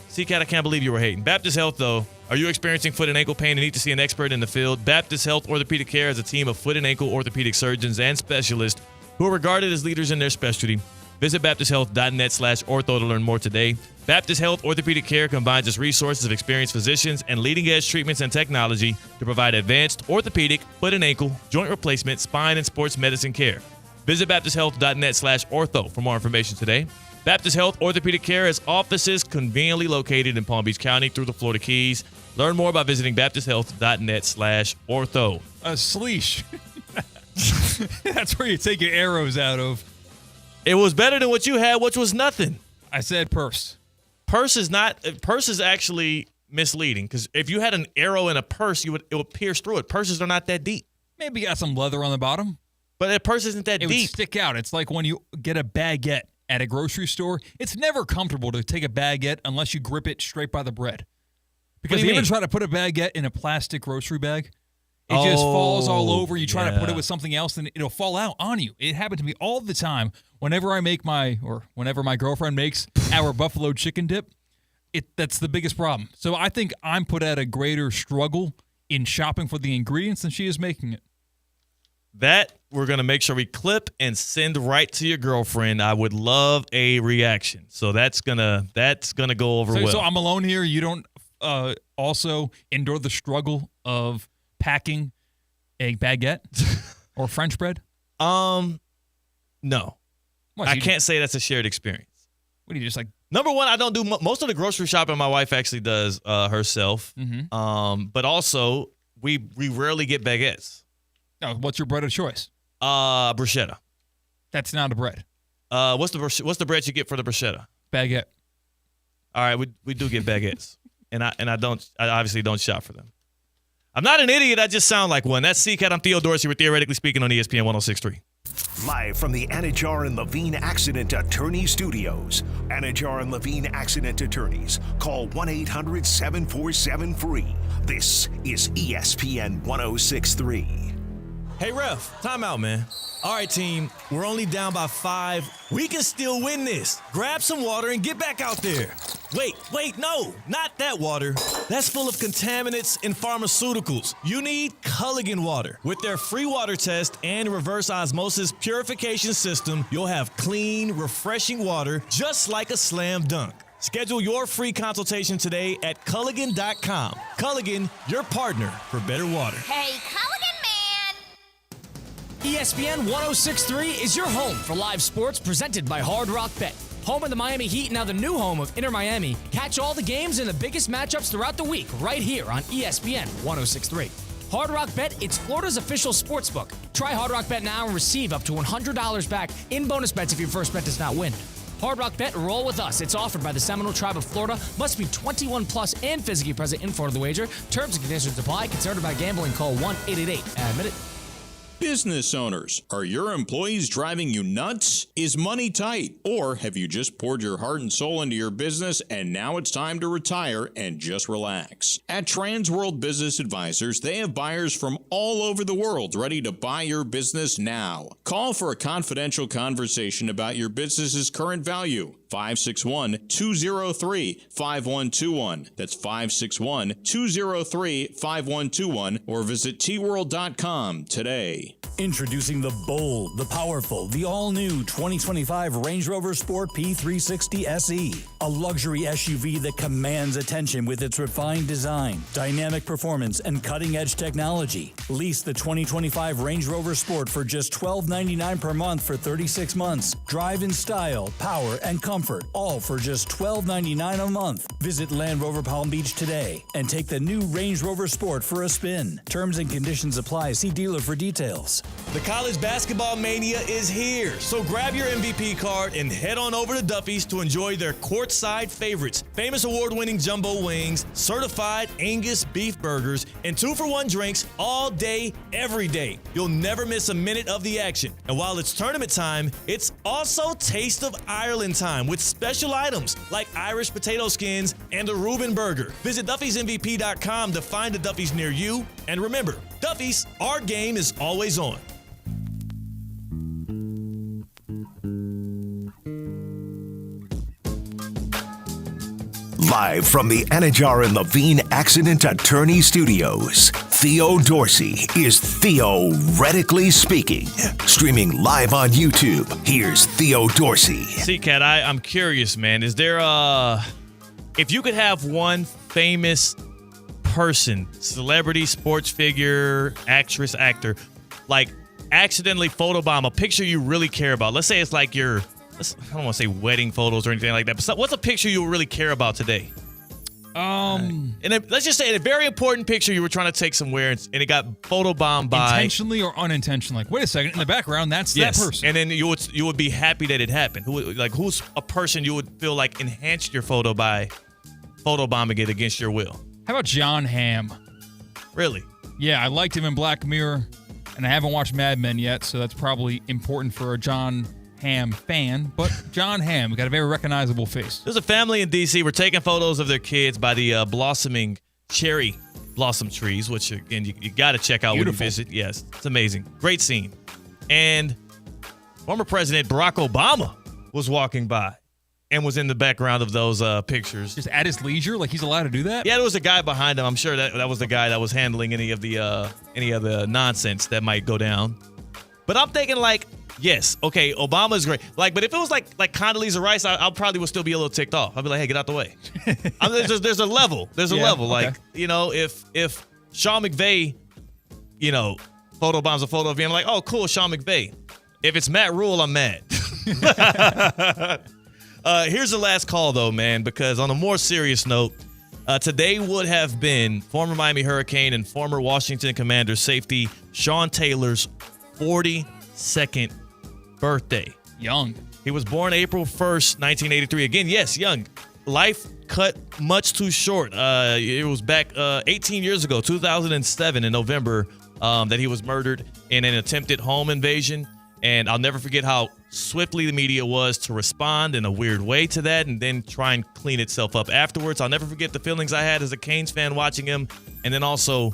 CCAT, I can't believe you were hating. Baptist Health, though, are you experiencing foot and ankle pain and need to see an expert in the field? Baptist Health Orthopedic Care is a team of foot and ankle orthopedic surgeons and specialists who are regarded as leaders in their specialty. Visit baptisthealth.net/ortho to learn more today. Baptist Health Orthopedic Care combines its resources of experienced physicians and leading-edge treatments and technology to provide advanced orthopedic, foot and ankle, joint replacement, spine, and sports medicine care. Visit baptisthealth.net/ortho for more information today. Baptist Health Orthopedic Care has offices conveniently located in Palm Beach County through the Florida Keys. Learn more by visiting baptisthealth.net/ortho. A sleesh. That's where you take your arrows out of. It was better than what you had, which was nothing. I said purse. Purse is actually misleading because if you had an arrow in a purse, it would pierce through it. Purses are not that deep. Maybe you got some leather on the bottom. But a purse isn't that deep. It would stick out. It's like when you get a baguette at a grocery store. It's never comfortable to take a baguette unless you grip it straight by the bread. Because you even try to put a baguette in a plastic grocery bag, it just falls all over. You try to put it with something else, and it'll fall out on you. It happened to me all the time. Whenever my girlfriend makes our buffalo chicken dip, that's the biggest problem. So I think I'm put at a greater struggle in shopping for the ingredients than she is making it. That we're going to make sure we clip and send right to your girlfriend. I would love a reaction. So that's gonna go over well. So I'm alone here. You don't also endure the struggle of packing a baguette or French bread? No. What, I can't say that's a shared experience. What do you just like? Number one, I don't do most of the grocery shopping. My wife actually does herself. Mm-hmm. But also we rarely get baguettes. No, what's your bread of choice? Bruschetta. That's not a bread. What's the bread you get for the bruschetta? Baguette. All right, we do get baguettes, and I obviously don't shop for them. I'm not an idiot. I just sound like one. That's CCAT. I'm Theo Dorsey. We're Theoretically Speaking on ESPN 106.3. Live from the Anajar and Levine Accident Attorney Studios. Anajar and Levine Accident Attorneys. Call 1-800-747-FREE. This is ESPN 106.3. Hey, ref, time out, man. All right, team, we're only down by 5. We can still win this. Grab some water and get back out there. Wait, no, not that water. That's full of contaminants and pharmaceuticals. You need Culligan water. With their free water test and reverse osmosis purification system, you'll have clean, refreshing water just like a slam dunk. Schedule your free consultation today at Culligan.com. Culligan, your partner for better water. Hey, Culligan Man! ESPN 1063 is your home for live sports presented by Hard Rock Bet. Home of the Miami Heat, now the new home of Inter Miami. Catch all the games and the biggest matchups throughout the week right here on ESPN 1063. Hard Rock Bet, it's Florida's official sportsbook. Try Hard Rock Bet now and receive up to $100 back in bonus bets if your first bet does not win. Hard Rock Bet, roll with us. It's offered by the Seminole Tribe of Florida. Must be 21 plus and physically present in Florida to wager. Terms and conditions apply. Concerned about gambling, call 1-888-ADMIT-IT. Business owners, are your employees driving you nuts? Is money tight? Or have you just poured your heart and soul into your business and now it's time to retire and just relax? At Transworld Business Advisors, they have buyers from all over the world ready to buy your business now. Call for a confidential conversation about your business's current value. 561-203-5121. That's 561-203-5121 or visit tworld.com today. Introducing the bold, the powerful, the all-new 2025 Range Rover Sport P360 SE. A luxury SUV that commands attention with its refined design, dynamic performance, and cutting-edge technology. Lease the 2025 Range Rover Sport for just $12.99 per month for 36 months. Drive in style, power, and comfort, all for just $12.99 a month. Visit Land Rover Palm Beach today and take the new Range Rover Sport for a spin. Terms and conditions apply. See dealer for details. The college basketball mania is here, so grab your MVP card and head on over to Duffy's to enjoy their courtside favorites, famous award-winning jumbo wings, certified Angus beef burgers, and 2-for-1 drinks all day, every day. You'll never miss a minute of the action. And while it's tournament time, it's also Taste of Ireland time with special items like Irish potato skins and the Reuben burger. Visit Duffy'sMVP.com to find a Duffy's near you. And remember, Duffy's, our game is always on. Live from the Anajar and Levine Accident Attorney Studios, Theo Dorsey is Theoretically Speaking. Streaming live on YouTube, here's Theo Dorsey. See, Kat, I'm curious, man. Is there if you could have one famous person, celebrity, sports figure, actress, actor, like accidentally photobomb a picture you really care about? Let's say it's like your, I don't want to say wedding photos or anything like that, but what's a picture you really care about today? And then, let's just say a very important picture you were trying to take somewhere and it got photobombed by. Intentionally or unintentionally? Like, wait a second, in the background, that's that person. And then you would be happy that it happened. Who's a person you would feel like enhanced your photo by photobombing it against your will? How about John Hamm? Really? Yeah, I liked him in Black Mirror, and I haven't watched Mad Men yet, so that's probably important for a John Hamm fan. But John Hamm got a very recognizable face. There's a family in D.C. We're taking photos of their kids by the blossoming cherry blossom trees, which, again, you got to check out. Beautiful. When you visit. Yes, it's amazing. Great scene. And former President Barack Obama was walking by and was in the background of those pictures. Just at his leisure? Like he's allowed to do that? Yeah, there was a guy behind him. I'm sure that was the guy that was handling any of the nonsense that might go down. But I'm thinking like, yes, okay, Obama's great. Like, but if it was like Condoleezza Rice, I probably would still be a little ticked off. I'd be like, hey, get out the way. There's a level. There's a level. Okay. Like, if Sean McVay, photobombs a photo of me, I'm like, oh, cool, Sean McVay. If it's Matt Rule, I'm mad. Here's the last call, though, man, because on a more serious note, today would have been former Miami Hurricane and former Washington Commander safety Sean Taylor's 42nd birthday. Young. He was born April 1st, 1983. Again, yes, young. Life cut much too short. It was back 18 years ago, 2007 in November, that he was murdered in an attempted home invasion. And I'll never forget how swiftly the media was to respond in a weird way to that and then try and clean itself up afterwards. I'll never forget the feelings I had as a Canes fan watching him. And then also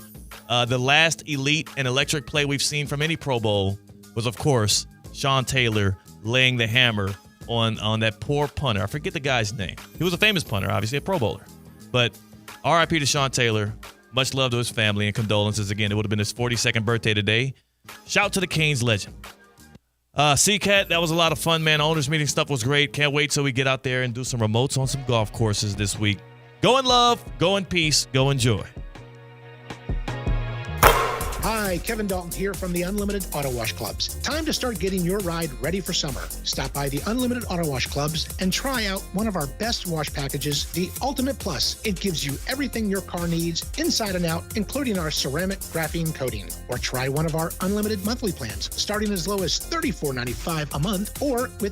the last elite and electric play we've seen from any Pro Bowl was, of course, Sean Taylor laying the hammer on that poor punter. I forget the guy's name. He was a famous punter, obviously a Pro Bowler. But R.I.P. to Sean Taylor. Much love to his family and condolences again. It would have been his 42nd birthday today. Shout to the Canes legend. CCAT, that was a lot of fun, man. Owners meeting stuff was great. Can't wait till we get out there and do some remotes on some golf courses this week. Go in love, go in peace, go enjoy. Hi, Kevin Dalton here from the Unlimited Auto Wash Clubs. Time to start getting your ride ready for summer. Stop by the Unlimited Auto Wash Clubs and try out one of our best wash packages, the Ultimate Plus. It gives you everything your car needs, inside and out, including our ceramic graphene coating. Or try one of our unlimited monthly plans, starting as low as $34.95 a month, or with